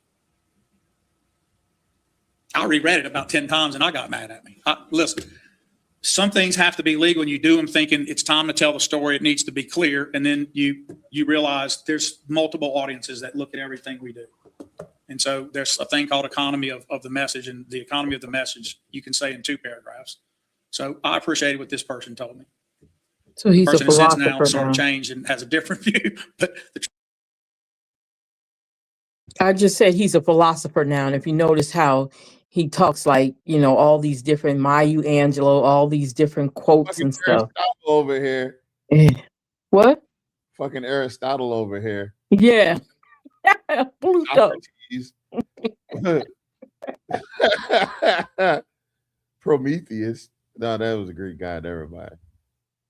I reread it about 10 times and I got mad at me. Listen, some things have to be legal and you do them thinking it's time to tell the story. It needs to be clear. And then you realize there's multiple audiences that look at everything we do. And so there's a thing called economy of the message, and the economy of the message you can say in 2 paragraphs. So I appreciated what this person told me. So he's a person has since now philosopher sort of now. changed and has a different view. But I just said he's a philosopher now. And if you notice how he talks like, all these different Maya Angelou, all these different quotes Fucking and stuff. Aristotle over here. What? Fucking Aristotle over here. Yeah. Pluto. Prometheus. No, that was a Greek guy. Never mind.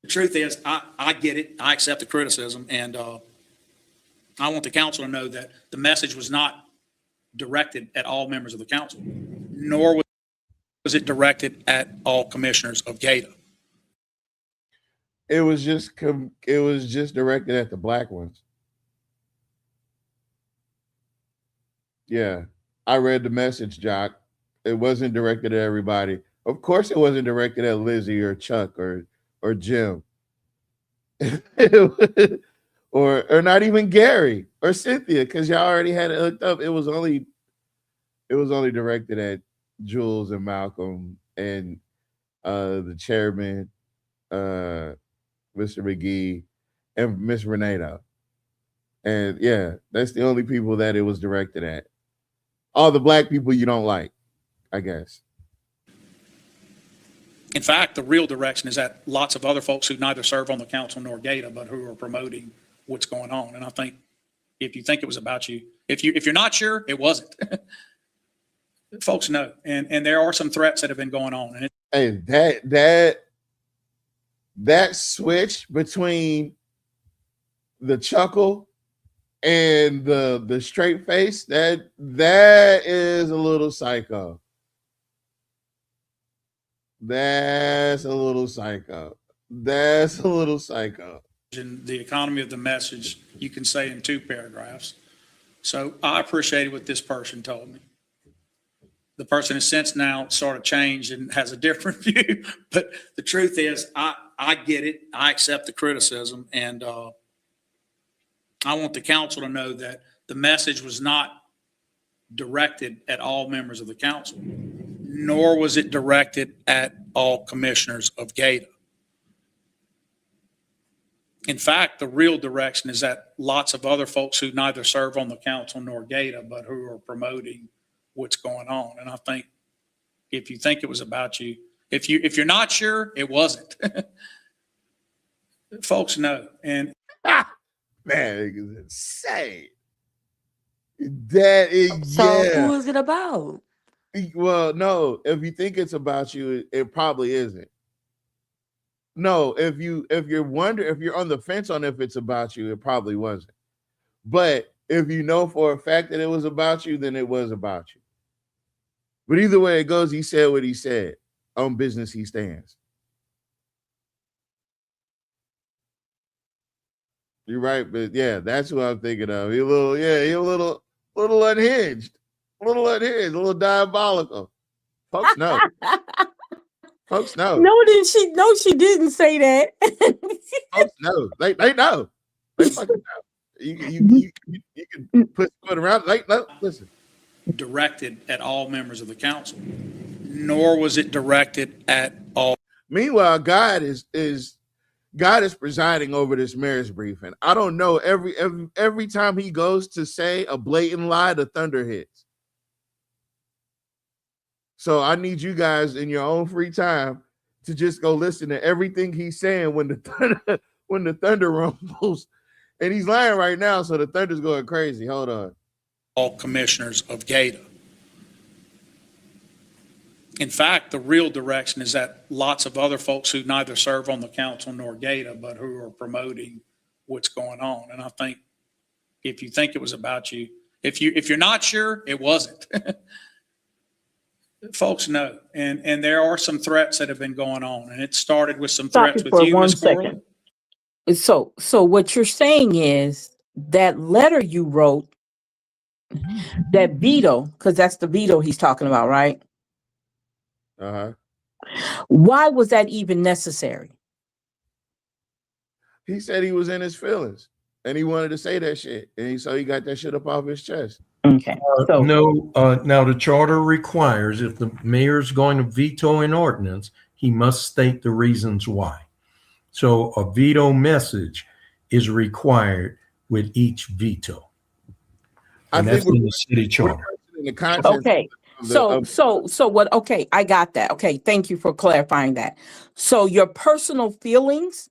the truth is, I get it. I accept the criticism, and I want the council to know that the message was not directed at all members of the council, nor was it directed at all commissioners of GATA. It was just directed at the black ones. Yeah, I read the message, Jock. It wasn't directed at everybody. Of course, it wasn't directed at Lizzie or Chuck or Jim, or not even Gary or Cynthia, because y'all already had it hooked up. It was only directed at Jules and Malcolm and the chairman, Mr. McGee, and Miss Renata. And yeah, that's the only people that it was directed at. All the black people you don't like, I guess. In fact, the real direction is at lots of other folks who neither serve on the council nor GATA, but who are promoting what's going on. And I think if you think it was about you, if you're not sure, it wasn't. Folks know, and there are some threats that have been going on. And Hey, that switch between the chuckle and the straight face, that is a little psycho. That's a little psycho. That's a little psycho. in the economy of the message, you can say in 2 paragraphs. So I appreciated what this person told me. The person has since now sort of changed and has a different view. But the truth is, I get it. I accept the criticism. And I want the council to know that the message was not directed at all members of the council, nor was it directed at all commissioners of GATA. In fact, the real direction is that lots of other folks who neither serve on the council nor GATA, but who are promoting what's going on. And I think if you think it was about you, if you're not sure, it wasn't. Folks know. And man, it's insane. That is So who is it about? Well, no, if you think it's about you, it probably isn't. No, if you're on the fence on if it's about you, it probably wasn't. But if you know for a fact that it was about you, then it was about you. But either way it goes, he said what he said. On business he stands. You're right, but yeah, that's what I'm thinking of. He's a little unhinged, a little diabolical. Folks know. Folks know. No, she didn't say that. Folks know. They know. They fucking know. You can put foot around. Listen. Directed at all members of the council, nor was it directed at all. Meanwhile, God is presiding over this mayor's briefing. I don't know. Every time he goes to say a blatant lie, the thunder hits. So I need you guys in your own free time to just go listen to everything he's saying when the thunder rumbles. And he's lying right now, so the thunder's going crazy. Hold on. All commissioners of GATA. In fact, the real direction is that lots of other folks who neither serve on the council nor GATA, but who are promoting what's going on. And I think if you think it was about you, if you're not sure, it wasn't. Folks know, and there are some threats that have been going on, and it started with some threats with you, Ms. Corley. So what you're saying is that letter you wrote, that veto, because that's the veto he's talking about, right? Uh-huh. Why was that even necessary? He said he was in his feelings and he wanted to say that shit. And so he got that shit up off his chest. Okay. Now the charter requires if the mayor's going to veto an ordinance, he must state the reasons why. So a veto message is required with each veto. And that's in the city charter. Okay. So what? Okay, I got that. Okay, thank you for clarifying that. So your personal feelings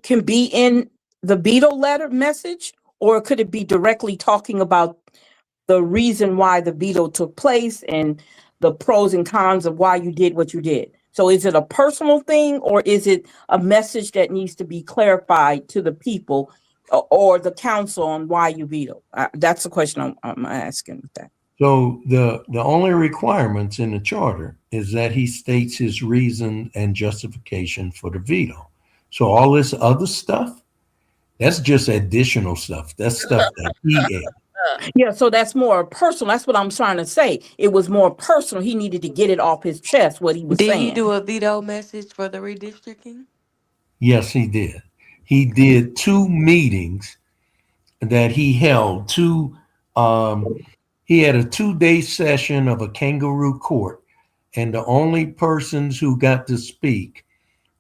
can be in the veto letter message, or could it be directly talking about the reason why the veto took place and the pros and cons of why you did what you did? So is it a personal thing, or is it a message that needs to be clarified to the people or the council on why you veto? That's the question I'm asking with that. So the only requirements in the charter is that he states his reason and justification for the veto. So all this other stuff, that's just additional stuff. That's stuff that he added. Yeah, so that's more personal. That's what I'm trying to say. It was more personal. He needed to get it off his chest, what he was saying. Did he do a veto message for the redistricting? Yes, he did. He did 2 meetings that he held. He had a 2-day session of a kangaroo court, and the only persons who got to speak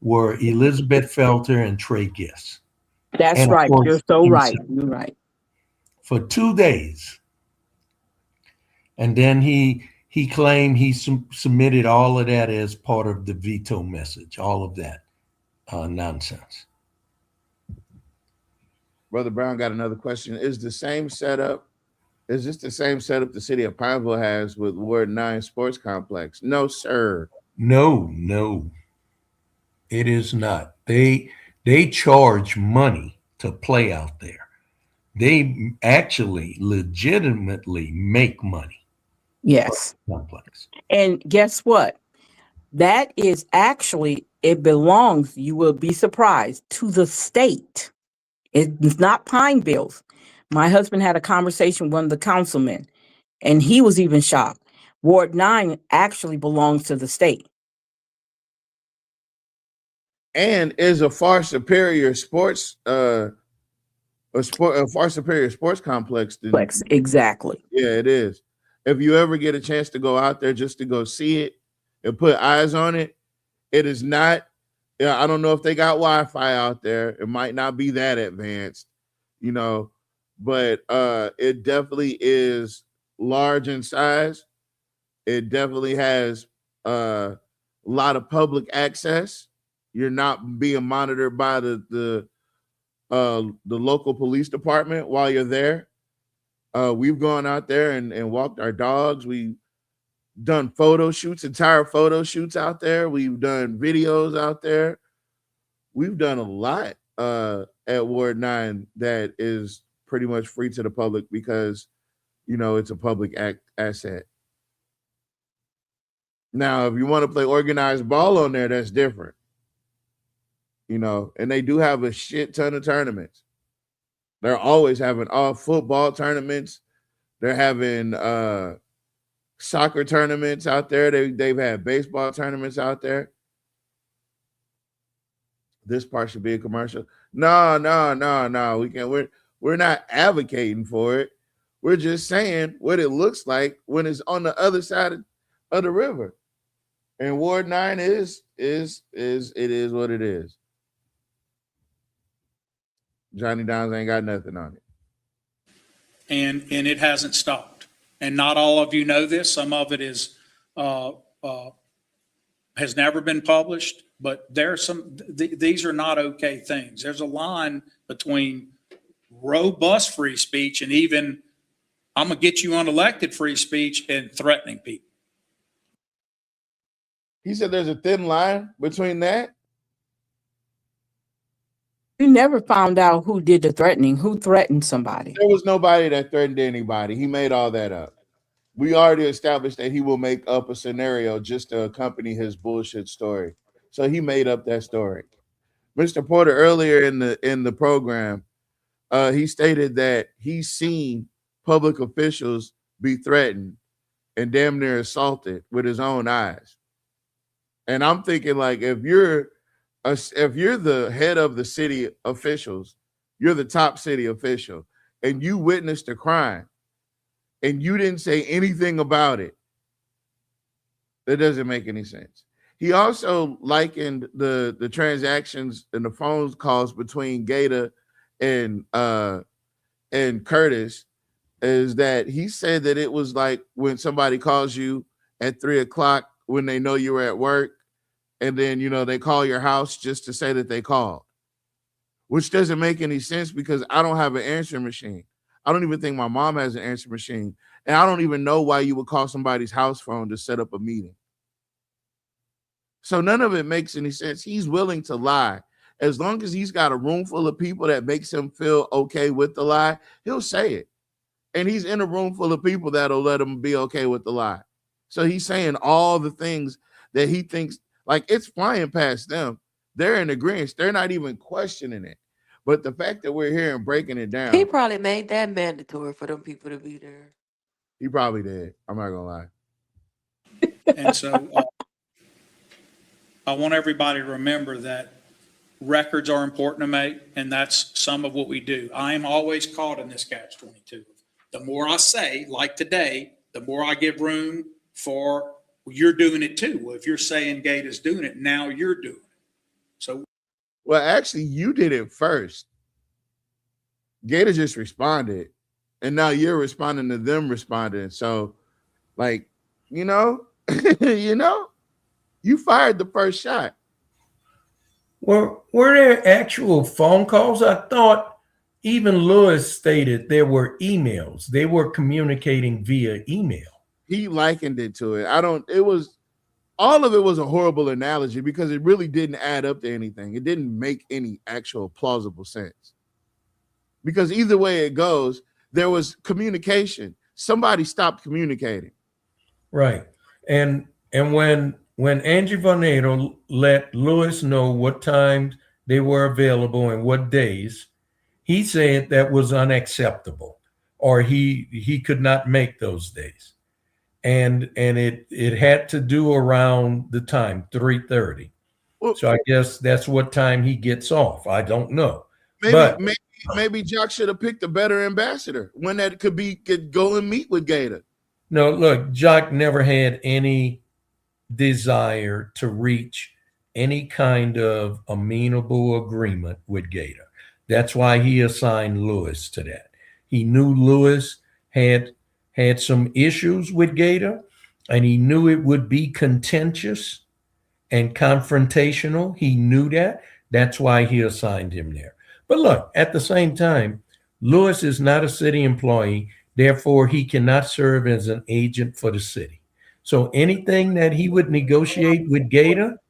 were Elizabeth Felter and Trey Giss. That's and right. You're so right. You're right. For 2 days. And then he claimed he submitted all of that as part of the veto message, all of that nonsense. Brother Brown got another question. Is the same setup Is this the same setup the city of Pineville has with Ward 9 Sports Complex? No, sir. No, it is not. They charge money to play out there. They actually legitimately make money. Yes. Complex. And guess what? That is actually, it belongs, you will be surprised, to the state. It's not Pineville's. My husband had a conversation with one of the councilmen, and he was even shocked. Ward 9 actually belongs to the state. And is a far superior sports a far superior sports complex than exactly. Yeah, it is. If you ever get a chance to go out there just to go see it and put eyes on it, it is not. Yeah, I don't know if they got Wi-Fi out there. It might not be that advanced, you know, but it definitely is large in size. It definitely has a lot of public access. You're not being monitored by the local police department while you're there. We've gone out there and walked our dogs. We've done photo shoots, entire photo shoots out there. We've done videos out there. We've done a lot at Ward 9 that is pretty much free to the public because, you know, it's a public asset. Now, if you want to play organized ball on there, that's different. You know, and they do have a shit ton of tournaments. They're always having all football tournaments. They're having soccer tournaments out there. They've had baseball tournaments out there. This part should be a commercial. No. We can't. We're not advocating for it. We're just saying what it looks like when it's on the other side of the river. And Ward 9 is what it is. Johnny Downs ain't got nothing on it. And it hasn't stopped. And not all of you know this. Some of it is has never been published, but there are these are not okay things. There's a line between robust free speech and even I'm gonna get you unelected free speech and threatening people. He said there's a thin line between that. You never found out who did the threatening, who threatened somebody. There was nobody that threatened anybody. He made all that up. We already established that he will make up a scenario just to accompany his bullshit story. So he made up that story. Mr. Porter, earlier in the program, he stated that he's seen public officials be threatened and damn near assaulted with his own eyes. And I'm thinking, like, if you're the head of the city officials, you're the top city official, and you witnessed a crime, and you didn't say anything about it, that doesn't make any sense. He also likened the transactions and the phone calls between Gator and Curtis is that he said that it was like when somebody calls you at 3:00 when they know you were at work, and then, you know, they call your house just to say that they called, which doesn't make any sense because I don't have an answering machine. I don't even think my mom has an answering machine. And I don't even know why you would call somebody's house phone to set up a meeting. So none of it makes any sense. He's willing to lie. As long as he's got a room full of people that makes him feel okay with the lie, he'll say it. And he's in a room full of people that'll let him be okay with the lie. So he's saying all the things that he thinks, like, it's flying past them. They're in agreement. They're not even questioning it. But the fact that we're here and breaking it down. He probably made that mandatory for them people to be there. He probably did. I'm not gonna lie. And so I want everybody to remember that records are important to make, and that's some of what we do. I am always caught in this catch-22. The more I say, like today, the more I give room for you're doing it too. Well, if you're saying Gate is doing it, now you're doing it. So, well, actually, you did it first. Gator just responded, and now you're responding to them responding. So, like, you know, you fired the first shot. Were there actual phone calls? I thought Even Lewis stated there were emails. They were communicating via email. He likened it to it. All of it was a horrible analogy because it really didn't add up to anything. It didn't make any actual plausible sense. Because either way it goes, there was communication. Somebody stopped communicating. Right. And when Angie Vornado let Lewis know what times they were available and what days, he said that was unacceptable, or he could not make those days. And it had to do around the time 3:30. So I guess that's what time he gets off. I don't know. Maybe Jock should have picked a better ambassador, one that could go and meet with Gator. No, look, Jock never had any desire to reach any kind of amenable agreement with Gator. That's why he assigned Lewis to that. He knew Lewis had some issues with Gator, and he knew it would be contentious and confrontational. He knew that. That's why he assigned him there. But look, at the same time, Lewis is not a city employee. Therefore, he cannot serve as an agent for the city. So anything that he would negotiate with Gator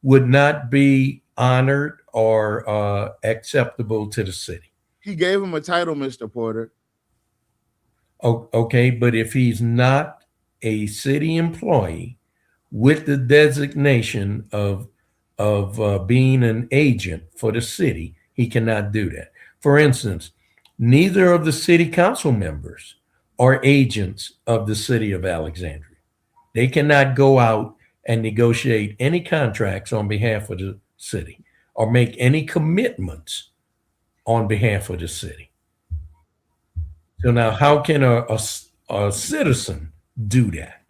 would not be honored or acceptable to the city. He gave him a title, Mr. Porter. Okay, but if he's not a city employee with the designation of being an agent for the city, he cannot do that. For instance, neither of the city council members are agents of the city of Alexandria. They cannot go out and negotiate any contracts on behalf of the city or make any commitments on behalf of the city. So now how can a citizen do that?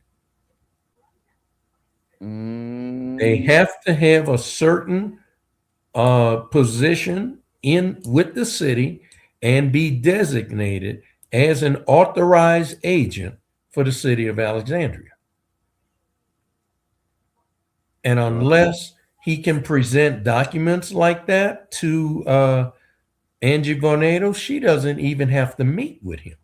They have to have a certain position with the city and be designated as an authorized agent for the city of Alexandria. And unless he can present documents like that to Angie Vornado, she doesn't even have to meet with him.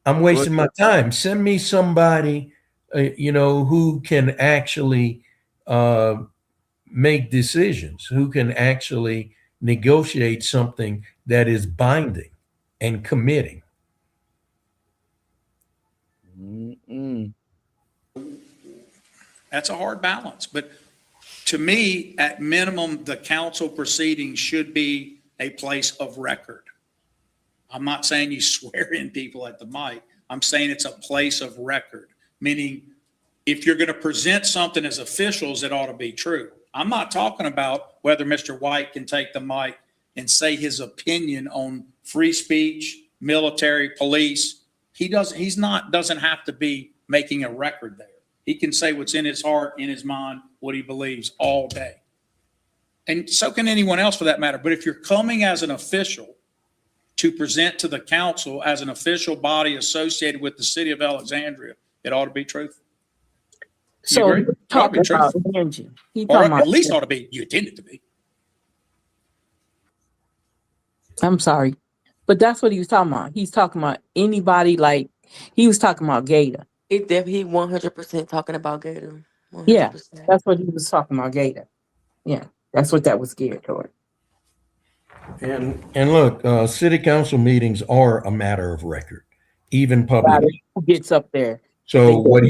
I'm wasting my time. Send me somebody, who can actually make decisions, who can actually negotiate something that is binding and committing. That's a hard balance. But to me, at minimum, the council proceedings should be a place of record. I'm not saying you swear in people at the mic. I'm saying it's a place of record, meaning if you're going to present something as officials, it ought to be true. I'm not talking about whether Mr. White can take the mic and say his opinion on free speech, military, police. He doesn't have to be making a record there. He can say what's in his heart, in his mind, what he believes all day. And so can anyone else for that matter. But if you're coming as an official to present to the council as an official body associated with the city of Alexandria, it ought to be truthful. So talking about Angie, or at least ought to be, you intend it to be. I'm sorry, but that's what he was talking about. He's talking about anybody, like he was talking about Gator. He 100% talking about Gator. 100%. Yeah, that's what he was talking about, Gator. Yeah, that's what that was geared toward. And look, city council meetings are a matter of record, even publicly. Who gets up there? So what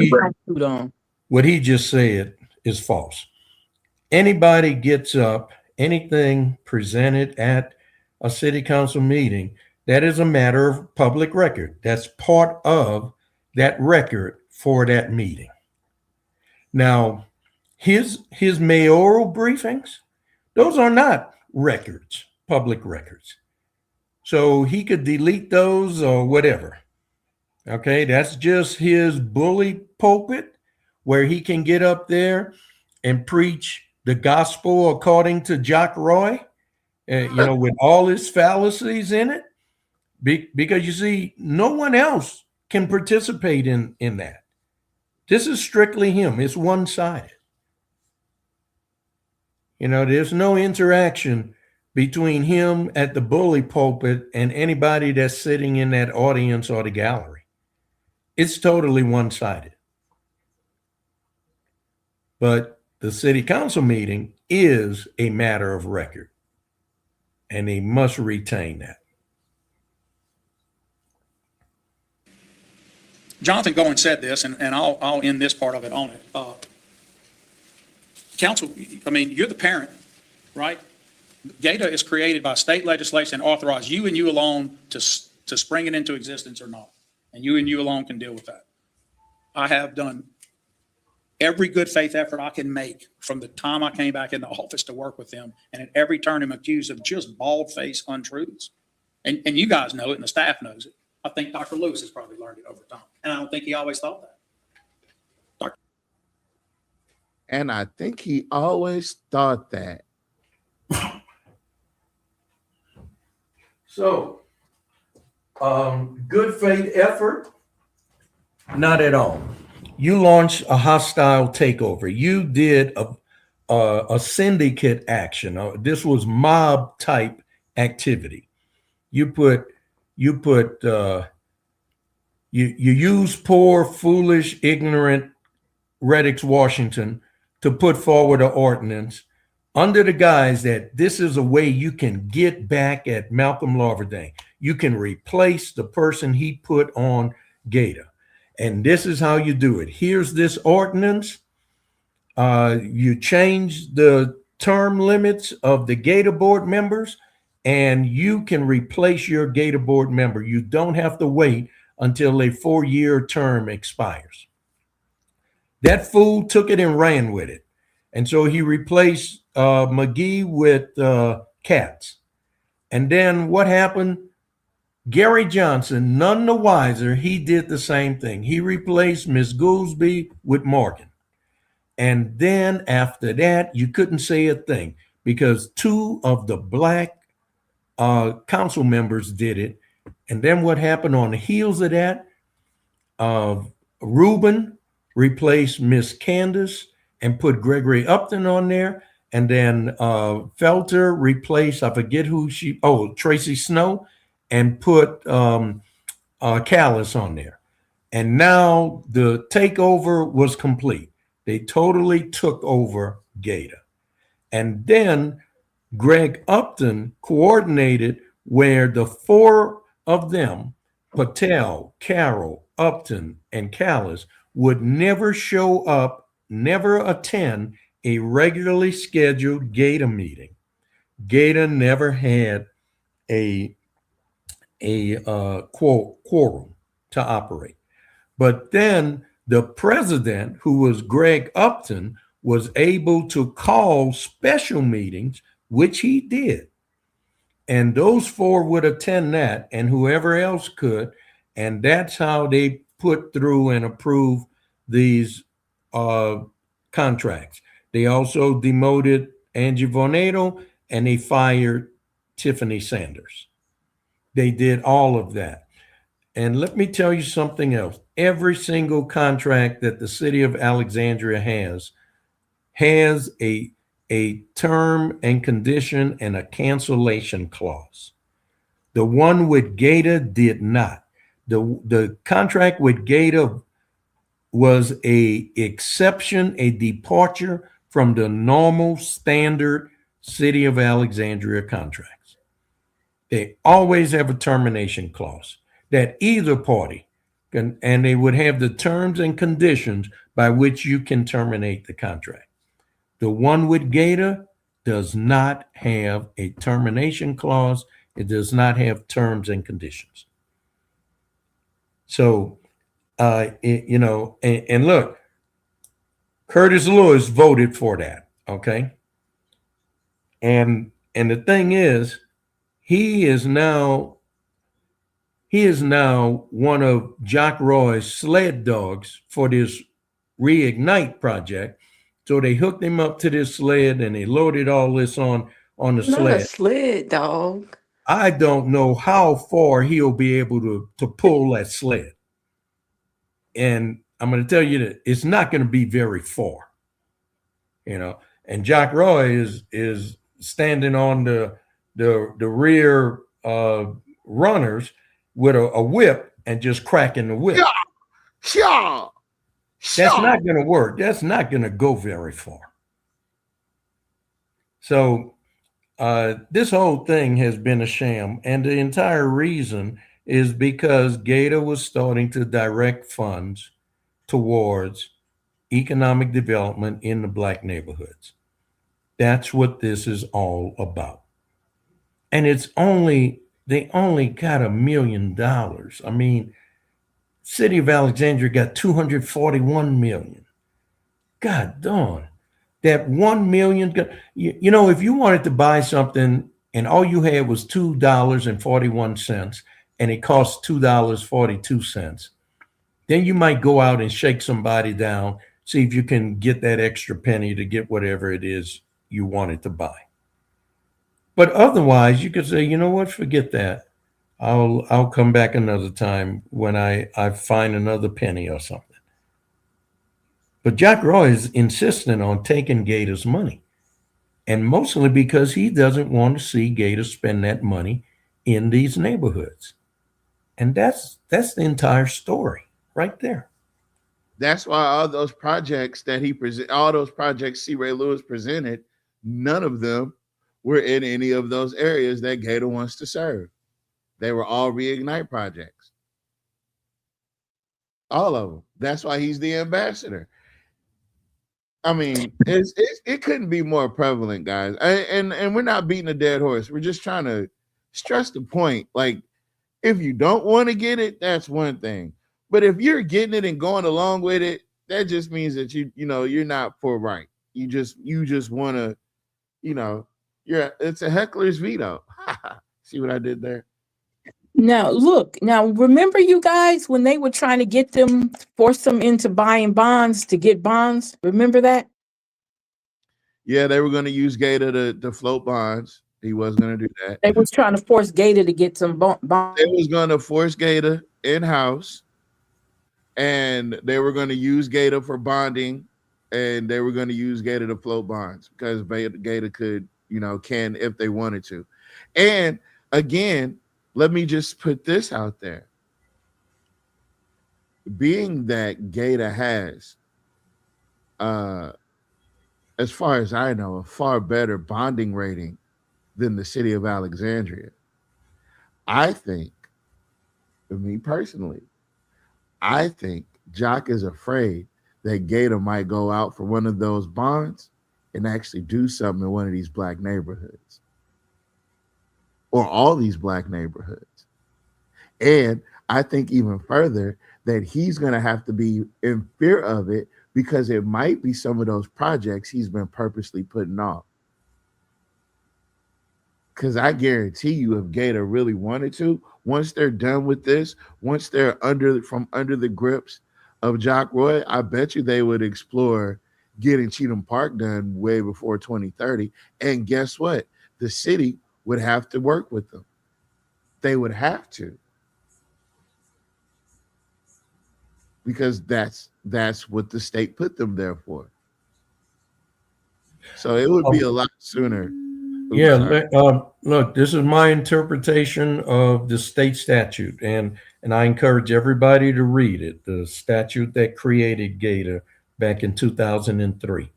he just said is false. Anybody gets up, anything presented at a city council meeting, that is a matter of public record. That's part of that record for that meeting. Now, his mayoral briefings, those are not records, public records. So he could delete those or whatever. Okay, that's just his bully pulpit where he can get up there and preach the gospel according to Jock Roy, with all his fallacies in it. Because you see, no one else can participate in that. This is strictly him. It's one-sided. There's no interaction between him at the bully pulpit and anybody that's sitting in that audience or the gallery. It's totally one-sided. But the city council meeting is a matter of record, and they must retain that. Jonathan Goins said this, and I'll end this part of it on it. Council, I mean, you're the parent, right? GATA is created by state legislation and authorized you and you alone to spring it into existence or not. And you alone can deal with that. I have done every good faith effort I can make from the time I came back in the office to work with them. And at every turn I'm accused of just bald-faced untruths. And you guys know it and the staff knows it. I think Dr. Lewis has probably learned it over time. And I don't think he always thought that. And I think he always thought that. So, good faith effort? Not at all. You launched a hostile takeover. You did a syndicate action. This was mob type activity. You use poor, foolish, ignorant Reddix Washington to put forward an ordinance under the guise that this is a way you can get back at Malcolm Larverdane. You can replace the person he put on GATA. And this is how you do it. Here's this ordinance. You change the term limits of the GATA board members, and you can replace your GATA board member. You don't have to wait until a 4-year term expires. That fool took it and ran with it. And so he replaced McGee with Katz. And then what happened? Gary Johnson, none the wiser, he did the same thing. He replaced Ms. Goolsby with Morgan. And then after that, you couldn't say a thing because 2 of the black council members did it. And then what happened on the heels of that? Reuben replaced Miss Candace and put Gregory Upton on there. And then Felter replaced, I forget who Tracy Snow, and put Callis on there. And now the takeover was complete. They totally took over GATA. And then Greg Upton coordinated where the 4 of them, Patel, Carroll, Upton, and Callis, would never show up, never attend a regularly scheduled GATA meeting. GATA never had a quorum to operate. But then the president, who was Greg Upton, was able to call special meetings, which he did. And those 4 would attend that, and whoever else could. And that's how they put through and approve these contracts. They also demoted Angie Vornado, and they fired Tiffany Sanders. They did all of that. And let me tell you something else. Every single contract that the city of Alexandria has a term and condition and a cancellation clause. The one with GATA did not. The contract with GATA was a exception, a departure from the normal standard city of Alexandria contracts. They always have a termination clause that either party can, and they would have the terms and conditions by which you can terminate the contract. The one with GATA does not have a termination clause. It does not have terms and conditions. So, and look, Curtis Lewis voted for that, okay? And the thing is, he is now one of Jock Roy's sled dogs for this Reignite project. So they hooked him up to this sled and they loaded all this on the sled. Not a sled dog. I don't know how far he'll be able to pull that sled. And I'm going to tell you that it's not going to be very far, And Jock Roy is standing on the rear runners with a whip and just cracking the whip. Yeah. That's not going to work. That's not going to go very far. So this whole thing has been a sham, and the entire reason is because Gator was starting to direct funds towards economic development in the black neighborhoods. That's what this is all about. And they only got $1 million. I mean, City of Alexandria got 241 million. God darn. That 1 million, you know, if you wanted to buy something and all you had was $2.41 and it cost $2.42, then you might go out and shake somebody down, see if you can get that extra penny to get whatever it is you wanted to buy. But otherwise, you could say, you know what, forget that. I'll come back another time when I find another penny or something. But Jack Roy is insisting on taking Gator's money, and mostly because he doesn't want to see Gator spend that money in these neighborhoods. And that's the entire story right there. That's why all those projects that all those projects C. Ray Lewis presented, none of them were in any of those areas that Gator wants to serve. They were all reignite projects. All of them. That's why he's the ambassador. I mean, it couldn't be more prevalent, guys. And we're not beating a dead horse. We're just trying to stress the point. Like, if you don't want to get it, that's one thing. But if you're getting it and going along with it, that just means that you're not for right. You just want to, it's a heckler's veto. See what I did there? Now, look, remember you guys when they were trying to force them into buying bonds to get bonds? Remember that? Yeah, they were going to use Gator to float bonds. He was going to do that. They was trying to force Gator to get some bonds. They was going to force Gator in-house, and they were going to use Gator for bonding, and they were going to use Gator to float bonds because Gator could, can if they wanted to. And again, let me just put this out there. Being that Gator has, as far as I know, a far better bonding rating than the city of Alexandria, I think, for me personally, I think Jock is afraid that Gator might go out for one of those bonds and actually do something in one of these black neighborhoods. Or all these black neighborhoods. And I think even further that he's going to have to be in fear of it because it might be some of those projects he's been purposely putting off. Because I guarantee you, if Gator really wanted to, once they're done with this, once they're under the grips of Jock Roy, I bet you they would explore getting Cheatham Park done way before 2030. And guess what? The city would have to work with them. They would have to. Because that's what the state put them there for. So it would be a lot sooner. Look, this is my interpretation of the state statute, and I encourage everybody to read it, the statute that created Gator back in 2003.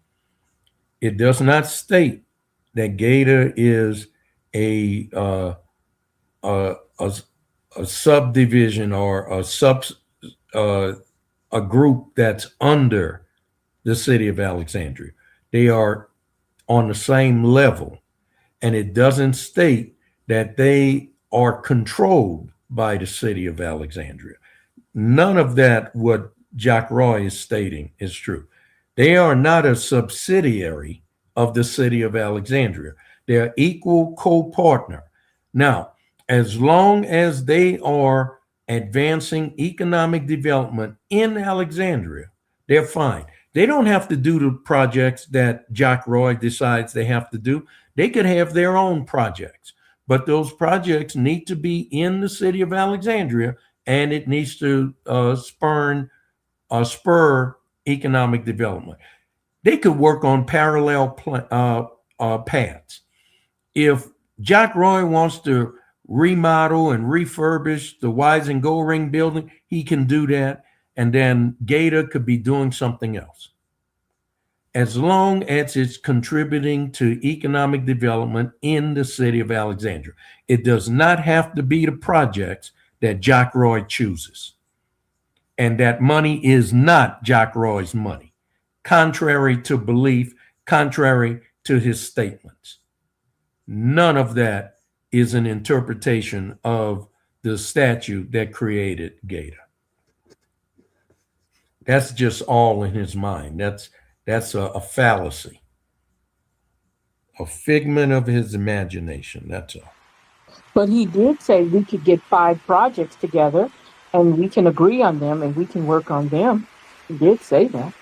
It does not state that Gator is a subdivision or a group that's under the city of Alexandria. They are on the same level, and it doesn't state that they are controlled by the city of Alexandria. None of that what Jack Roy is stating is true. They are not a subsidiary of the city of Alexandria. They're equal co-partner. Now, as long as they are advancing economic development in Alexandria, they're fine. They don't have to do the projects that Jack Roy decides they have to do. They could have their own projects, but those projects need to be in the city of Alexandria, and it needs to spur economic development. They could work on parallel paths. If Jack Roy wants to remodel and refurbish the Wise and Gold Ring building, he can do that. And then Gator could be doing something else. As long as it's contributing to economic development in the city of Alexandria. It does not have to be the projects that Jack Roy chooses. And that money is not Jack Roy's money, contrary to belief, contrary to his statements. None of that is an interpretation of the statute that created Gator. That's just all in his mind. That's a fallacy, a figment of his imagination. That's all. But he did say we could get 5 projects together and we can agree on them and we can work on them. He did say that.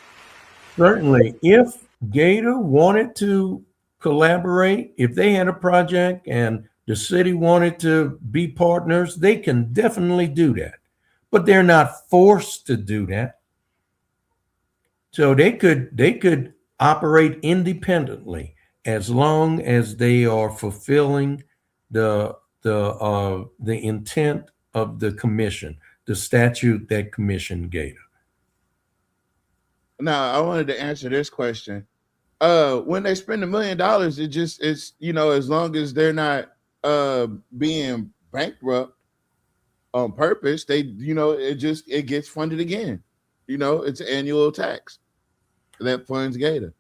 Certainly, if Gator wanted to collaborate, if they had a project and the city wanted to be partners, they can definitely do that. But they're not forced to do that. So they could operate independently as long as they are fulfilling the intent of the commission, the statute that commissioned Gator. Now, I wanted to answer this question. When they spend $1 million, it's as long as they're not being bankrupt on purpose, it gets funded again. It's annual tax that funds Gator.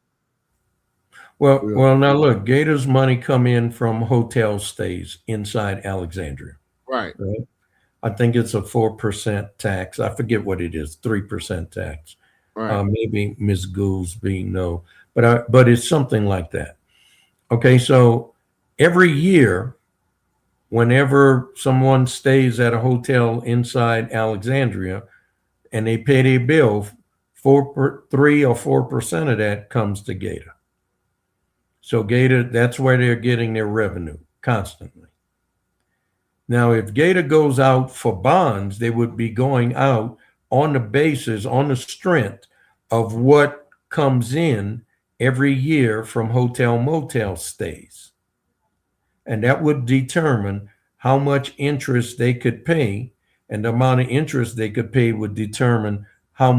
Well, now look, Gator's money come in from hotel stays inside Alexandria. Right. I think it's a 4% tax. I forget what it is, 3% tax. Right. Maybe Ms. Goolsby no, but it's something like that. Okay, so every year, whenever someone stays at a hotel inside Alexandria and they pay their bill, 3 or 4% of that comes to Gator. So Gator, that's where they're getting their revenue constantly. Now, if Gator goes out for bonds, they would be going out on the basis, on the strength of what comes in every year from hotel motel stays. And that would determine how much interest they could pay, and the amount of interest they could pay would determine how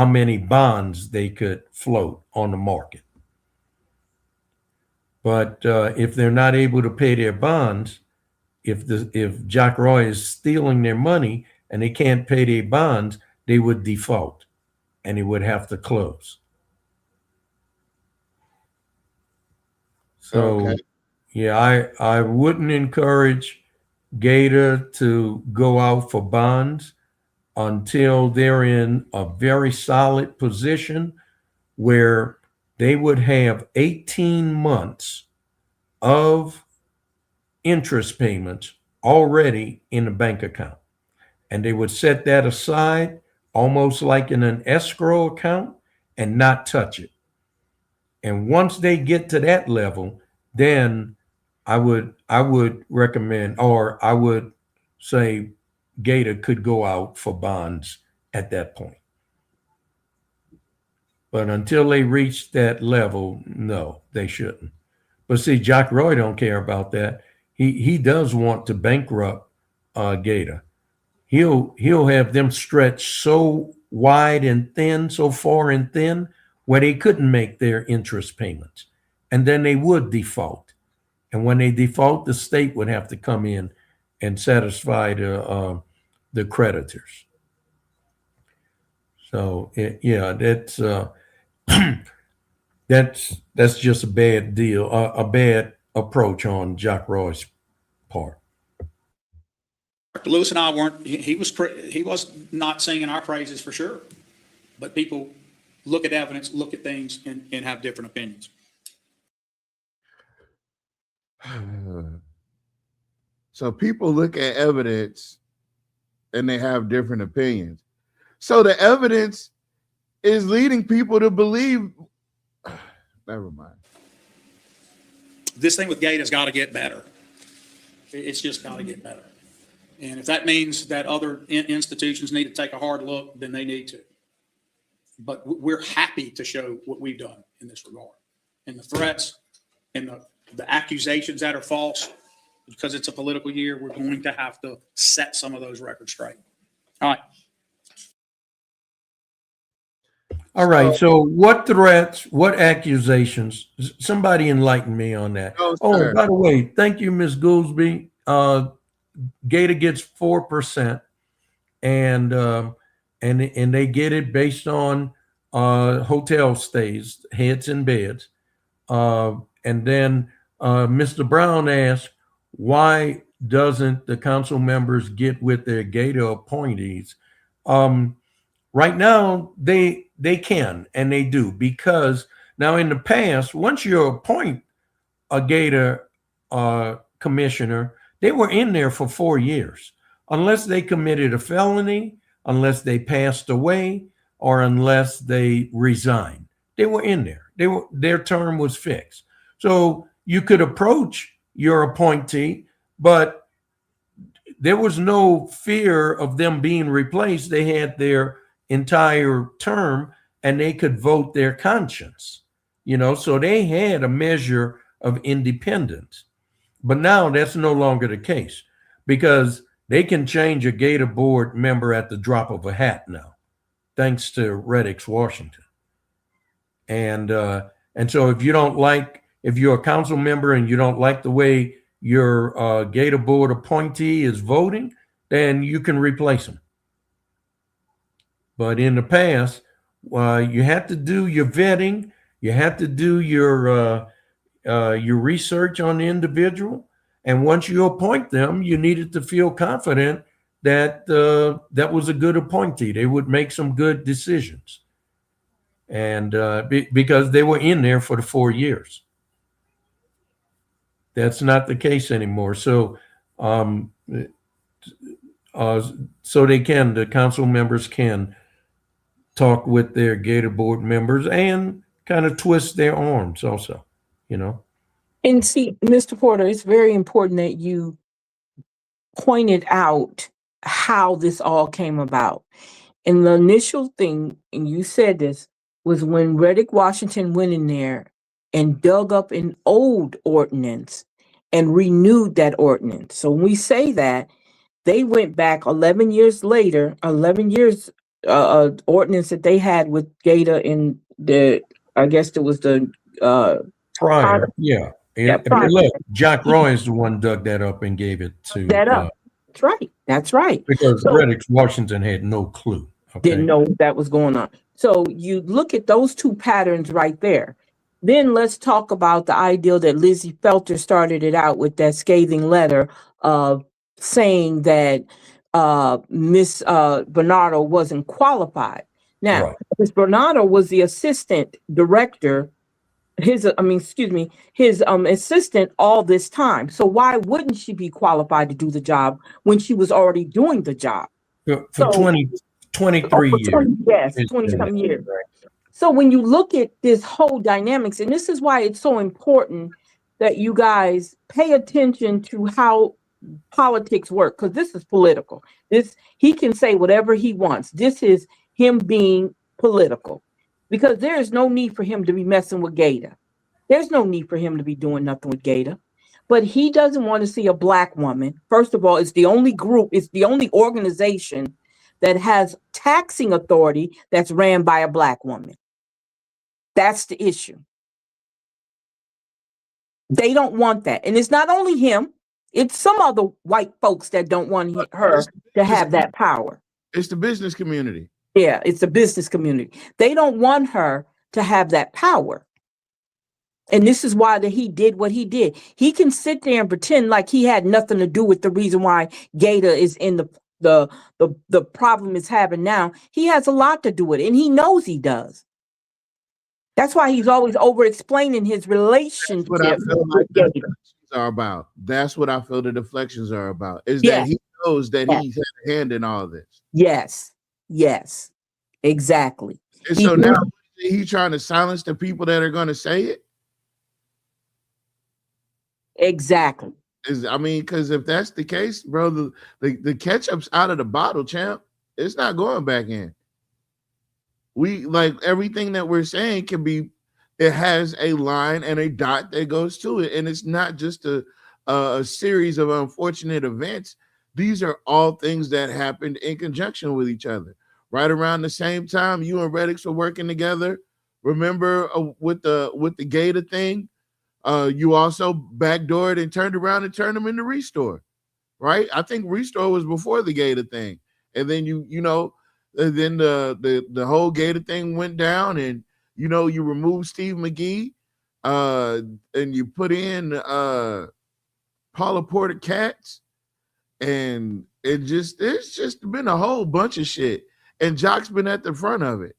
many bonds they could float on the market. But if they're not able to pay their bonds, if Jack Roy is stealing their money and they can't pay their bonds, they would default and they would have to close. So, okay. Yeah, I wouldn't encourage Gator to go out for bonds until they're in a very solid position where they would have 18 months of interest payments already in the bank account. And they would set that aside almost like in an escrow account and not touch it. And once they get to that level, then I would recommend, or I would say Gator could go out for bonds at that point. But until they reach that level, no, they shouldn't. But see, Jack Roy don't care about that. He does want to bankrupt Gator. He'll have them stretched so wide and thin, so far and thin, where they couldn't make their interest payments. And then they would default. And when they default, the state would have to come in and satisfy the creditors. So that's just a bad deal, a bad approach on Jack Roy's part. Dr. Lewis and I weren't. He was not singing our praises for sure, but people look at evidence, look at things, and have different opinions. So people look at evidence and they have different opinions. So the evidence is leading people to believe. Never mind. This thing with Gator's got to get better. It's just got to get better. And if that means that other institutions need to take a hard look, then they need to. But we're happy to show what we've done in this regard, and the threats and the accusations that are false, because it's a political year, we're going to have to set some of those records straight. All right. All right. So what threats, what accusations? Somebody enlighten me on that. No, Oh, sir. by the way, thank you, Ms. Goolsby. Gator gets 4%, and they get it based on hotel stays, heads and beds. And then Mr. Brown asked, why doesn't the council members get with their Gator appointees? Right now, they can, and they do, because now in the past, once you appoint a Gator commissioner, they were in there for 4 years, unless they committed a felony, unless they passed away, or unless they resigned. They were in there. Their term was fixed. So you could approach your appointee, but there was no fear of them being replaced. They had their entire term, and they could vote their conscience, so they had a measure of independence. But now that's no longer the case, because they can change a Gator board member at the drop of a hat now, thanks to Reddix Washington. And so if you're a council member and you don't like the way your Gator board appointee is voting, then you can replace them. But in the past, you had to do your vetting, you had to do your research on the individual, and once you appoint them, you needed to feel confident that that was a good appointee. They would make some good decisions, and because they were in there for the 4 years. That's not the case anymore. So, the council members can talk with their Gator board members and kind of twist their arms also, And see, Mr. Porter, it's very important that you pointed out how this all came about. And the initial thing, and you said this, was when Reddick Washington went in there and dug up an old ordinance and renewed that ordinance. So when we say that, they went back 11 years later, 11 years ordinance that they had with Gator in I guess it was the prior. Yeah. Prior. Look, Jack Roy is the one dug that up and gave it to that up. That's right. Because Reddix Washington had no clue. Okay? Didn't know that was going on. So you look at those two patterns right there. Then let's talk about the idea that Lizzie Felter started it out with that scathing letter saying that Miss Bernardo wasn't qualified. Now, Miss Bernardo was the assistant director, his assistant all this time. So why wouldn't she be qualified to do the job when she was already doing the job? For 23 years. Yes, 20-some years. So when you look at this whole dynamics, and this is why it's so important that you guys pay attention to how politics work, because this is political. He can say whatever he wants. This is him being political, because there is no need for him to be messing with Gator. There's no need for him to be doing nothing with Gator. But he doesn't want to see a Black woman. First of all, it's the only group, it's the only organization that has taxing authority that's ran by a Black woman. That's the issue. They don't want that. And it's not only him, it's some other white folks that don't want her to have that power. It's the business community. Yeah, it's the business community. They don't want her to have that power. And this is why he did what he did. He can sit there and pretend like he had nothing to do with the reason why Gator is in the problem it's having now. He has a lot to do with it, and he knows he does. That's why he's always over-explaining his relationship with Gator. Are about. That's what I feel the deflections are about. Is that he knows that he's had a hand in all this. Yes, exactly. And so now he's trying to silence the people that are going to say it. Exactly. Because if that's the case, bro, the ketchup's out of the bottle, champ. It's not going back in. We like everything that we're saying can be it has a line and a dot that goes to it. And it's not just a series of unfortunate events. These are all things that happened in conjunction with each other. Right around the same time, you and Reddix were working together. Remember with the Gator thing? You also backdoored and turned around and turned them into Restore, right? I think Restore was before the Gator thing, and then then the whole Gator thing went down, and you removed Steve McGee, and you put in Paula Porter Katz, and it's just been a whole bunch of shit, and Jock's been at the front of it,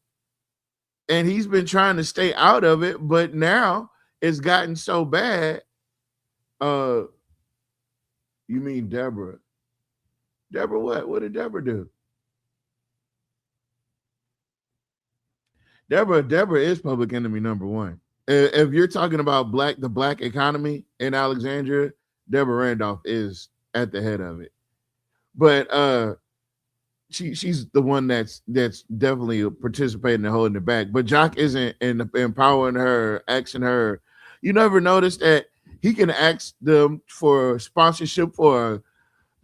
and he's been trying to stay out of it, but now it's gotten so bad. You mean Deborah? Deborah what? What did Deborah do? Deborah is public enemy number one. If you're talking about the black economy in Alexandria, Deborah Randolph is at the head of it. But she's the one that's definitely participating and holding it back. But Jock isn't empowering her, asking her. You never noticed that he can ask them for sponsorship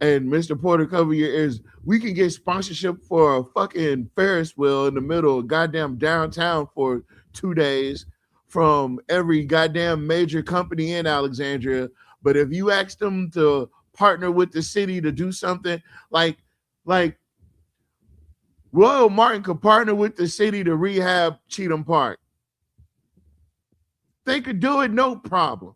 and Mr. Porter, cover your ears. We can get sponsorship for a fucking Ferris wheel in the middle of goddamn downtown for 2 days from every goddamn major company in Alexandria. But if you ask them to partner with the city to do something like Royal Martin could partner with the city to rehab Cheatham Park. They could do it, no problem.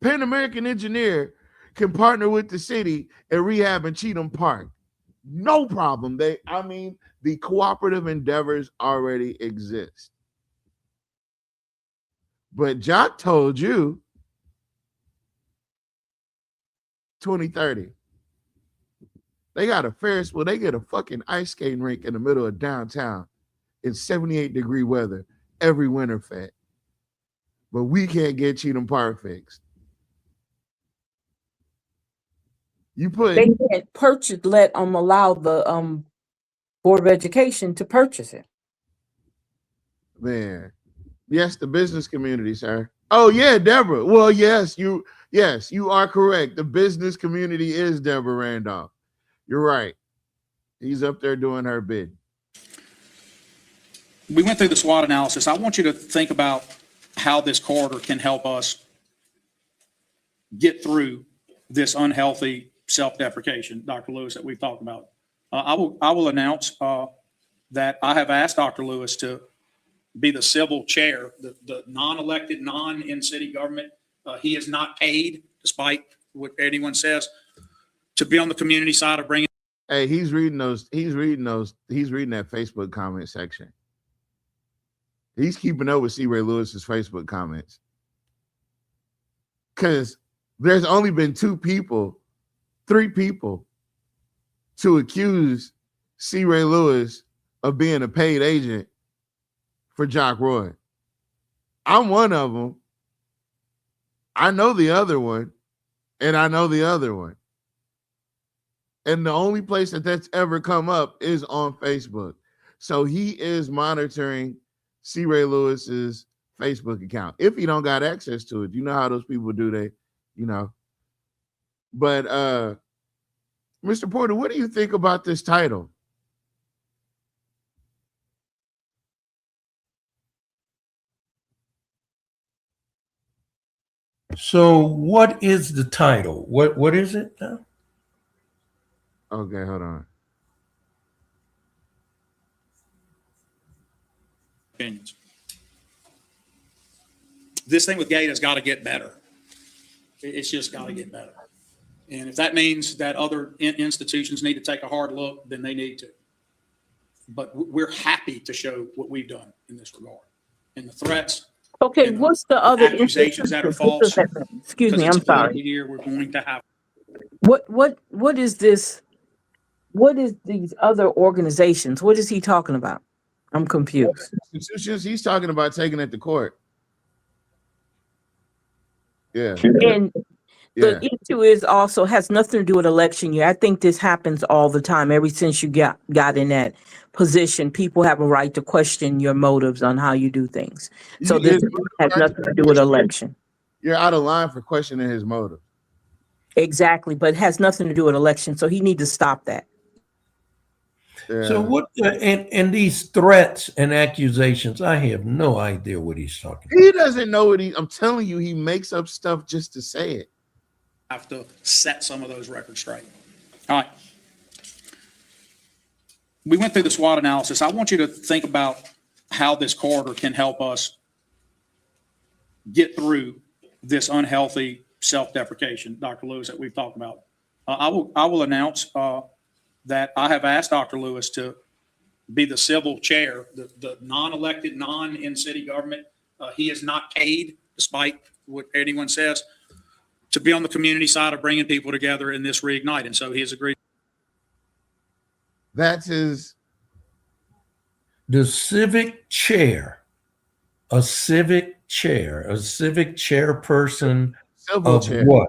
Pan American Engineer can partner with the city and rehab in Cheatham Park. No problem. The cooperative endeavors already exist. But Jock told you 2030. They got a Ferris wheel. They get a fucking ice skating rink in the middle of downtown in 78-degree weather every winter fed. But we can't get Cheatham Park fixed. They can't allow the Board of Education to purchase it. Man. Yes, the business community, sir. Oh yeah, Deborah. Well, yes, you are correct. The business community is Deborah Randolph. You're right. He's up there doing her bid. We went through the SWOT analysis. I want you to think about how this corridor can help us get through this unhealthy self-deprecation, Dr. Lewis, that we've talked about. I will announce that I have asked Dr. Lewis to be the civil chair, the non-elected, non-in-city government. He is not paid, despite what anyone says, to be on the community side of bringing. Hey, he's reading that Facebook comment section. He's keeping up with C. Ray Lewis's Facebook comments. Because there's only been 3 people to accuse C. Ray Lewis of being a paid agent for Jock Roy. I'm one of them. I know the other one, and I know the other one. And the only place that's ever come up is on Facebook. So he is monitoring C. Ray Lewis's Facebook account. If he don't got access to it, you know how those people do, But Mr. Porter, what do you think about this title? So what is the title? What is it now? Okay, hold on. Opinions. This thing with Gate has got to get better. It's just got to get better. And if that means that other institutions need to take a hard look, then they need to. But we're happy to show what we've done in this regard. And the threats. Okay, what's the other accusations that are false? Excuse me, I'm sorry. Here we're going to have. What is this? What is these other organizations? What is he talking about? I'm confused. Institutions, he's talking about taking it to court. Yeah. And Yeah. The issue is also has nothing to do with election year. I think this happens all the time. Ever since you got in that position, people have a right to question your motives on how you do things. So this has nothing to do with election. You're out of line for questioning his motive. Exactly, but it has nothing to do with election. So he needs to stop that. So what? And these threats and accusations, I have no idea what he's talking about. He doesn't know what I'm telling you, he makes up stuff just to say it. Have to set some of those records straight. All right. We went through the SWOT analysis. I want you to think about how this corridor can help us get through this unhealthy self-deprecation, Dr. Lewis, that we've talked about. I will announce that I have asked Dr. Lewis to be the civil chair, the non-elected, non-in-city government. He is not paid, despite what anyone says, to be on the community side of bringing people together in this reignite. And so he has agreed. That's his. The civic chair, a civic chairperson Civil of chair. what?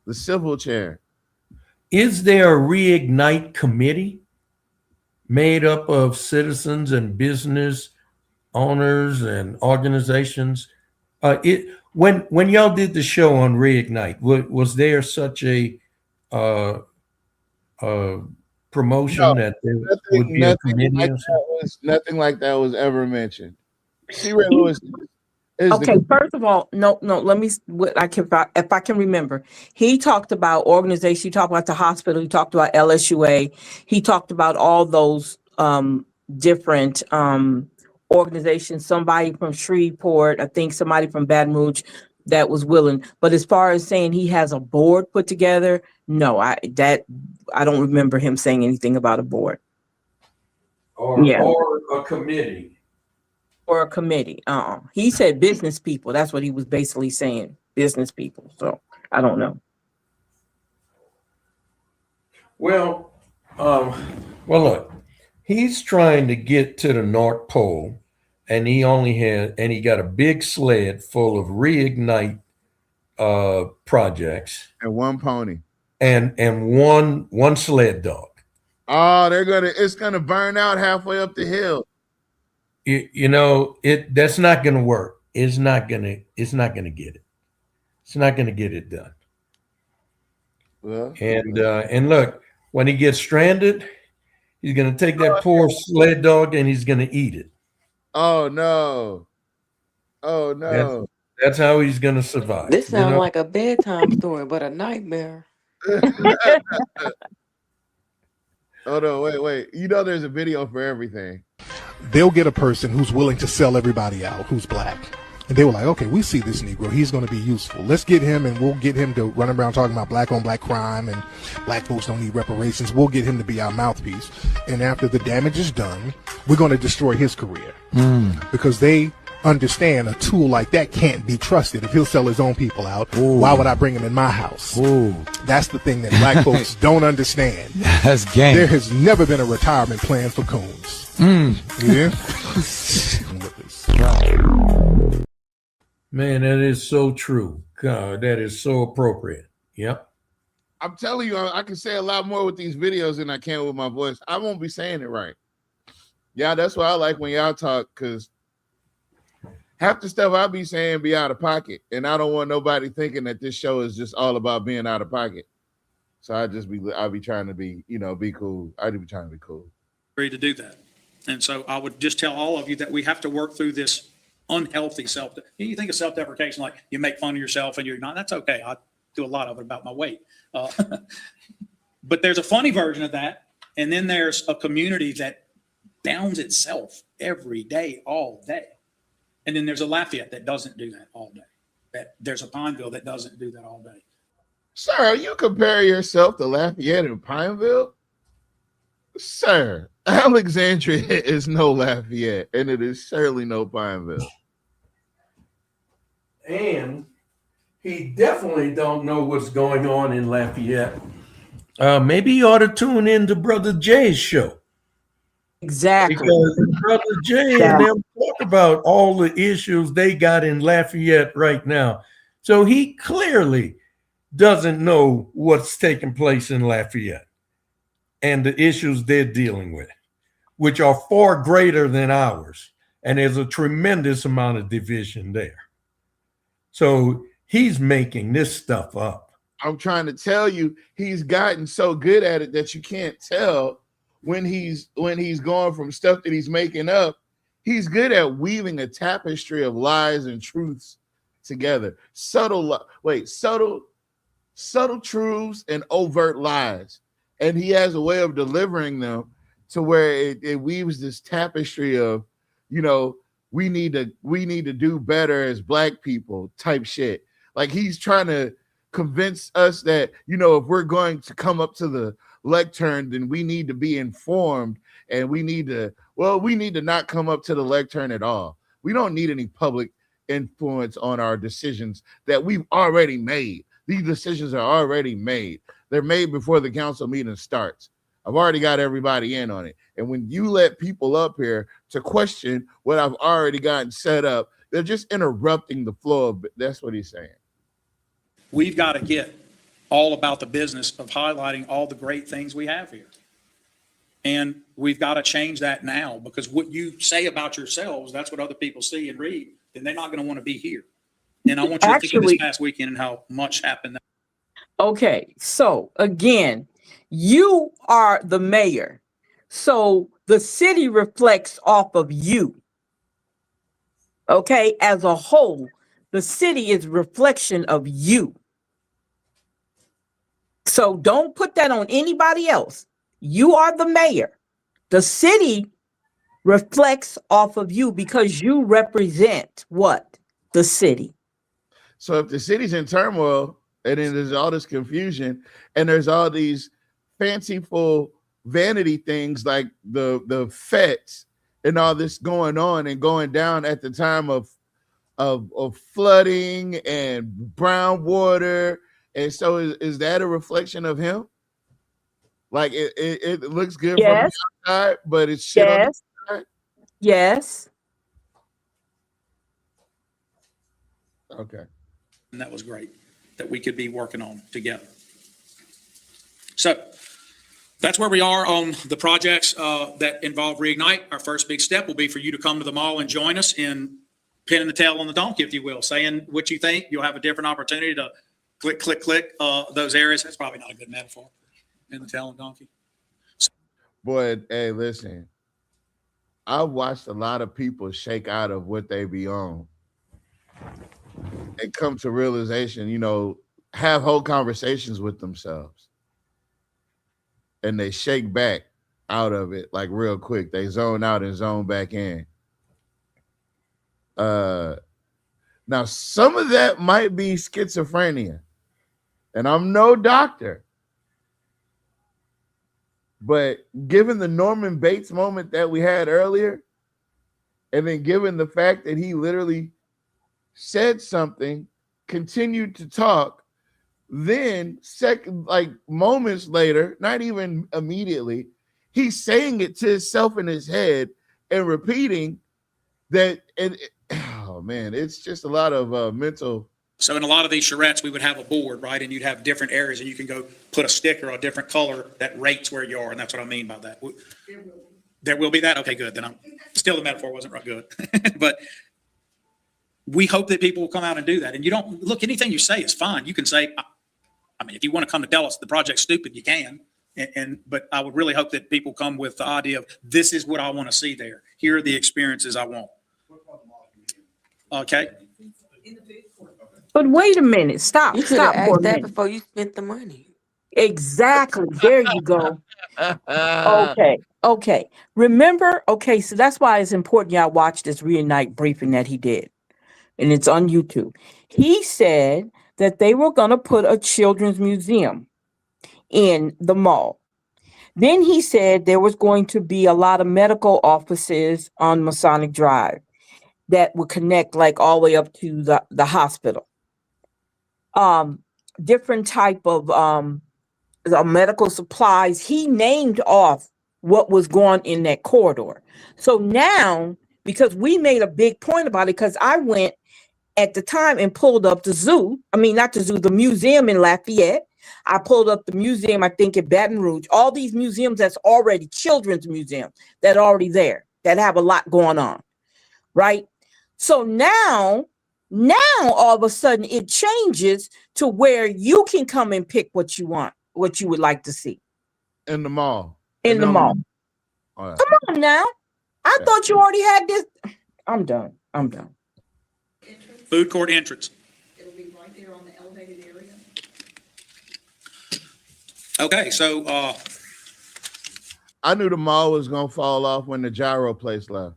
The civil chair. Is there a reignite committee made up of citizens and business owners and organizations? When y'all did the show on reignite, was there such a promotion that there would be a committee? Nothing like that was ever mentioned. See, Ray Lewis. Okay, first of all, no. Let me. If I can remember, he talked about organization. He talked about the hospital. He talked about LSUA. He talked about all those different organizations. Somebody from Shreveport, I think somebody from Baton Rouge, that was willing. But as far as saying he has a board put together, no, I don't remember him saying anything about a board or a committee. Or a committee. He said business people. That's what he was basically saying. Business people. So I don't know. Well, look, he's trying to get to the North Pole, and he got a big sled full of reignite projects and one pony and one sled dog. Oh, it's gonna burn out halfway up the hill. That's not going to work. It's not going to get it. It's not going to get it done. Well, and look, when he gets stranded, he's going to take that poor sled dog and he's going to eat it. Oh no. That's how he's going to survive. This sounds like a bedtime story, but a nightmare. Oh no, wait. There's a video for everything. They'll get a person who's willing to sell everybody out, who's black. And they were like, okay, we see this Negro. He's going to be useful. Let's get him, and we'll get him to run around talking about black on black crime and black folks don't need reparations. We'll get him to be our mouthpiece. And after the damage is done, we're going to destroy his career. Because they understand a tool like that can't be trusted. If he'll sell his own people out, why would I bring him in my house? That's the thing that black folks don't understand. That's game. There has never been a retirement plan for coons. Yeah. Man, that is so true. God, that is so appropriate. Yep. I'm telling you, I can say a lot more with these videos than I can with my voice. I won't be saying it right. Yeah, that's why I like when y'all talk, because half the stuff I be saying be out of pocket, and I don't want nobody thinking that this show is just all about being out of pocket. So I'll be trying to be, be cool. I'd be trying to be cool. Agree to do that. And so I would just tell all of you that we have to work through this unhealthy you think of self-deprecation like you make fun of yourself and you're not. That's okay. I do a lot of it about my weight. But there's a funny version of that. And then there's a community that downs itself every day, all day. And then there's a Lafayette that doesn't do that all day. There's a Pineville that doesn't do that all day. Sir, you compare yourself to Lafayette and Pineville? Sir, Alexandria is no Lafayette, and it is certainly no Pineville. And he definitely don't know what's going on in Lafayette. Maybe you ought to tune in to Brother Jay's show. Exactly. Because Brother Jay and them talk about all the issues they got in Lafayette right now. So he clearly doesn't know what's taking place in Lafayette and the issues they're dealing with, which are far greater than ours. And there's a tremendous amount of division there. So he's making this stuff up. I'm trying to tell you, he's gotten so good at it that you can't tell when he's going from stuff that he's making up. He's good at weaving a tapestry of lies and truths together. Subtle truths and overt lies. And he has a way of delivering them to where it weaves this tapestry of, you know, we need to do better as Black people type shit. Like he's trying to convince us that, you know, if we're going to come up to the lectern, then we need to be informed, and we need to not come up to the lectern at all. We don't need any public influence on our decisions that we've already made. These decisions are already made. They're made before the council meeting starts. I've already got everybody in on it. And when you let people up here to question what I've already gotten set up, they're just interrupting the flow of it. That's what he's saying. We've got to get all about the business of highlighting all the great things we have here. And we've got to change that now, because what you say about yourselves, that's what other people see and read, then they're not going to want to be here. And I want you to think of this past weekend and how much happened. Okay, so again, you are the mayor. So the city reflects off of you. Okay, as a whole, the city is a reflection of you. So don't put that on anybody else. You are the mayor. The city reflects off of you because you represent what? The city. So if the city's in turmoil and then there's all this confusion and there's all these fanciful vanity things like the feds and all this going on and going down at the time of flooding and brown water, and so is that a reflection of him? Like it looks good from the outside, but it's shit on the inside? Yes. Okay. And that was great that we could be working on together. So that's where we are on the projects that involve Reignite. Our first big step will be for you to come to the mall and join us in pinning the tail on the donkey, if you will, saying what you think. You'll have a different opportunity to click those areas. That's probably not a good metaphor. Pin the tail on the donkey. Boy, hey, listen. I've watched a lot of people shake out of what they be on and come to realization, you know, have whole conversations with themselves. And they shake back out of it like real quick. They zone out and zone back in. Now, some of that might be schizophrenia. And I'm no doctor. But given the Norman Bates moment that we had earlier, and then given the fact that he literally said something, continued to talk, then moments later, not even immediately, he's saying it to himself in his head and repeating that. And oh man, it's just a lot of mental. So in a lot of these charrettes, we would have a board, right? And you'd have different areas, and you can go put a sticker, a different color that rates where you are. And that's what I mean by that. There will be that. Okay, good. Then still the metaphor wasn't right good. But we hope that people will come out and do that. And you don't look, anything you say is fine. You can say, I mean, if you want to come to tell us the project's stupid, you can. But I would really hope that people come with the idea of this is what I want to see there. Here are the experiences I want. Okay. But wait a minute. Stop. You could Stop have for a asked that minute. before you spent the money. Exactly. There you go. Okay. Remember? Okay. So that's why it's important y'all watch this Reignite briefing that he did. And it's on YouTube. He said that they were going to put a children's museum in the mall. Then he said there was going to be a lot of medical offices on Masonic Drive that would connect like all the way up to the hospital. Different type of medical supplies. He named off what was going in that corridor. So now, because we made a big point about it, because I went at the time and pulled up the zoo. I mean, not the zoo, the museum in Lafayette. I pulled up the museum, I think, in Baton Rouge. All these museums that's already children's museums that are already there, that have a lot going on, right? So now all of a sudden it changes to where you can come and pick what you want, what you would like to see. In the mall. In the mall. All right. Come on now. I thought you already had this. I'm done. Food court entrance. It'll be right there on the elevated area. Okay, so I knew the mall was gonna fall off when the gyro place left.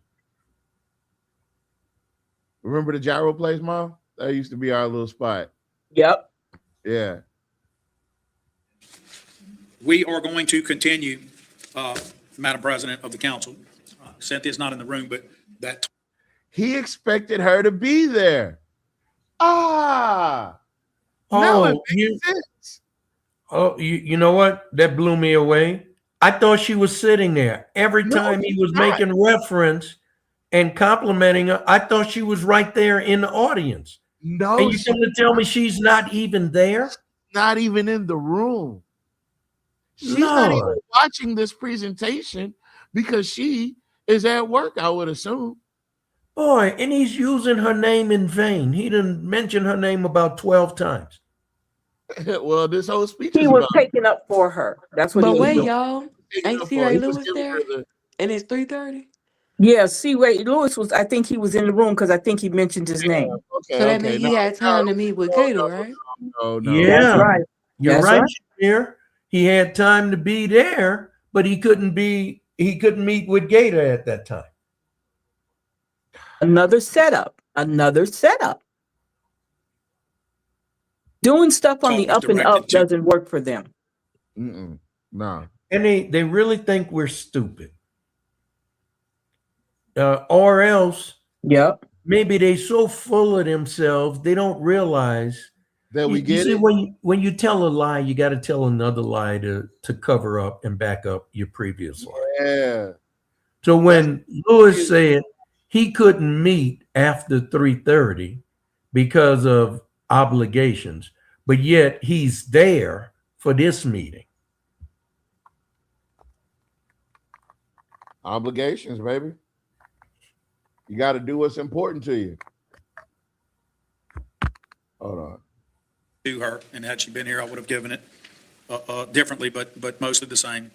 Remember the gyro place, Mom? That used to be our little spot. Yep. Yeah. we are going to continue, Madam President of the Council. Cynthia's not in the room, but that. He expected her to be there. Now it makes sense. You know what? That blew me away. I thought she was sitting there. Every time he was making reference and complimenting her, I thought she was right there in the audience. No, and you going to tell me she's not even there? Not even in the room. She's not even watching this presentation because she is at work, I would assume. Boy, and he's using her name in vain. He didn't mention her name about 12 times. Well, this whole speech he was taking up for her. That's what. But he wait, was doing. y'all, ain't C. Ray Lewis there? And it's 3:30. Yeah, C. Ray Lewis was. I think he was in the room because I think he mentioned his name. So that means he had time to meet with Gator, right? No. Yeah, that's right. You're right, Shamir. He had time to be there, but he couldn't meet with Gator at that time. Another setup. Doing stuff on the up and up doesn't work for them. No. And they really think we're stupid. Or else, maybe they so full of themselves they don't realize that we get you see, it. When you tell a lie, you got to tell another lie to cover up and back up your previous lie. Yeah. So when Lewis said he couldn't meet after 3:30 because of obligations, but yet he's there for this meeting. Obligations, baby. You got to do what's important to you. Hold on. To her, and had she been here, I would have given it differently, but mostly the same.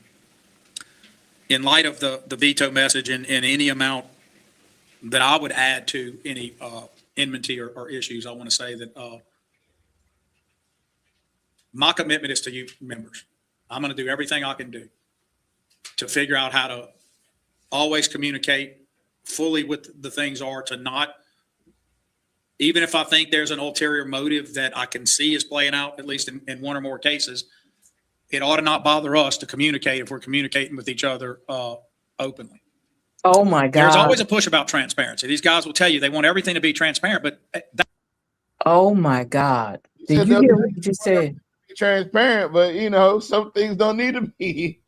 In light of the veto message and any amount that I would add to any enmity or issues, I want to say that my commitment is to you members. I'm going to do everything I can do to figure out how to always communicate fully what the things are, to not, even if I think there's an ulterior motive that I can see is playing out, at least in one or more cases, it ought to not bother us to communicate if we're communicating with each other openly. Oh my God. There's always a push about transparency. These guys will tell you they want everything to be transparent, but oh my God. Did you hear what you just said? Transparent, but some things don't need to be.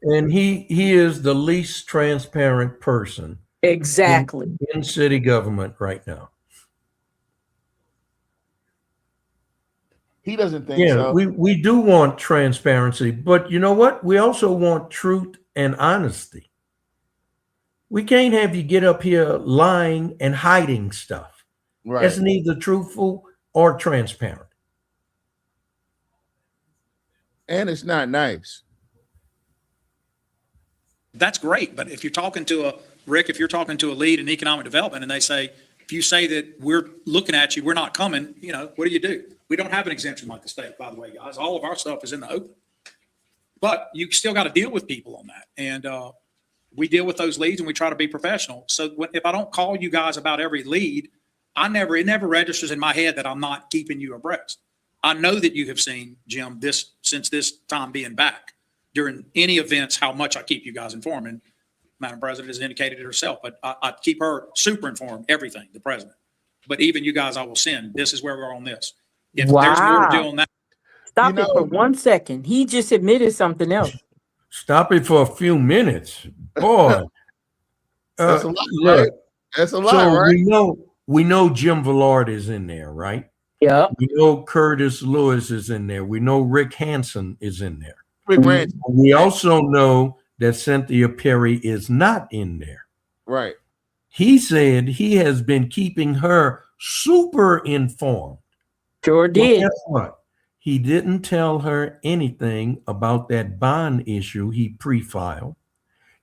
And he is the least transparent person. Exactly. In city government right now. He doesn't think so. We do want transparency, but you know what? We also want truth and honesty. We can't have you get up here lying and hiding stuff. Right. It's neither truthful or transparent. And it's not nice. that's great. But if you're talking to if you're talking to a lead in economic development and they say, if you say that we're looking at you, we're not coming, what do? We don't have an exemption like the state, by the way, guys. All of our stuff is in the open. But you still got to deal with people on that. And we deal with those leads and we try to be professional. So if I don't call you guys about every lead, it never registers in my head that I'm not keeping you abreast. I know that you have seen, Jim, since this time being back, during any events, how much I keep you guys informed. And Madam President has indicated it herself, but I keep her super informed, everything, the president. But even you guys, I will send, this is where we're on this. If there's more to do on that. Stop it for 1 second. He just admitted something else. Stop it for a few minutes. Boy. That's a lot, right? That's a lot, right? we know Jim Villard is in there, right? Yeah. We know Curtis Lewis is in there. We know Rick Hansen is in there. Rick Ranch. We also know that Cynthia Perry is not in there. Right. He said he has been keeping her super informed. Sure did. Well, guess what? He didn't tell her anything about that bond issue he pre-filed.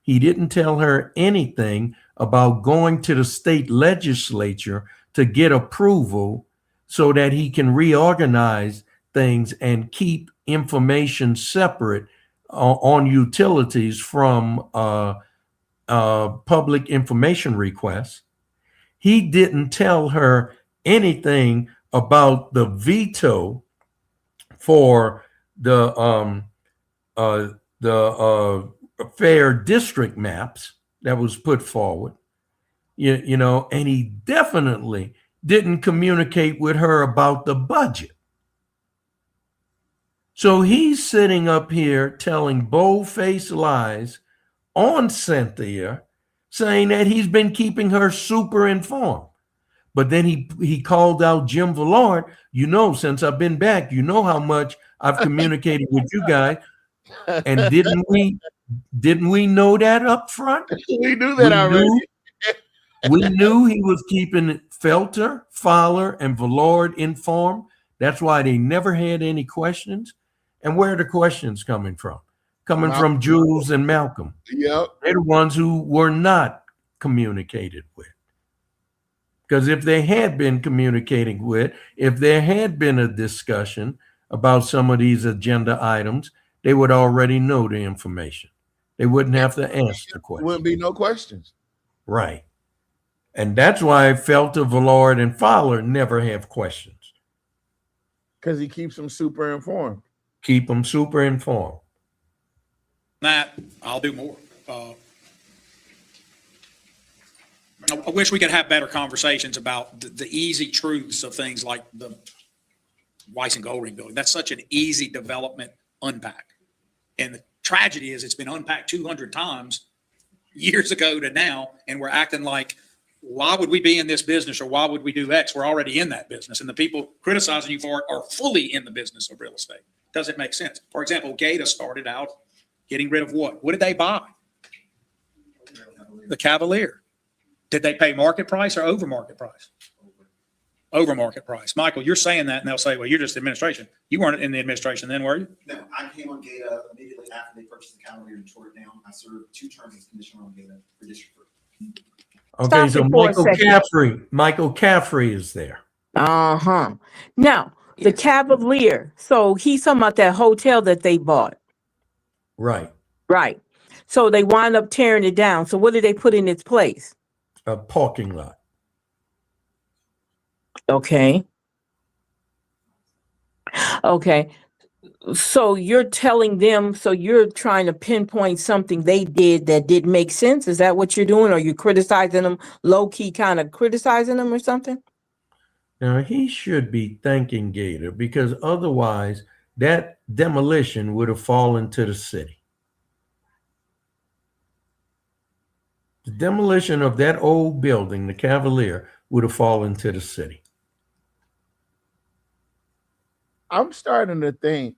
He didn't tell her anything about going to the state legislature to get approval so that he can reorganize things and keep information separate on utilities from public information requests. He didn't tell her anything about the veto for the fair district maps that was put forward, you know, and he definitely didn't communicate with her about the budget. So he's sitting up here telling bold-faced lies on Cynthia, saying that he's been keeping her super informed. But then he called out Jim Villard. You know, since I've been back, you know how much I've communicated with you guys. And didn't we know that up front? We knew that already. We knew he was keeping Felter, Fowler, and Villard informed. That's why they never had any questions. And where are the questions coming from? Coming from Jules and Malcolm. Yep. They're the ones who were not communicated with. Because if they had been communicating with, if there had been a discussion about some of these agenda items, they would already know the information. They wouldn't have to ask the question. Wouldn't be no questions. Right. And that's why Felter, Villard, and Fowler never have questions. Because he keeps them super informed. Keep them super informed. That, I'll do more. I wish we could have better conversations about the easy truths of things like the Weiss and Goldring building. That's such an easy development unpack. And the tragedy is it's been unpacked 200 times years ago to now, and we're acting like, why would we be in this business or why would we do X? We're already in that business. And the people criticizing you for it are fully in the business of real estate. Doesn't make sense. For example, Gata started out getting rid of what? What did they buy? The Cavalier. Did they pay market price or over market price? Over market price. Michael, you're saying that, and they'll say, well, you're just administration. You weren't in the administration then, were you? No, I came on Gata immediately after they purchased the Cavalier and tore it down. I served 2 terms as commissioner on Gata for District 3. Okay, so Michael Caffrey is there. Uh-huh. Now, the Cavalier. So he's talking about that hotel that they bought. Right. Right. So they wind up tearing it down. So what did they put in its place? A parking lot. Okay. Okay. So you're telling them, so you're trying to pinpoint something they did that didn't make sense? Is that what you're doing? Or you criticizing them, low-key kind of criticizing them or something? Now, he should be thanking Gator because otherwise that demolition would have fallen to the city. The demolition of that old building, the Cavalier, would have fallen to the city. I'm starting to think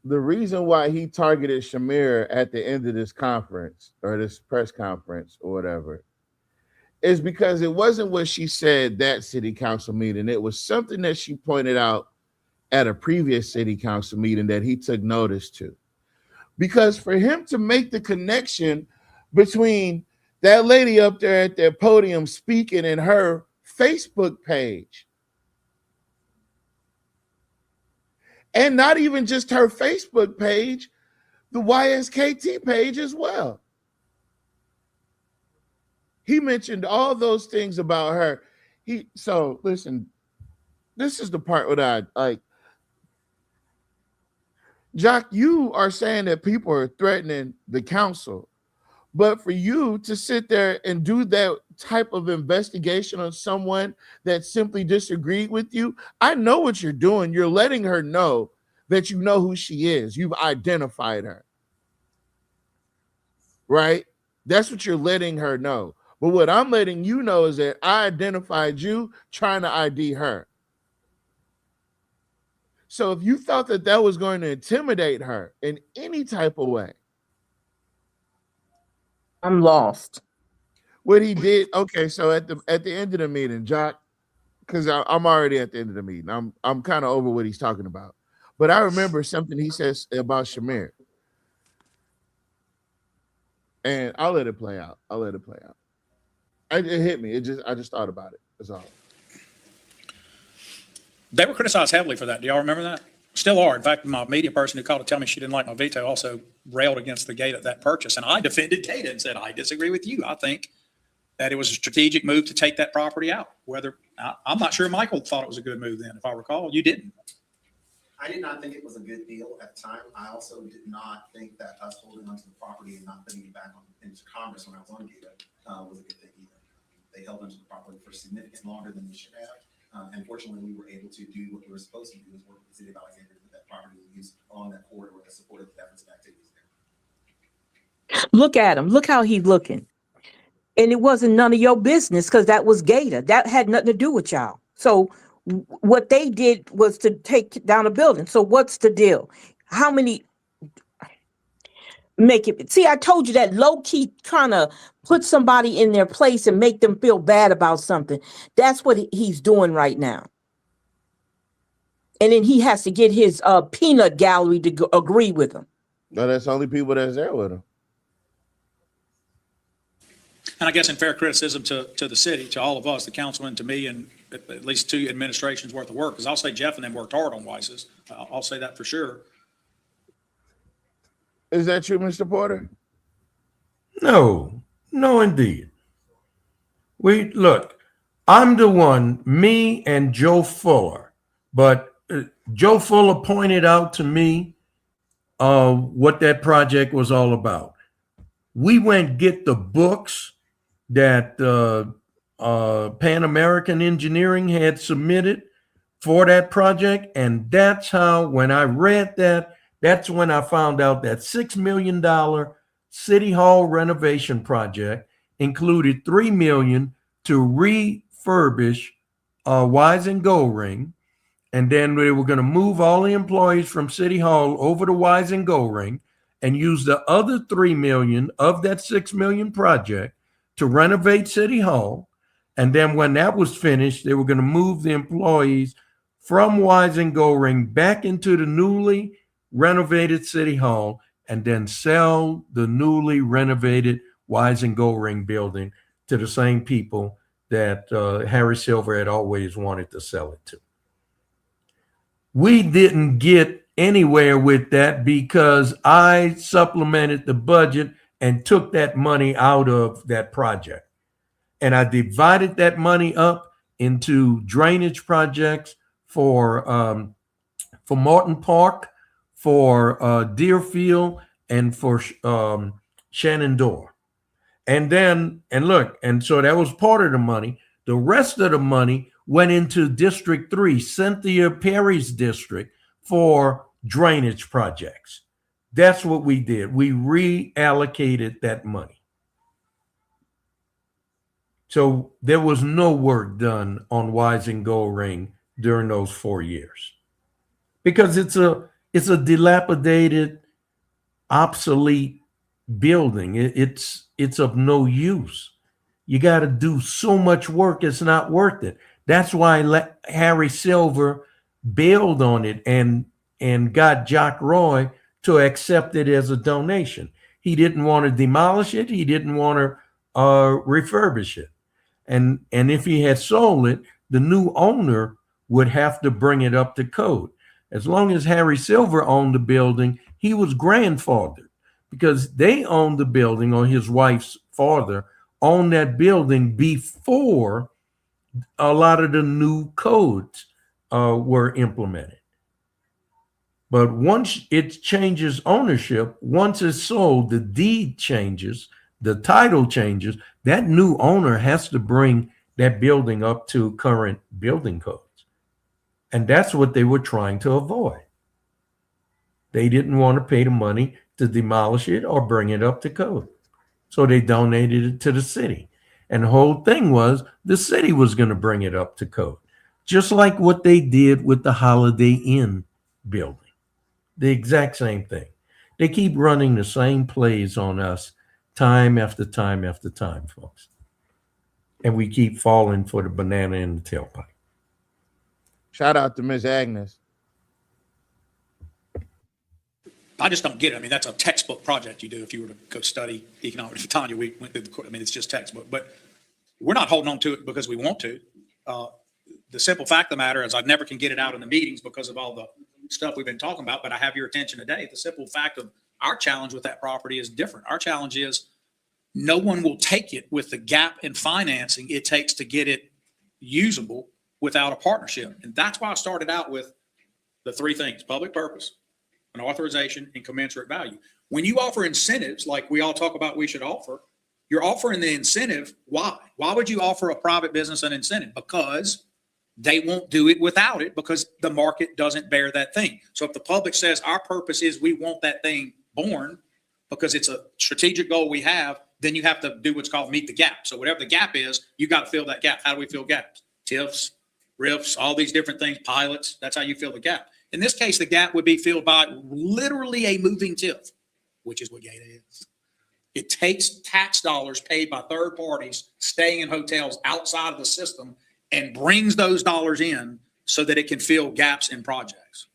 the reason why he targeted Shamir at the end of this conference or this press conference or whatever is because it wasn't what she said that city council meeting. It was something that she pointed out at a previous city council meeting that he took notice to. Because for him to make the connection between that lady up there at their podium speaking and her Facebook page, and not even just her Facebook page, the YSKT page as well. He mentioned all those things about her. So listen, this is the part what I like. Jock, you are saying that people are threatening the council, but for you to sit there and do that type of investigation on someone that simply disagreed with you, I know what you're doing. You're letting her know that you know who she is. You've identified her, right? That's what you're letting her know. But what I'm letting you know is that I identified you trying to ID her. So if you thought that that was going to intimidate her in any type of way, I'm lost. what he did, okay, so at the end of the meeting, Jock, because I'm already at the end of the meeting. I'm kind of over what he's talking about. But I remember something he says about Shamir. And I'll let it play out. It hit me. I just thought about it. That's all. They were criticized heavily for that. Do y'all remember that? Still are. In fact, my media person who called to tell me she didn't like my veto also railed against the gate at that purchase. And I defended Gata and said, I disagree with you. I think that it was a strategic move to take that property out. I'm not sure Michael thought it was a good move then, if I recall. You didn't. I did not think it was a good deal at the time. I also did not think that us holding onto the property and not putting it back into Congress when I was on Gata was a good thing either. They held onto the property for significantly longer than they should have. Unfortunately, we were able to do what we were supposed to do, is work with the city of Alexandria to put that property in use along that corridor that supported the efforts and activities there. Look at him. Look how he's looking. And it wasn't none of your business because that was Gata. That had nothing to do with y'all. So what they did was to take down a building. So what's the deal? How many make it? See, I told you that low key trying to put somebody in their place and make them feel bad about something. That's what he's doing right now. And then he has to get his peanut gallery to agree with him. No, that's the only people that's there with him. And I guess in fair criticism to the city, to all of us, the councilman, to me, and at least 2 administrations worth of work, because I'll say Jeff and them worked hard on Weiss's. I'll say that for sure. Is that true, Mr. Porter? No, indeed. Look, I'm the one, me and Joe Fuller, but Joe Fuller pointed out to me what that project was all about. We went get the books that Pan American Engineering had submitted for that project. And that's how, when I read that, that's when I found out that $6 million City Hall renovation project included $3 million to refurbish Wise and Gold Ring. And then they were going to move all the employees from City Hall over to Wise and Gold Ring and use the other $3 million of that $6 million project to renovate City Hall. And then when that was finished, they were going to move the employees from Wise and Gold Ring back into the newly renovated City Hall and then sell the newly renovated Wise and Gold Ring building to the same people that Harry Silver had always wanted to sell it to. We didn't get anywhere with that because I supplemented the budget and took that money out of that project. And I divided that money up into drainage projects for Morton Park, for Deerfield, and for Shenandoah. And so that was part of the money. The rest of the money went into District 3, Cynthia Perry's district, for drainage projects. That's what we did. We reallocated that money. So there was no work done on Wise and Gold Ring during those 4 years because it's a dilapidated, obsolete building. It's of no use. You got to do so much work, it's not worth it. That's why Harry Silver bailed on it and got Jock Roy to accept it as a donation. He didn't want to demolish it. He didn't want to refurbish it. And if he had sold it, the new owner would have to bring it up to code. As long as Harry Silver owned the building, he was grandfathered because they owned the building, or his wife's father owned that building before a lot of the new codes were implemented. But once it changes ownership, once it's sold, the deed changes, the title changes, that new owner has to bring that building up to current building codes. And that's what they were trying to avoid. They didn't want to pay the money to demolish it or bring it up to code. So they donated it to the city. And the whole thing was the city was going to bring it up to code, just like what they did with the Holiday Inn building. The exact same thing. They keep running the same plays on us time after time after time, folks. And we keep falling for the banana in the tailpipe. Shout out to Miss Agnes. I just don't get it. I mean, that's a textbook project you do if you were to go study economics. Tanya, we went through I mean, it's just textbook, but we're not holding on to it because we want to. The simple fact of the matter is I never can get it out in the meetings because of all the stuff we've been talking about, but I have your attention today. The simple fact of our challenge with that property is different. Our challenge is no one will take it with the gap in financing it takes to get it usable without a partnership. And that's why I started out with the three things: public purpose, an authorization, and commensurate value. When you offer incentives like we all talk about we should offer, you're offering the incentive. Why? Why would you offer a private business an incentive? Because they won't do it without it, because the market doesn't bear that thing. So if the public says our purpose is we want that thing born because it's a strategic goal we have, then you have to do what's called meet the gap. So whatever the gap is, you got to fill that gap. How do we fill gaps? TIFs, RIFs, all these different things, pilots. That's how you fill the gap. In this case, the gap would be filled by literally a moving TIF, which is what Gata is. It takes tax dollars paid by third parties staying in hotels outside of the system and brings those dollars in so that it can fill gaps in projects.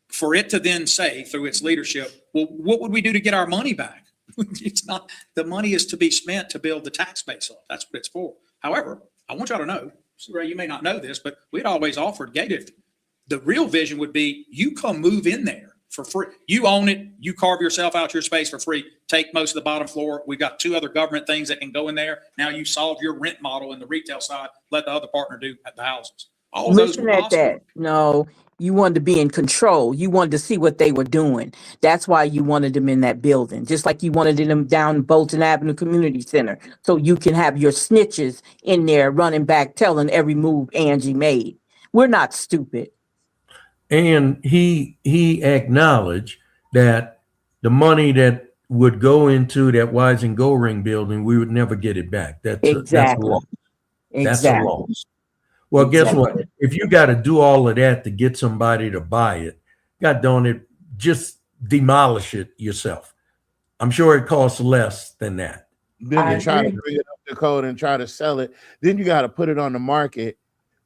For it to then say through its leadership, well, what would we do to get our money back? It's not, the money is to be spent to build the tax base up. That's what it's for. However, I want y'all to know, Ray, you may not know this, but we'd always offered gated. The real vision would be you come move in there for free. You own it. You carve yourself out your space for free. Take most of the bottom floor. We've got 2 other government things that can go in there. Now you solve your rent model in the retail side. Let the other partner do at the houses. All of those Listen were at possible. that. No, you wanted to be in control. You wanted to see what they were doing. That's why you wanted them in that building, just like you wanted them down Bolton Avenue Community Center. So you can have your snitches in there running back, telling every move Angie made. We're not stupid. And he acknowledged that the money that would go into that Wise and Gold Ring building, we would never get it back. That's a loss. That's a loss. Well, guess what? If you got to do all of that to get somebody to buy it, God darn it, just demolish it yourself. I'm sure it costs less than that. Then you try to bring it up to code and try to sell it. Then you got to put it on the market.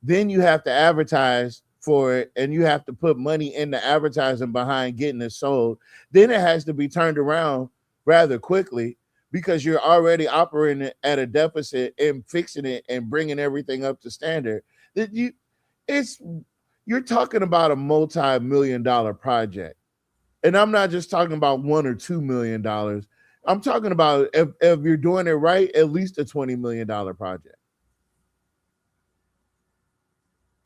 Then you have to advertise for it, and you have to put money in the advertising behind getting it sold. Then it has to be turned around rather quickly because you're already operating at a deficit and fixing it and bringing everything up to standard. That you're talking about a multi-million-dollar project, and I'm not just talking about $1 or $2 million. I'm talking about if you're doing it right, at least a $20 million project.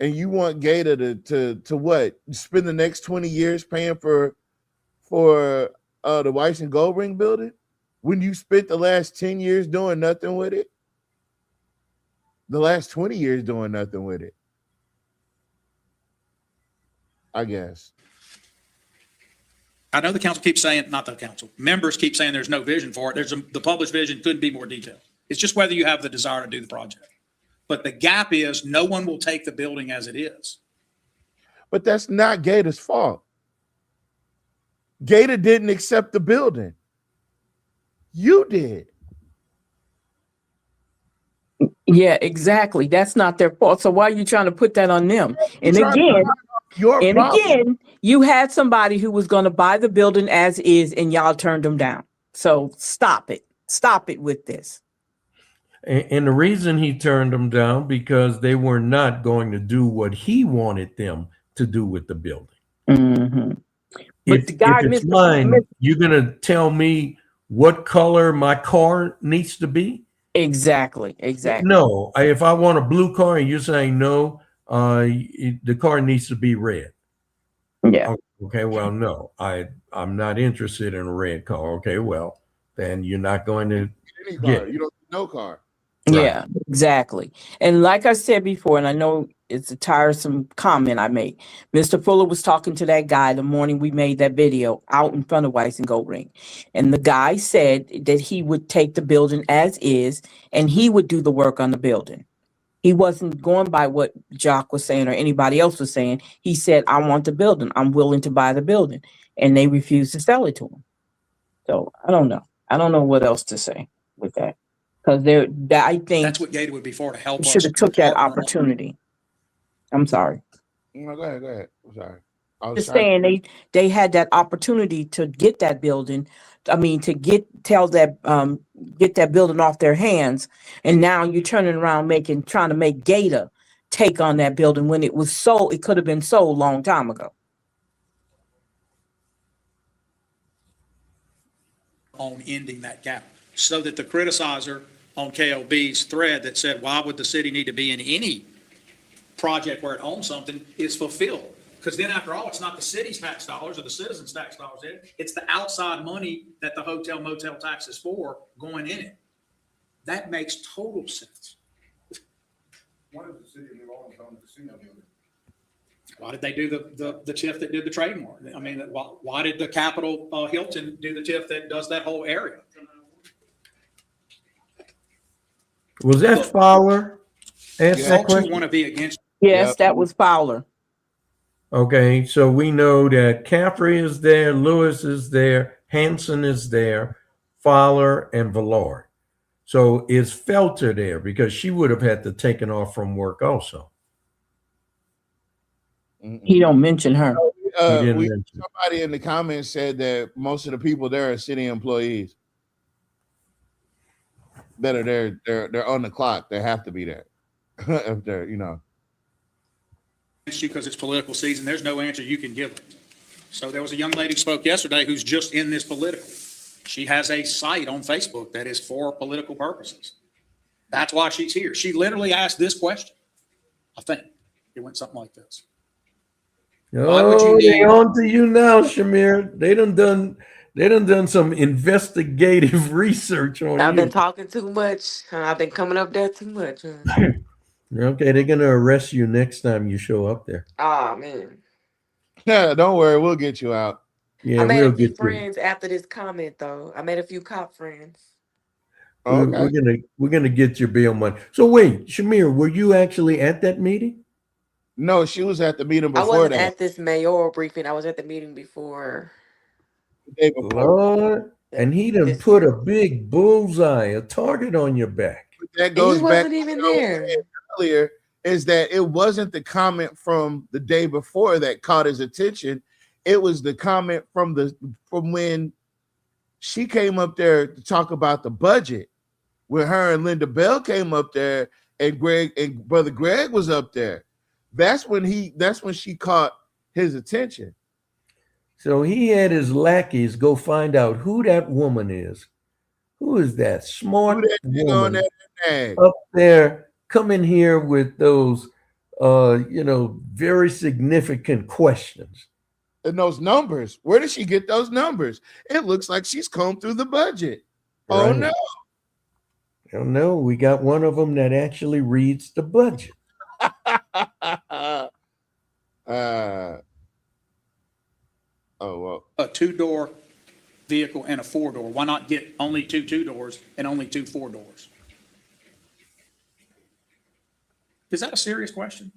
And you want Gata to what? Spend the next 20 years paying for the Weiss and Gold Ring building when you spent the last 10 years doing nothing with it? The last 20 years doing nothing with it, I guess. I know the council keeps saying, not the council, members keep saying there's no vision for it. The published vision couldn't be more detailed. It's just whether you have the desire to do the project. But the gap is no one will take the building as it is. But that's not Gata's fault. Gata didn't accept the building. You did. Yeah, exactly. That's not their fault. So why are you trying to put that on them? And again, you had somebody who was going to buy the building as is, and y'all turned them down. So stop it. Stop it with this. And the reason he turned them down because they were not going to do what he wanted them to do with the building. Mm-hmm. If it's mine, you're going to tell me what color my car needs to be? Exactly. No, if I want a blue car and you're saying no, the car needs to be red. Yeah. Okay, well, no, I'm not interested in a red car. Okay, well, then you're not going to any car. You don't need no car. Yeah, exactly. And like I said before, and I know it's a tiresome comment I made, Mr. Fuller was talking to that guy the morning we made that video out in front of Weiss and Gold Ring. And the guy said that he would take the building as is and he would do the work on the building. He wasn't going by what Jock was saying or anybody else was saying. He said, I want the building. I'm willing to buy the building. And they refused to sell it to him. So I don't know. I don't know what else to say with that. Because I think That's what Gator would be for, to help us. should have took that opportunity. I'm sorry. No, go ahead. I'm sorry. I was Just trying saying they had that opportunity to get that building. I mean, to get that building off their hands, and now you're turning around trying to make Gator take on that building when it could have been sold a long time ago. On ending that gap, so that the criticizer on KOB's thread that said, why would the city need to be in any project where it owns something, is fulfilled? Because then after all, it's not the city's tax dollars or the citizens' tax dollars, it's the outside money that the hotel motel tax is for going in it. That makes total sense. Why does the city of New Orleans own the casino building? Why did they do the TIF that did the trademark? I mean, why did the Capitol Hilton do the TIF that does that whole area? Was that Fowler? Ask that You question. want to be against? Yes, that was Fowler. Okay, so we know that Caffrey is there, Lewis is there, Hanson is there, Fowler, and Villard. So is Felter there? Because she would have had to taken off from work also. He don't mention her. Somebody in the comments said that most of the people there are city employees. That are there, they're on the clock. They have to be there. If they're, Because it's political season, there's no answer you can give them. So there was a young lady who spoke yesterday who's just in this political. She has a site on Facebook that is for political purposes. That's why she's here. She literally asked this question. I think it went something like this. Oh, they're on to you now, Shamir. They done some investigative research on I've you. been talking too much. I've been coming up there too much. Okay, they're gonna arrest you next time you show up there. Oh man. Yeah, don't worry, we'll get you out. Yeah, I made we'll a few get you. friends after this comment though. I made a few cop friends. We're gonna get your bail money. So wait, Shamir, were you actually at that meeting? No, she was at the meeting I before wasn't that. at this mayoral briefing. I was at the meeting before. The day before. Lord, and he done put a big bullseye, a target on your back. That goes back wasn't even to what I was there. saying earlier, is that it wasn't the comment from the day before that caught his attention. It was the comment from when she came up there to talk about the budget. When her and Linda Bell came up there, and Brother Greg was up there. That's when she caught his attention. So he had his lackeys go find out who that woman is. Who is that smart woman up there coming here with those very significant questions? And those numbers, where did she get those numbers? It looks like she's combed through the budget. Oh Right. no. Oh no, we got one of them that actually reads the budget. A 2-door vehicle and a 4-door. Why not get only 2 2-doors and only 2 4-doors? Is that a serious question?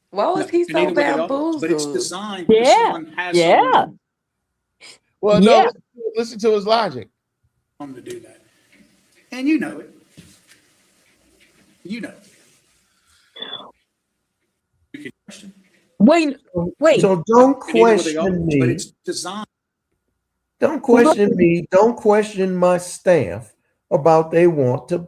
Why was he so bamboozled? But it's designed. Yeah. Well, no, listen to his logic. To do that. And you know it. You know. You can question. Wait. So don't And either way they go, question me. But it's designed. Don't question me. Don't question my staff about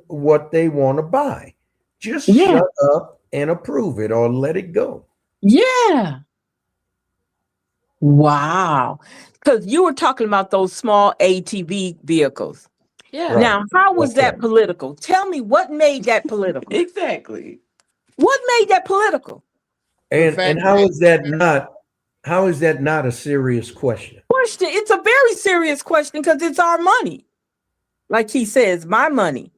what they want to buy. Just shut up and approve it or let it go. Yeah. Wow. Because you were talking about those small ATV vehicles. Yeah. Right. Now, how was that political? Tell me what made that political. Exactly. What made that political? And how is that not a serious question? It's a very serious question because it's our money. Like he says, my money.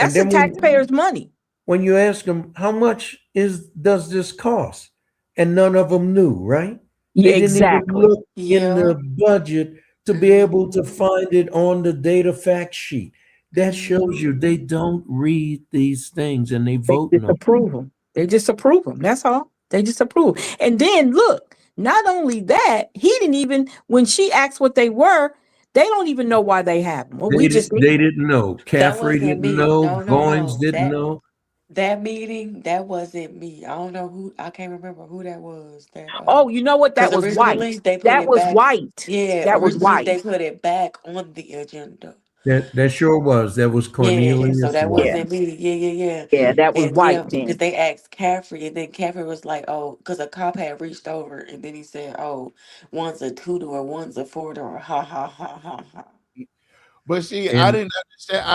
That's the then taxpayers' money. when you ask them how much does this cost, and none of them knew, right? Yeah, They didn't even exactly. look in Yeah. the budget to be able to find it on the data fact sheet. That shows you they don't read these things and they They vote no. disapprove them. They disapprove them. That's all. They disapprove. And then look, not only that, he didn't even, when she asked what they were, they don't even know why they have them. Well, we just They need. didn't know. That Caffrey wasn't didn't me. know. No, no, Goins no. didn't know. That meeting, that wasn't me. I don't know who, I can't remember who that was. That Oh, you know what? because That was originally white. they put That it was back. white. Yeah, That was originally white. they put it back on the agenda. That sure was. That was Yeah, so Cornelius that White. Yeah. wasn't me. Yeah. Yeah, that was And yeah, white because then. they asked Caffrey, and then Caffrey was like, "Oh," because a cop had reached over, and then he said, "Oh, one's a two-door, one's a four-door." Ha ha ha ha ha. But see, I And didn't understand.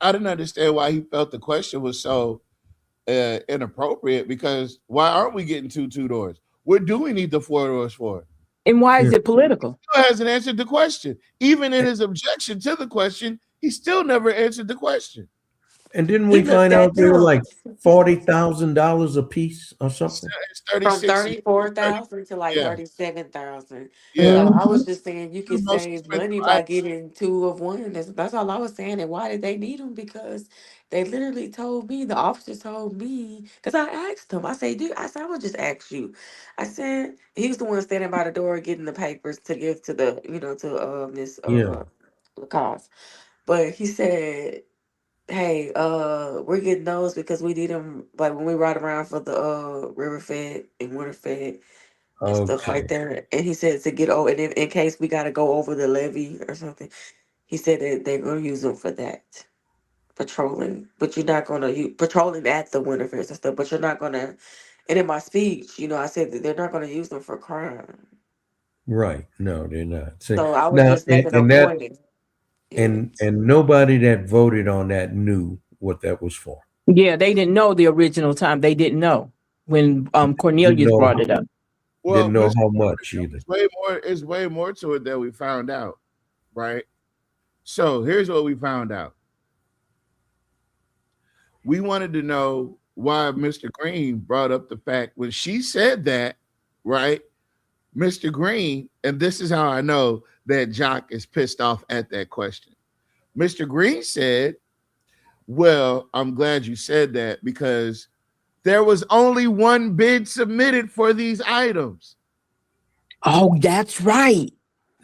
I didn't understand why he felt the question was so inappropriate. Because why aren't we getting two doors? What do we need the four doors for? And why is yeah. it political? He still hasn't answered the question. Even in his objection to the question, he still never answered the question. And didn't He we looked find out at they were them like $40,000 a piece or something? It's from 36. 34,000 to like Yeah, 37,000. yeah. So The I was Mhm. just saying you two could most save expensive money by items. getting two of one. That's all I was saying. And why did they need them? Because they literally told me, the officers told me, because I asked him, I said, dude, I said, I would just ask you. I said, he was the one standing by the door getting the papers to give to the, to Miss Yeah. Lacoste. But he said, hey, we're getting those because we need them like when we ride around for the river fed and winter fed and stuff Okay. like that. And he said to get over, and in case we got to go over the levee or something, he said that they're going to use them for that patrolling. But you're not going to use patrolling at the winter fairs and stuff. But you're not going to. And in my speech, I said that they're not going to use them for crime. Right. No, they're not. See, So I was now just making a and that point. Yeah. and nobody that voted on that knew what that was for. Yeah, they didn't know the original time. They didn't know when Didn't Cornelius know brought it up. Well, didn't know Mr. how much either. It's way more. It's way more to it that we found out, right? So here's what we found out. We wanted to know why Mr. Green brought up the fact when she said that, right? Mr. Green, and this is how I know that Jock is pissed off at that question. Mr. Green said, well, I'm glad you said that because there was only one bid submitted for these items. Oh, that's right.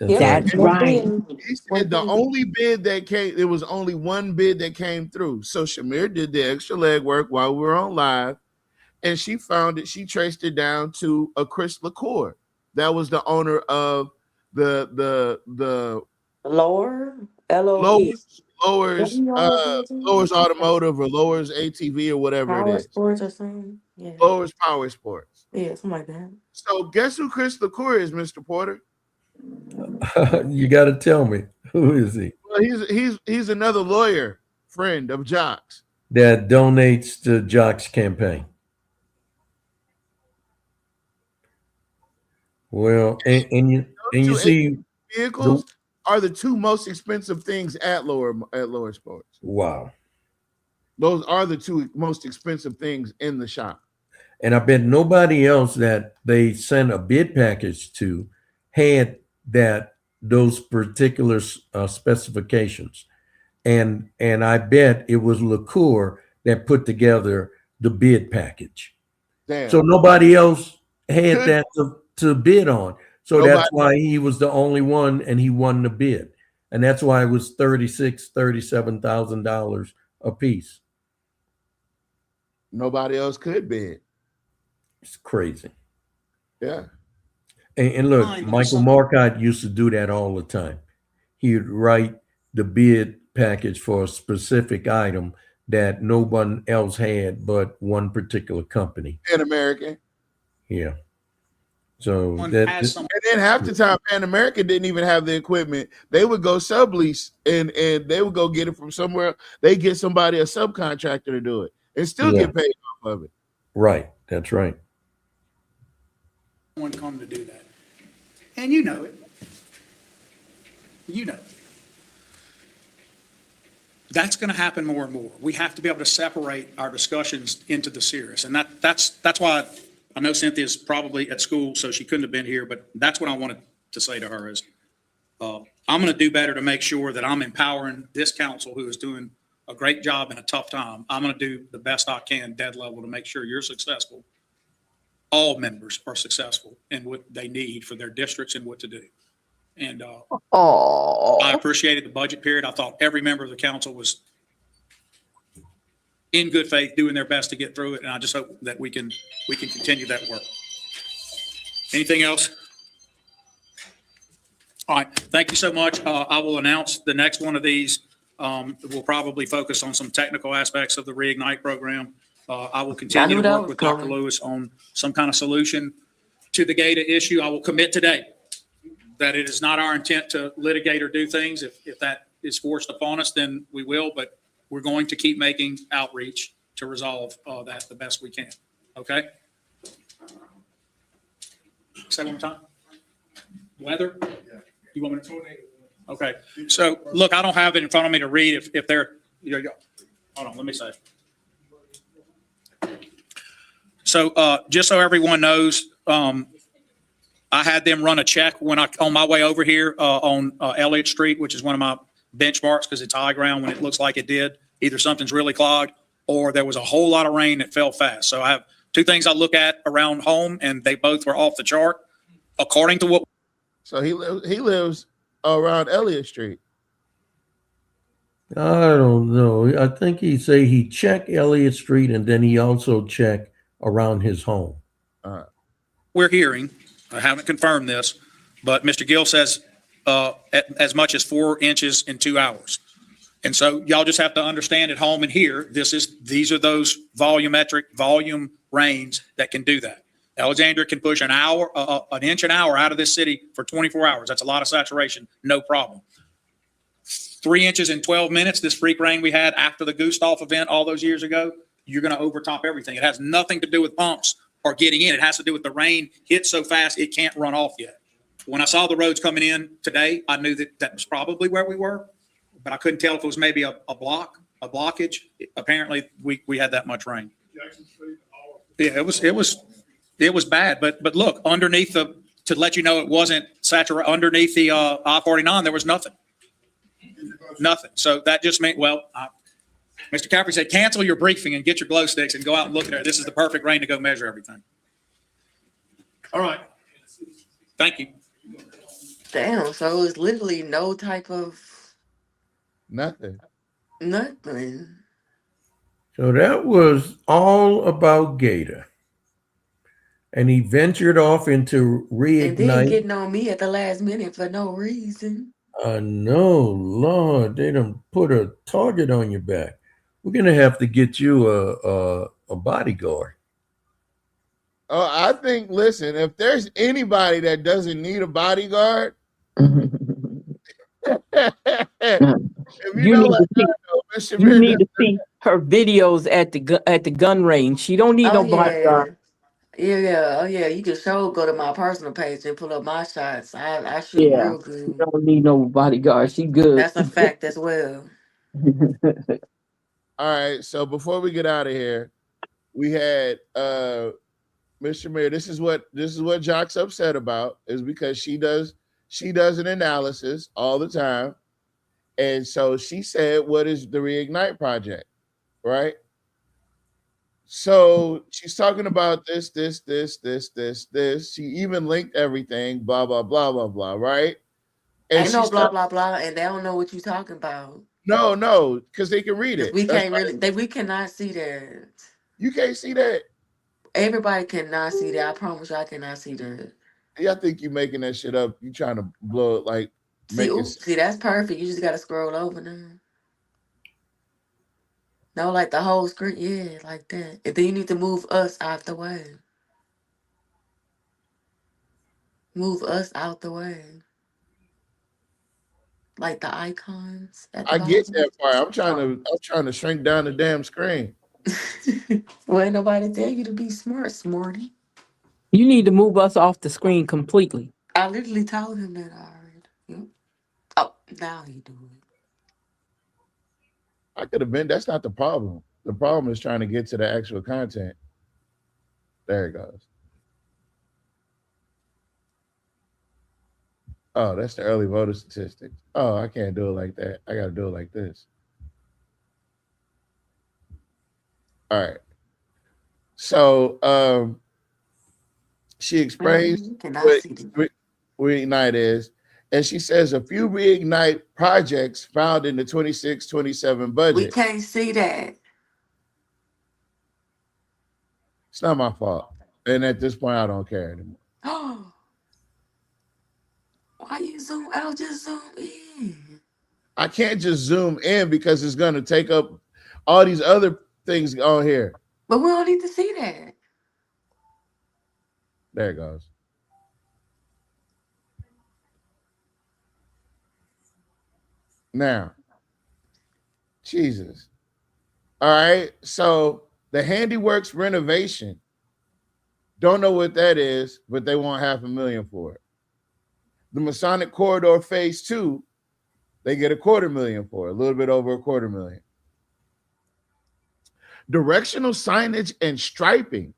That's right. That's right. He said the only bid that came, there was only one bid that came through. So Shamir did the extra legwork while we were on live, and she found it. She traced it down to a Chris LaCour. That was the owner of the Lower LOE. Lowers Automotive or Lowers ATV or whatever it Power is. Sports or something. Yeah. Lowers Power Sports. Yeah, something like that. So guess who Chris LaCour is, Mr. Porter? You got to tell me, who is he? Well, he's another lawyer friend of Jock's That donates to Jock's campaign. Well, and you see, vehicles are the two most expensive things at lower sports. Wow. Those are the two most expensive things in the shop. And I bet nobody else that they sent a bid package to had those particular specifications. And I bet it was LaCour that put together the bid package. Damn. So nobody else had that to bid on. So Nobody. That's why he was the only one and he won the bid. And that's why it was $37,000 a piece. Nobody else could bid. It's crazy. Yeah. And look, Michael Marcotte used to do that all the time. He would write the bid package for a specific item that no one else had but one particular company. Pan American. Yeah. So and then half the time Pan American didn't even have the equipment. They would go sublease and they would go get it from somewhere. They get somebody, a subcontractor, to do it and still get paid off of it. Right. That's right. One come to do that. And you know it. That's going to happen more and more. We have to be able to separate our discussions into the serious. And that's why I know Cynthia's probably at school, so she couldn't have been here, but that's what I wanted to say to her is, I'm going to do better to make sure that I'm empowering this council who is doing a great job in a tough time. I'm going to do the best I can, dead level, to make sure you're successful. All members are successful in what they need for their districts and what to do. And I appreciated the budget period. I thought every member of the council was in good faith doing their best to get through it. And I just hope that we can continue that work. Anything else? All right. Thank you so much. I will announce the next one of these. We'll probably focus on some technical aspects of the Reignite program. I will continue to work with Dr. Lewis on some kind of solution to the GATA issue. I will commit today that it is not our intent to litigate or do things. If that is forced upon us, then we will, but we're going to keep making outreach to resolve that the best we can. Okay? Say one more time. Weather? You want me to? Okay. So look, I don't have it in front of me to read if they're, hold on, let me say. So just so everyone knows, I had them run a check on my way over here on Elliott Street, which is one of my benchmarks because it's high ground when it looks like it did. Either something's really clogged or there was a whole lot of rain that fell fast. So I have two things I look at around home, and they both were off the chart according to what. So he lives around Elliott Street. I don't know. I think he say he checked Elliott Street and then he also checked around his home. We're hearing, I haven't confirmed this, but Mr. Gill says as much as 4 inches in 2 hours. And so y'all just have to understand at home and here, these are those volumetric volume rains that can do that. Alexandria can push an inch an hour out of this city for 24 hours. That's a lot of saturation, no problem. 3 inches in 12 minutes, this freak rain we had after the Gustav event all those years ago, you're going to overtop everything. It has nothing to do with pumps or getting in. It has to do with the rain hit so fast it can't run off yet. When I saw the roads coming in today, I knew that was probably where we were, but I couldn't tell if it was maybe a blockage. Apparently, we had that much rain. Yeah, it was bad. But look, underneath to let you know it wasn't saturated, underneath the I-49, there was nothing. Nothing. So that just meant, Mr. Caffrey said, cancel your briefing and get your glow sticks and go out and look at it. This is the perfect rain to go measure everything. All right. Thank you. Damn, so it's literally no type of nothing. So that was all about Gator. And he ventured off into Reignite. And then getting on me at the last minute for no reason. I know, Lord, they done put a target on your back. We're gonna have to get you a bodyguard. Oh, I think, listen, if there's anybody that doesn't need a bodyguard, you need to see her videos at the gun range. She don't need no bodyguard. Yeah. Oh yeah. You can go to my personal page and pull up my shots. I shoot real good. She don't need no bodyguard. She good. That's a fact as well. All right. So before we get out of here, we had Mr. Mayor. This is what Jock's upset about, is because she does an analysis all the time. And so she said, what is the Reignite project? Right? So she's talking about this. She even linked everything, blah, blah, blah, blah, blah, right? And ain't no blah, blah, blah, and they don't know what you're talking about. No, because they can read it. We can't we cannot see that. You can't see that? Everybody cannot see that. I promise you I cannot see that. Yeah, I think you're making that shit up. You trying to blow it like... See, that's perfect. You just got to scroll over now. No, like the whole screen. Yeah, like that. And then you need to move us out the way. Move us out the way. Like the icons. I get that part. I'm trying to shrink down the damn screen. Well, ain't nobody tell you to be smart, smarty. You need to move us off the screen completely. I literally told him that already. Yep. Oh, now he do it. I could have been. That's not the problem. The problem is trying to get to the actual content. There it goes. Oh, that's the early voter statistics. Oh, I can't do it like that. I got to do it like this. All right. So she explains what Reignite is. And she says a few Reignite projects found in the 26-27 budget. We can't see that. It's not my fault. And at this point, I don't care anymore. Oh, why you zoom out? Just zoom in. I can't just zoom in because it's going to take up all these other things on here. But we don't need to see that. There it goes. Now, Jesus. All right. So the Handiworks renovation. Don't know what that is, but they want $500,000 for it. The Masonic Corridor Phase 2, they get $250,000 for it, a little bit over $250,000. Directional signage and striping,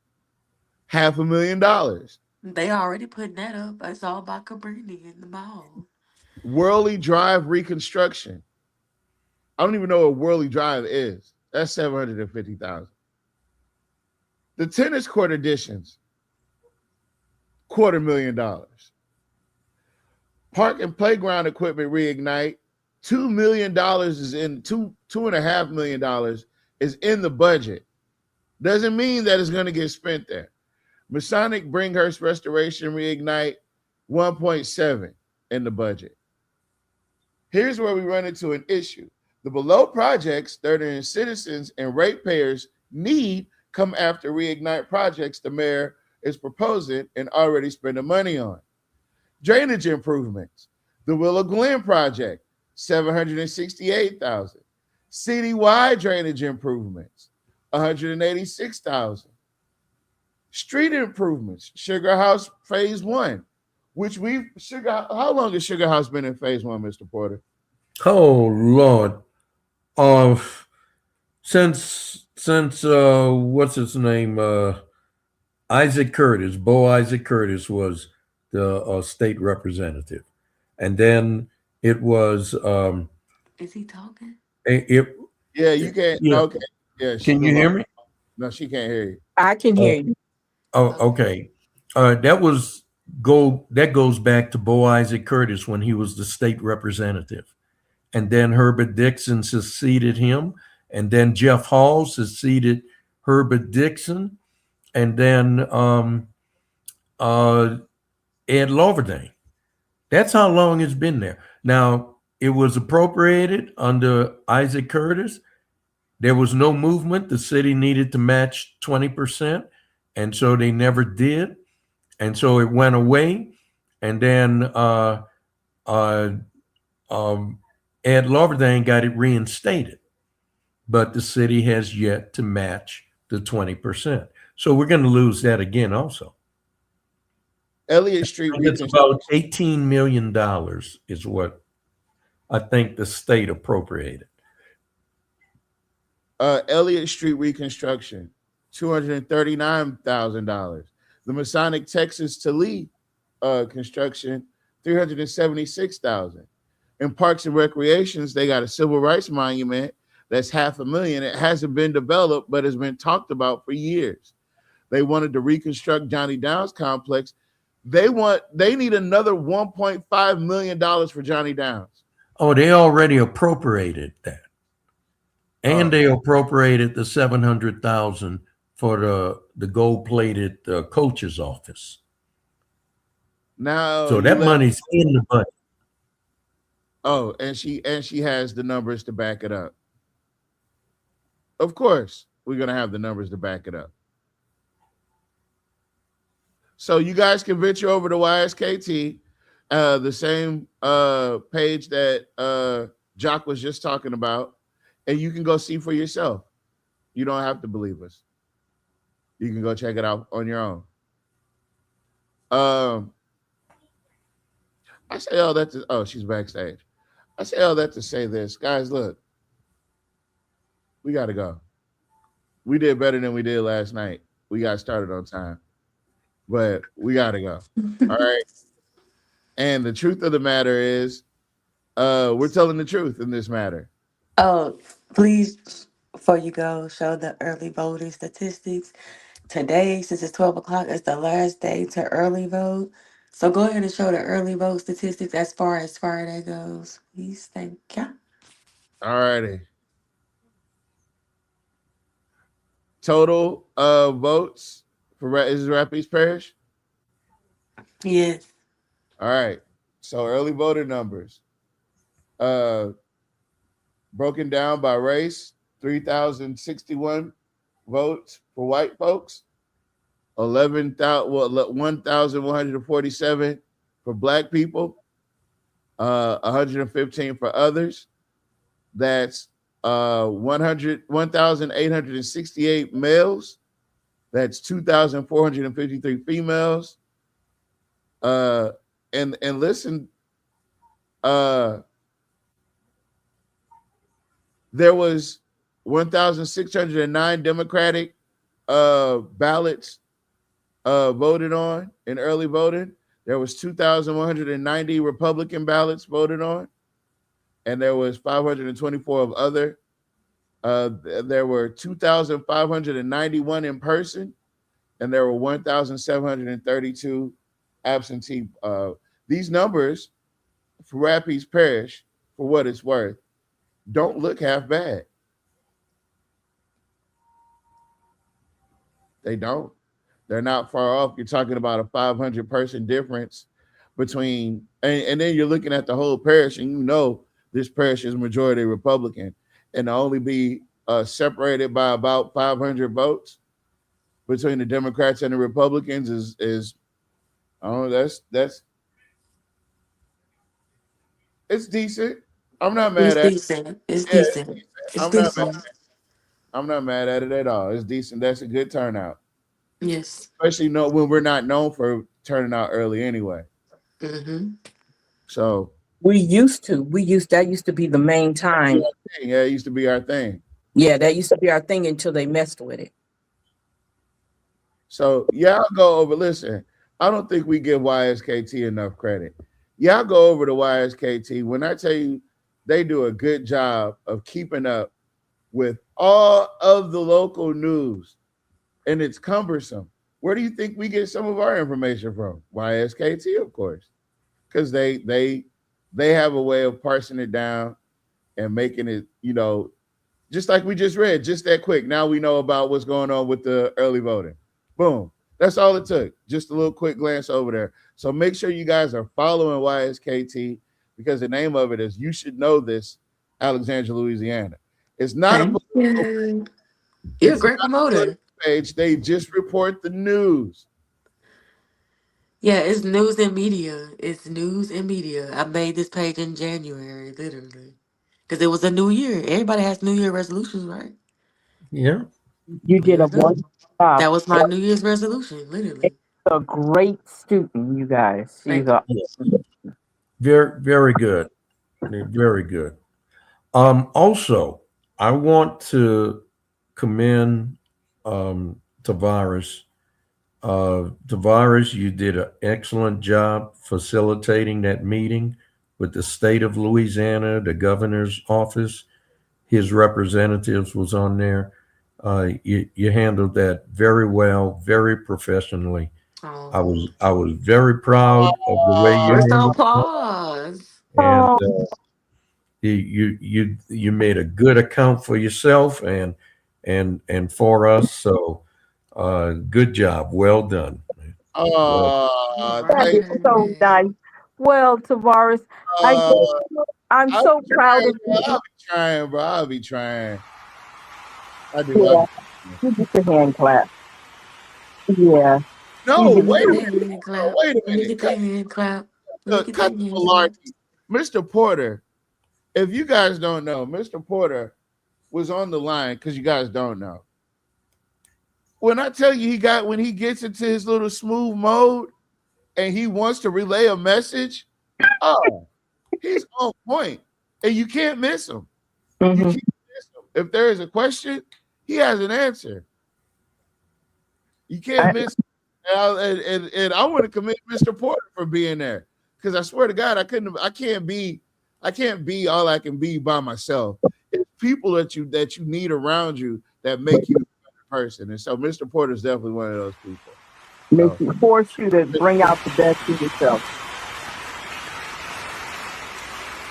$500,000. They already putting that up. It's all about Cabrini in the mall. Worley Drive reconstruction. I don't even know what Worley Drive is. That's $750,000. The tennis court additions, $250,000. Park and playground equipment reignite, $2 million is in $2.5 million is in the budget. Doesn't mean that it's going to get spent there. Masonic Bringhurst restoration reignite, 1.7 in the budget. Here's where we run into an issue. The below projects that are in citizens and ratepayers need come after reignite projects the mayor is proposing and already spending money on. Drainage improvements. The Willow Glen project, $768,000. Citywide drainage improvements, $186,000. Street improvements, Sugar House Phase 1, which how long has Sugar House been in Phase 1, Mr. Porter? Oh Lord. Since what's his name? Isaac Curtis, Isaac Curtis was the state representative. And then it was is he talking? Yeah, you can't. Yeah. Okay. Yeah. Can you hear me? No, she can't hear you. I can hear you. Oh, okay. That goes back to Bo Isaac Curtis when he was the state representative. And then Herbert Dixon succeeded him. And then Jeff Hall succeeded Herbert Dixon. And then Ed Loverdane. That's how long it's been there. Now, it was appropriated under Isaac Curtis. There was no movement. The city needed to match 20%. And so they never did. And so it went away. And then Ed Loverdane got it reinstated. But the city has yet to match the 20%. So we're going to lose that again also. Elliott Street It's about $18 million is what I think the state appropriated. Elliott Street reconstruction, $239,000. The Masonic Texas to Lee construction, $376,000. In Parks and Recreations, they got a civil rights monument that's $500,000. It hasn't been developed, but has been talked about for years. They wanted to reconstruct Johnny Downs complex. They need another $1.5 million for Johnny Downs. Oh, they already appropriated that. And they appropriated the $700,000 for the gold-plated coach's office. Now, so that money's in the budget. Oh, and she has the numbers to back it up. Of course, we're gonna have the numbers to back it up. So you guys can venture over to YSKT, the same page that Jock was just talking about, and you can go see for yourself. You don't have to believe us. You can go check it out on your own. I say all that to, she's backstage. I say all that to say this. Guys, look. We got to go. We did better than we did last night. We got started on time, but we got to go. All right. And the truth of the matter is, we're telling the truth in this matter. Oh, please, before you go, show the early voting statistics. Today, since it's 12 o'clock, is the last day to early vote. So go ahead and show the early vote statistics as far as Friday goes. Please, thank you. All righty. Total votes for is Rapides Parish? Yes. All right. So early voter numbers. Broken down by race, 3,061 votes for white folks, 1,147 for black people, 115 for others. That's 1,868 males. That's 2,453 females. And listen, there was 1,609 Democratic ballots voted on in early voting. There was 2,190 Republican ballots voted on, and there was 524 of other. There were 2,591 in person, and there were 1,732 absentee. These numbers for Rapides Parish, for what it's worth, don't look half bad. They don't. They're not far off. You're talking about a 500 person difference between, and then you're looking at the whole parish, and you know this parish is majority Republican, and to only be separated by about 500 votes between the Democrats and the Republicans is I don't know, that's it's decent. I'm not mad at Decent. It's it. Yeah, decent. It's I'm not decent. I'm not mad at it at all. It's decent. That's a good turnout. Yes. Especially when we're not known for turning out early anyway. Mm-hmm. So that used to be the main time. Yeah, it used to be our thing. Yeah, that used to be our thing until they messed with it. So y'all go over. Listen, I don't think we give YSKT enough credit. Y'all go over to YSKT. When I tell you they do a good job of keeping up with all of the local news, and it's cumbersome. Where do you think we get some of our information from? YSKT, of course, because they have a way of parsing it down and making it, just like we just read, just that quick. Now we know about what's going on with the early voting. Boom. That's all it took. Just a little quick glance over there. So make sure you guys are following YSKT, because the name of it is You Should Know This, Alexandria, Louisiana. It's not You're a great promoter. Page. They just report the news. Yeah, it's news and media. It's news and media. I made this page in January, literally. Because it was a new year. Everybody has New Year resolutions, right? Yeah. You did a wonderful job. That was my New Year's resolution, literally. A great student, you guys. She's very, very good. Very good. Also, I want to commend Tavares. Tavares, you did an excellent job facilitating that meeting with the state of Louisiana, the governor's office. His representatives was on there. You handled that very well, very professionally. I was very proud of the way you handled applause. it. And you made a good account for yourself and for us. So good job. Well done. That is so nice. Well, Tavares, I'm so proud of you. I'll be trying, bro. I'll be trying. I do. Yeah. You get the hand clap. Yeah. No, wait a minute. Wait a minute. Hand clap. Cut the malarkey. Mr. Porter, if you guys don't know, Mr. Porter was on the line, because you guys don't know. When I tell you when he gets into his little smooth mode and he wants to relay a message, he's on point. And you can't miss him. You can't miss him. if there is a question, he has an answer. You can't miss. And I want to commend Mr. Porter for being there, because I swear to God, I can't be all I can be by myself. It's people that you need around you that make you a better person. And so Mr. Porter is definitely one of those people. Makes you force you to bring out the best in yourself.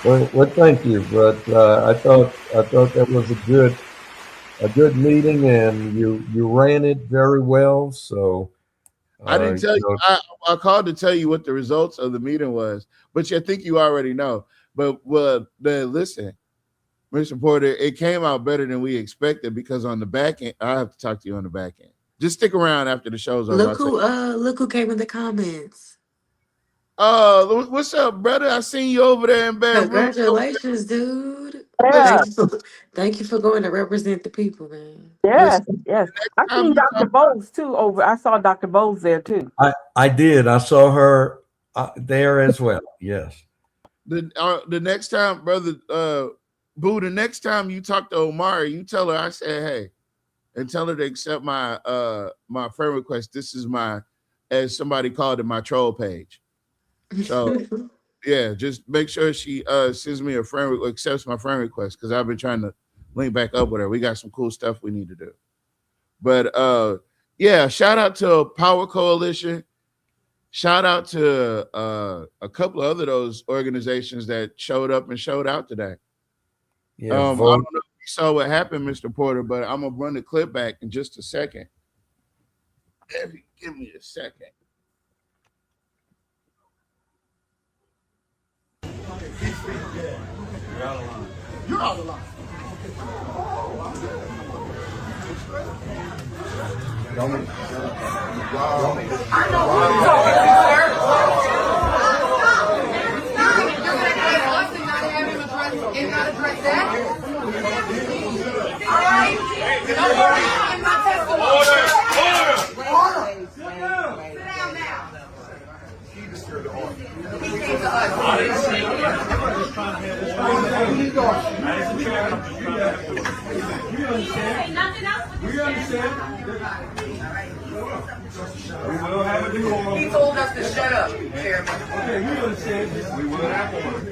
Well, thank you. But I thought that was a good meeting, and you ran it very well. So I didn't tell you. I called to tell you what the results of the meeting was, but I think you already know. But listen, Mr. Porter, it came out better than we expected, because on the back end, I have to talk to you on the back end. Just stick around after the show's over. Look who came in the comments. What's up, brother? I seen you over there in Baton Rouge. Congratulations, dude. Yeah. Thank you for going to represent the people, man. Yes, yes. I seen Dr. Bowles too over. I saw Dr. Bowles there too. I did. I saw her there as well. Yes. The next time, brother, Boo, the next time you talk to Omari, you tell her I said hey, and tell her to accept my my friend request. This is my, as somebody called it, my troll page. So yeah, just make sure she sends me a friend, accepts my friend request, because I've been trying to link back up with her. We got some cool stuff we need to do. But yeah, shout out to Power Coalition. Shout out to a couple of other those organizations that showed up and showed out today. Yeah, I don't know if you saw what happened, Mr. Porter, but I'm gonna run the clip back in just a second. Give me a second. You're out of line. I know what you're not address that. All right. Don't worry. I'm not testing. Order. Sit down now. He came to us. We understand. We will have a decorum. He told us to shut up, Chairman. Okay, we understand. We will have order.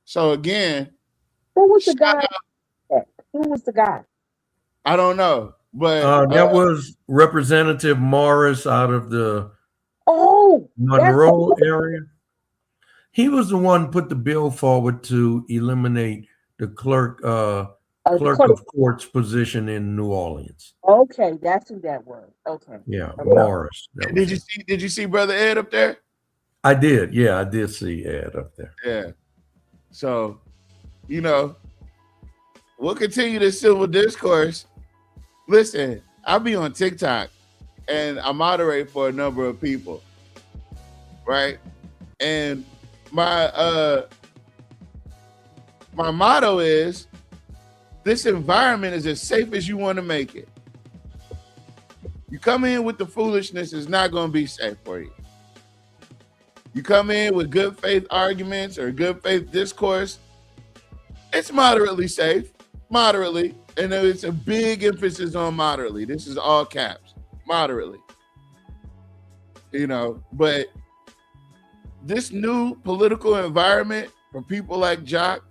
So again, who was the guy? Who was the guy? I don't know, but that was Representative Morris out of the Monroe area. He was the one who put the bill forward to eliminate the clerk of court's position in New Orleans. Okay, that's who that was. Okay. Yeah, Morris. Did you see Brother Ed up there? I did. Yeah, I did see Ed up there. Yeah. So, we'll continue this civil discourse. Listen, I'll be on TikTok and I moderate for a number of people, right? And my motto is, this environment is as safe as you want to make it. You come in with the foolishness, it's not going to be safe for you. You come in with good faith arguments or good faith discourse, it's moderately safe, moderately. And it's a big emphasis on moderately. This is all caps, moderately. But this new political environment for people like Jock,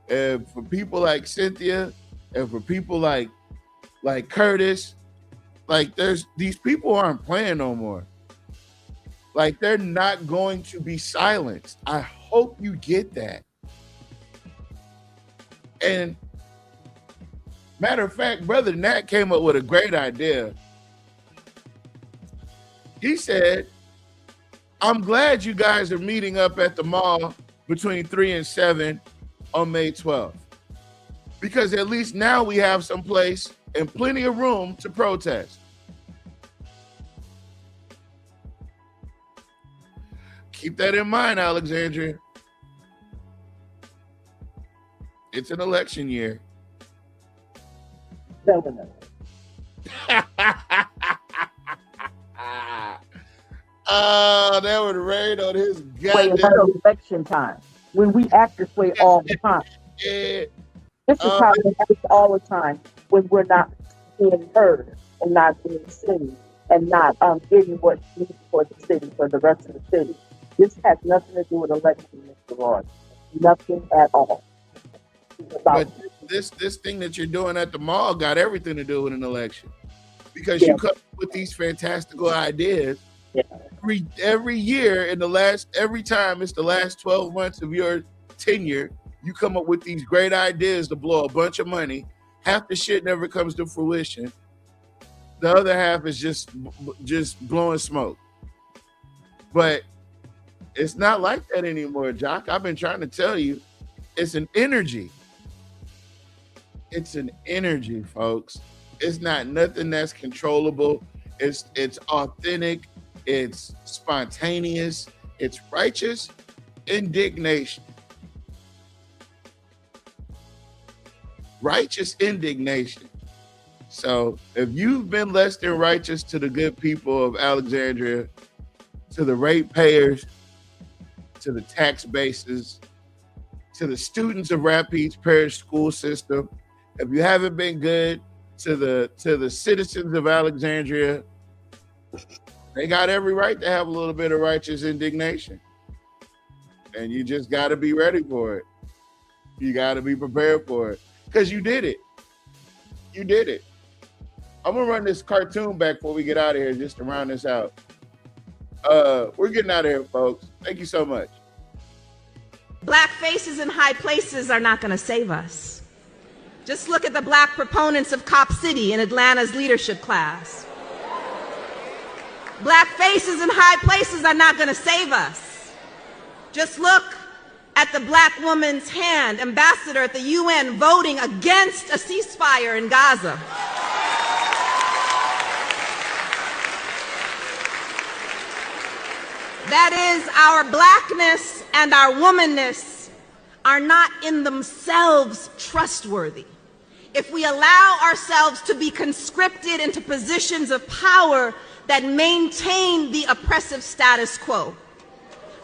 and for people like Cynthia, and for people like Curtis, these people aren't playing no more. They're not going to be silenced. I hope you get that. And matter of fact, Brother Nat came up with a great idea. He said, I'm glad you guys are meeting up at the mall between 3 and 7 on May 12th. Because at least now we have some place and plenty of room to protest. Keep that in mind, Alexandria. It's an election year. That would rain on his Way goddamn. at election time, when we act this way all the time. Yeah. This is how we act all the time when we're not being heard and not being seen and not getting what's needed for the city, for the rest of the city. This has nothing to do with election, Mr. Roy. Nothing at all. But this thing that you're doing at the mall got everything to do with an election, because you come up with these fantastical ideas every year. Every time it's the last 12 months of your tenure, you come up with these great ideas to blow a bunch of money. Half the shit never comes to fruition. The other half is just blowing smoke. But it's not like that anymore, Jock. I've been trying to tell you, it's an energy. It's an energy, folks. It's not nothing that's controllable. It's authentic. It's spontaneous. It's righteous indignation. Righteous indignation. So if you've been less than righteous to the good people of Alexandria, to the ratepayers, to the tax bases, to the students of Rapides Parish School System, if you haven't been good to the citizens of Alexandria, they got every right to have a little bit of righteous indignation. And you just got to be ready for it. You got to be prepared for it, because you did it. You did it. I'm going to run this cartoon back before we get out of here, just to round this out. We're getting out of here, folks. Thank you so much. Black faces in high places are not going to save us. Just look at the black proponents of Cop City in Atlanta's leadership class. Black faces in high places are not going to save us. Just look at the black woman's hand, ambassador at the UN, voting against a ceasefire in Gaza. That is, our blackness and our womanness are not in themselves trustworthy. If we allow ourselves to be conscripted into positions of power that maintain the oppressive status quo,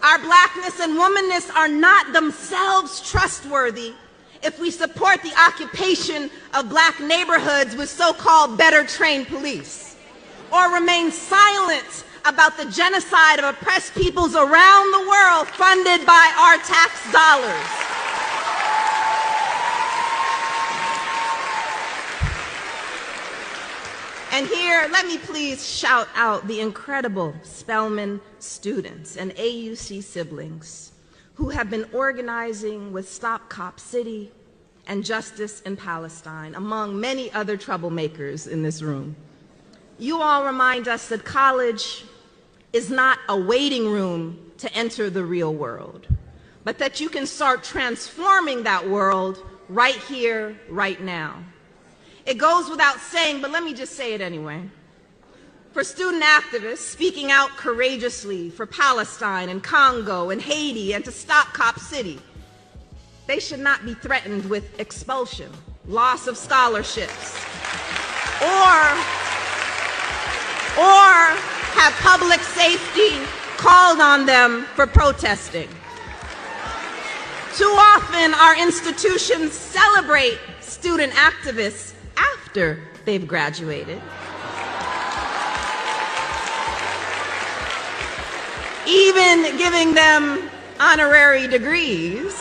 our blackness and womanness are not themselves trustworthy if we support the occupation of black neighborhoods with so-called better trained police, or remain silent about the genocide of oppressed peoples around the world funded by our tax dollars. And here, let me please shout out the incredible Spelman students and AUC siblings who have been organizing with Stop Cop City and Justice in Palestine, among many other troublemakers in this room. You all remind us that college is not a waiting room to enter the real world, but that you can start transforming that world right here, right now. It goes without saying, but let me just say it anyway. For student activists speaking out courageously for Palestine and Congo and Haiti and to stop Cop City, they should not be threatened with expulsion, loss of scholarships, or have public safety called on them for protesting. Too often, our institutions celebrate student activists after they've graduated, even giving them honorary degrees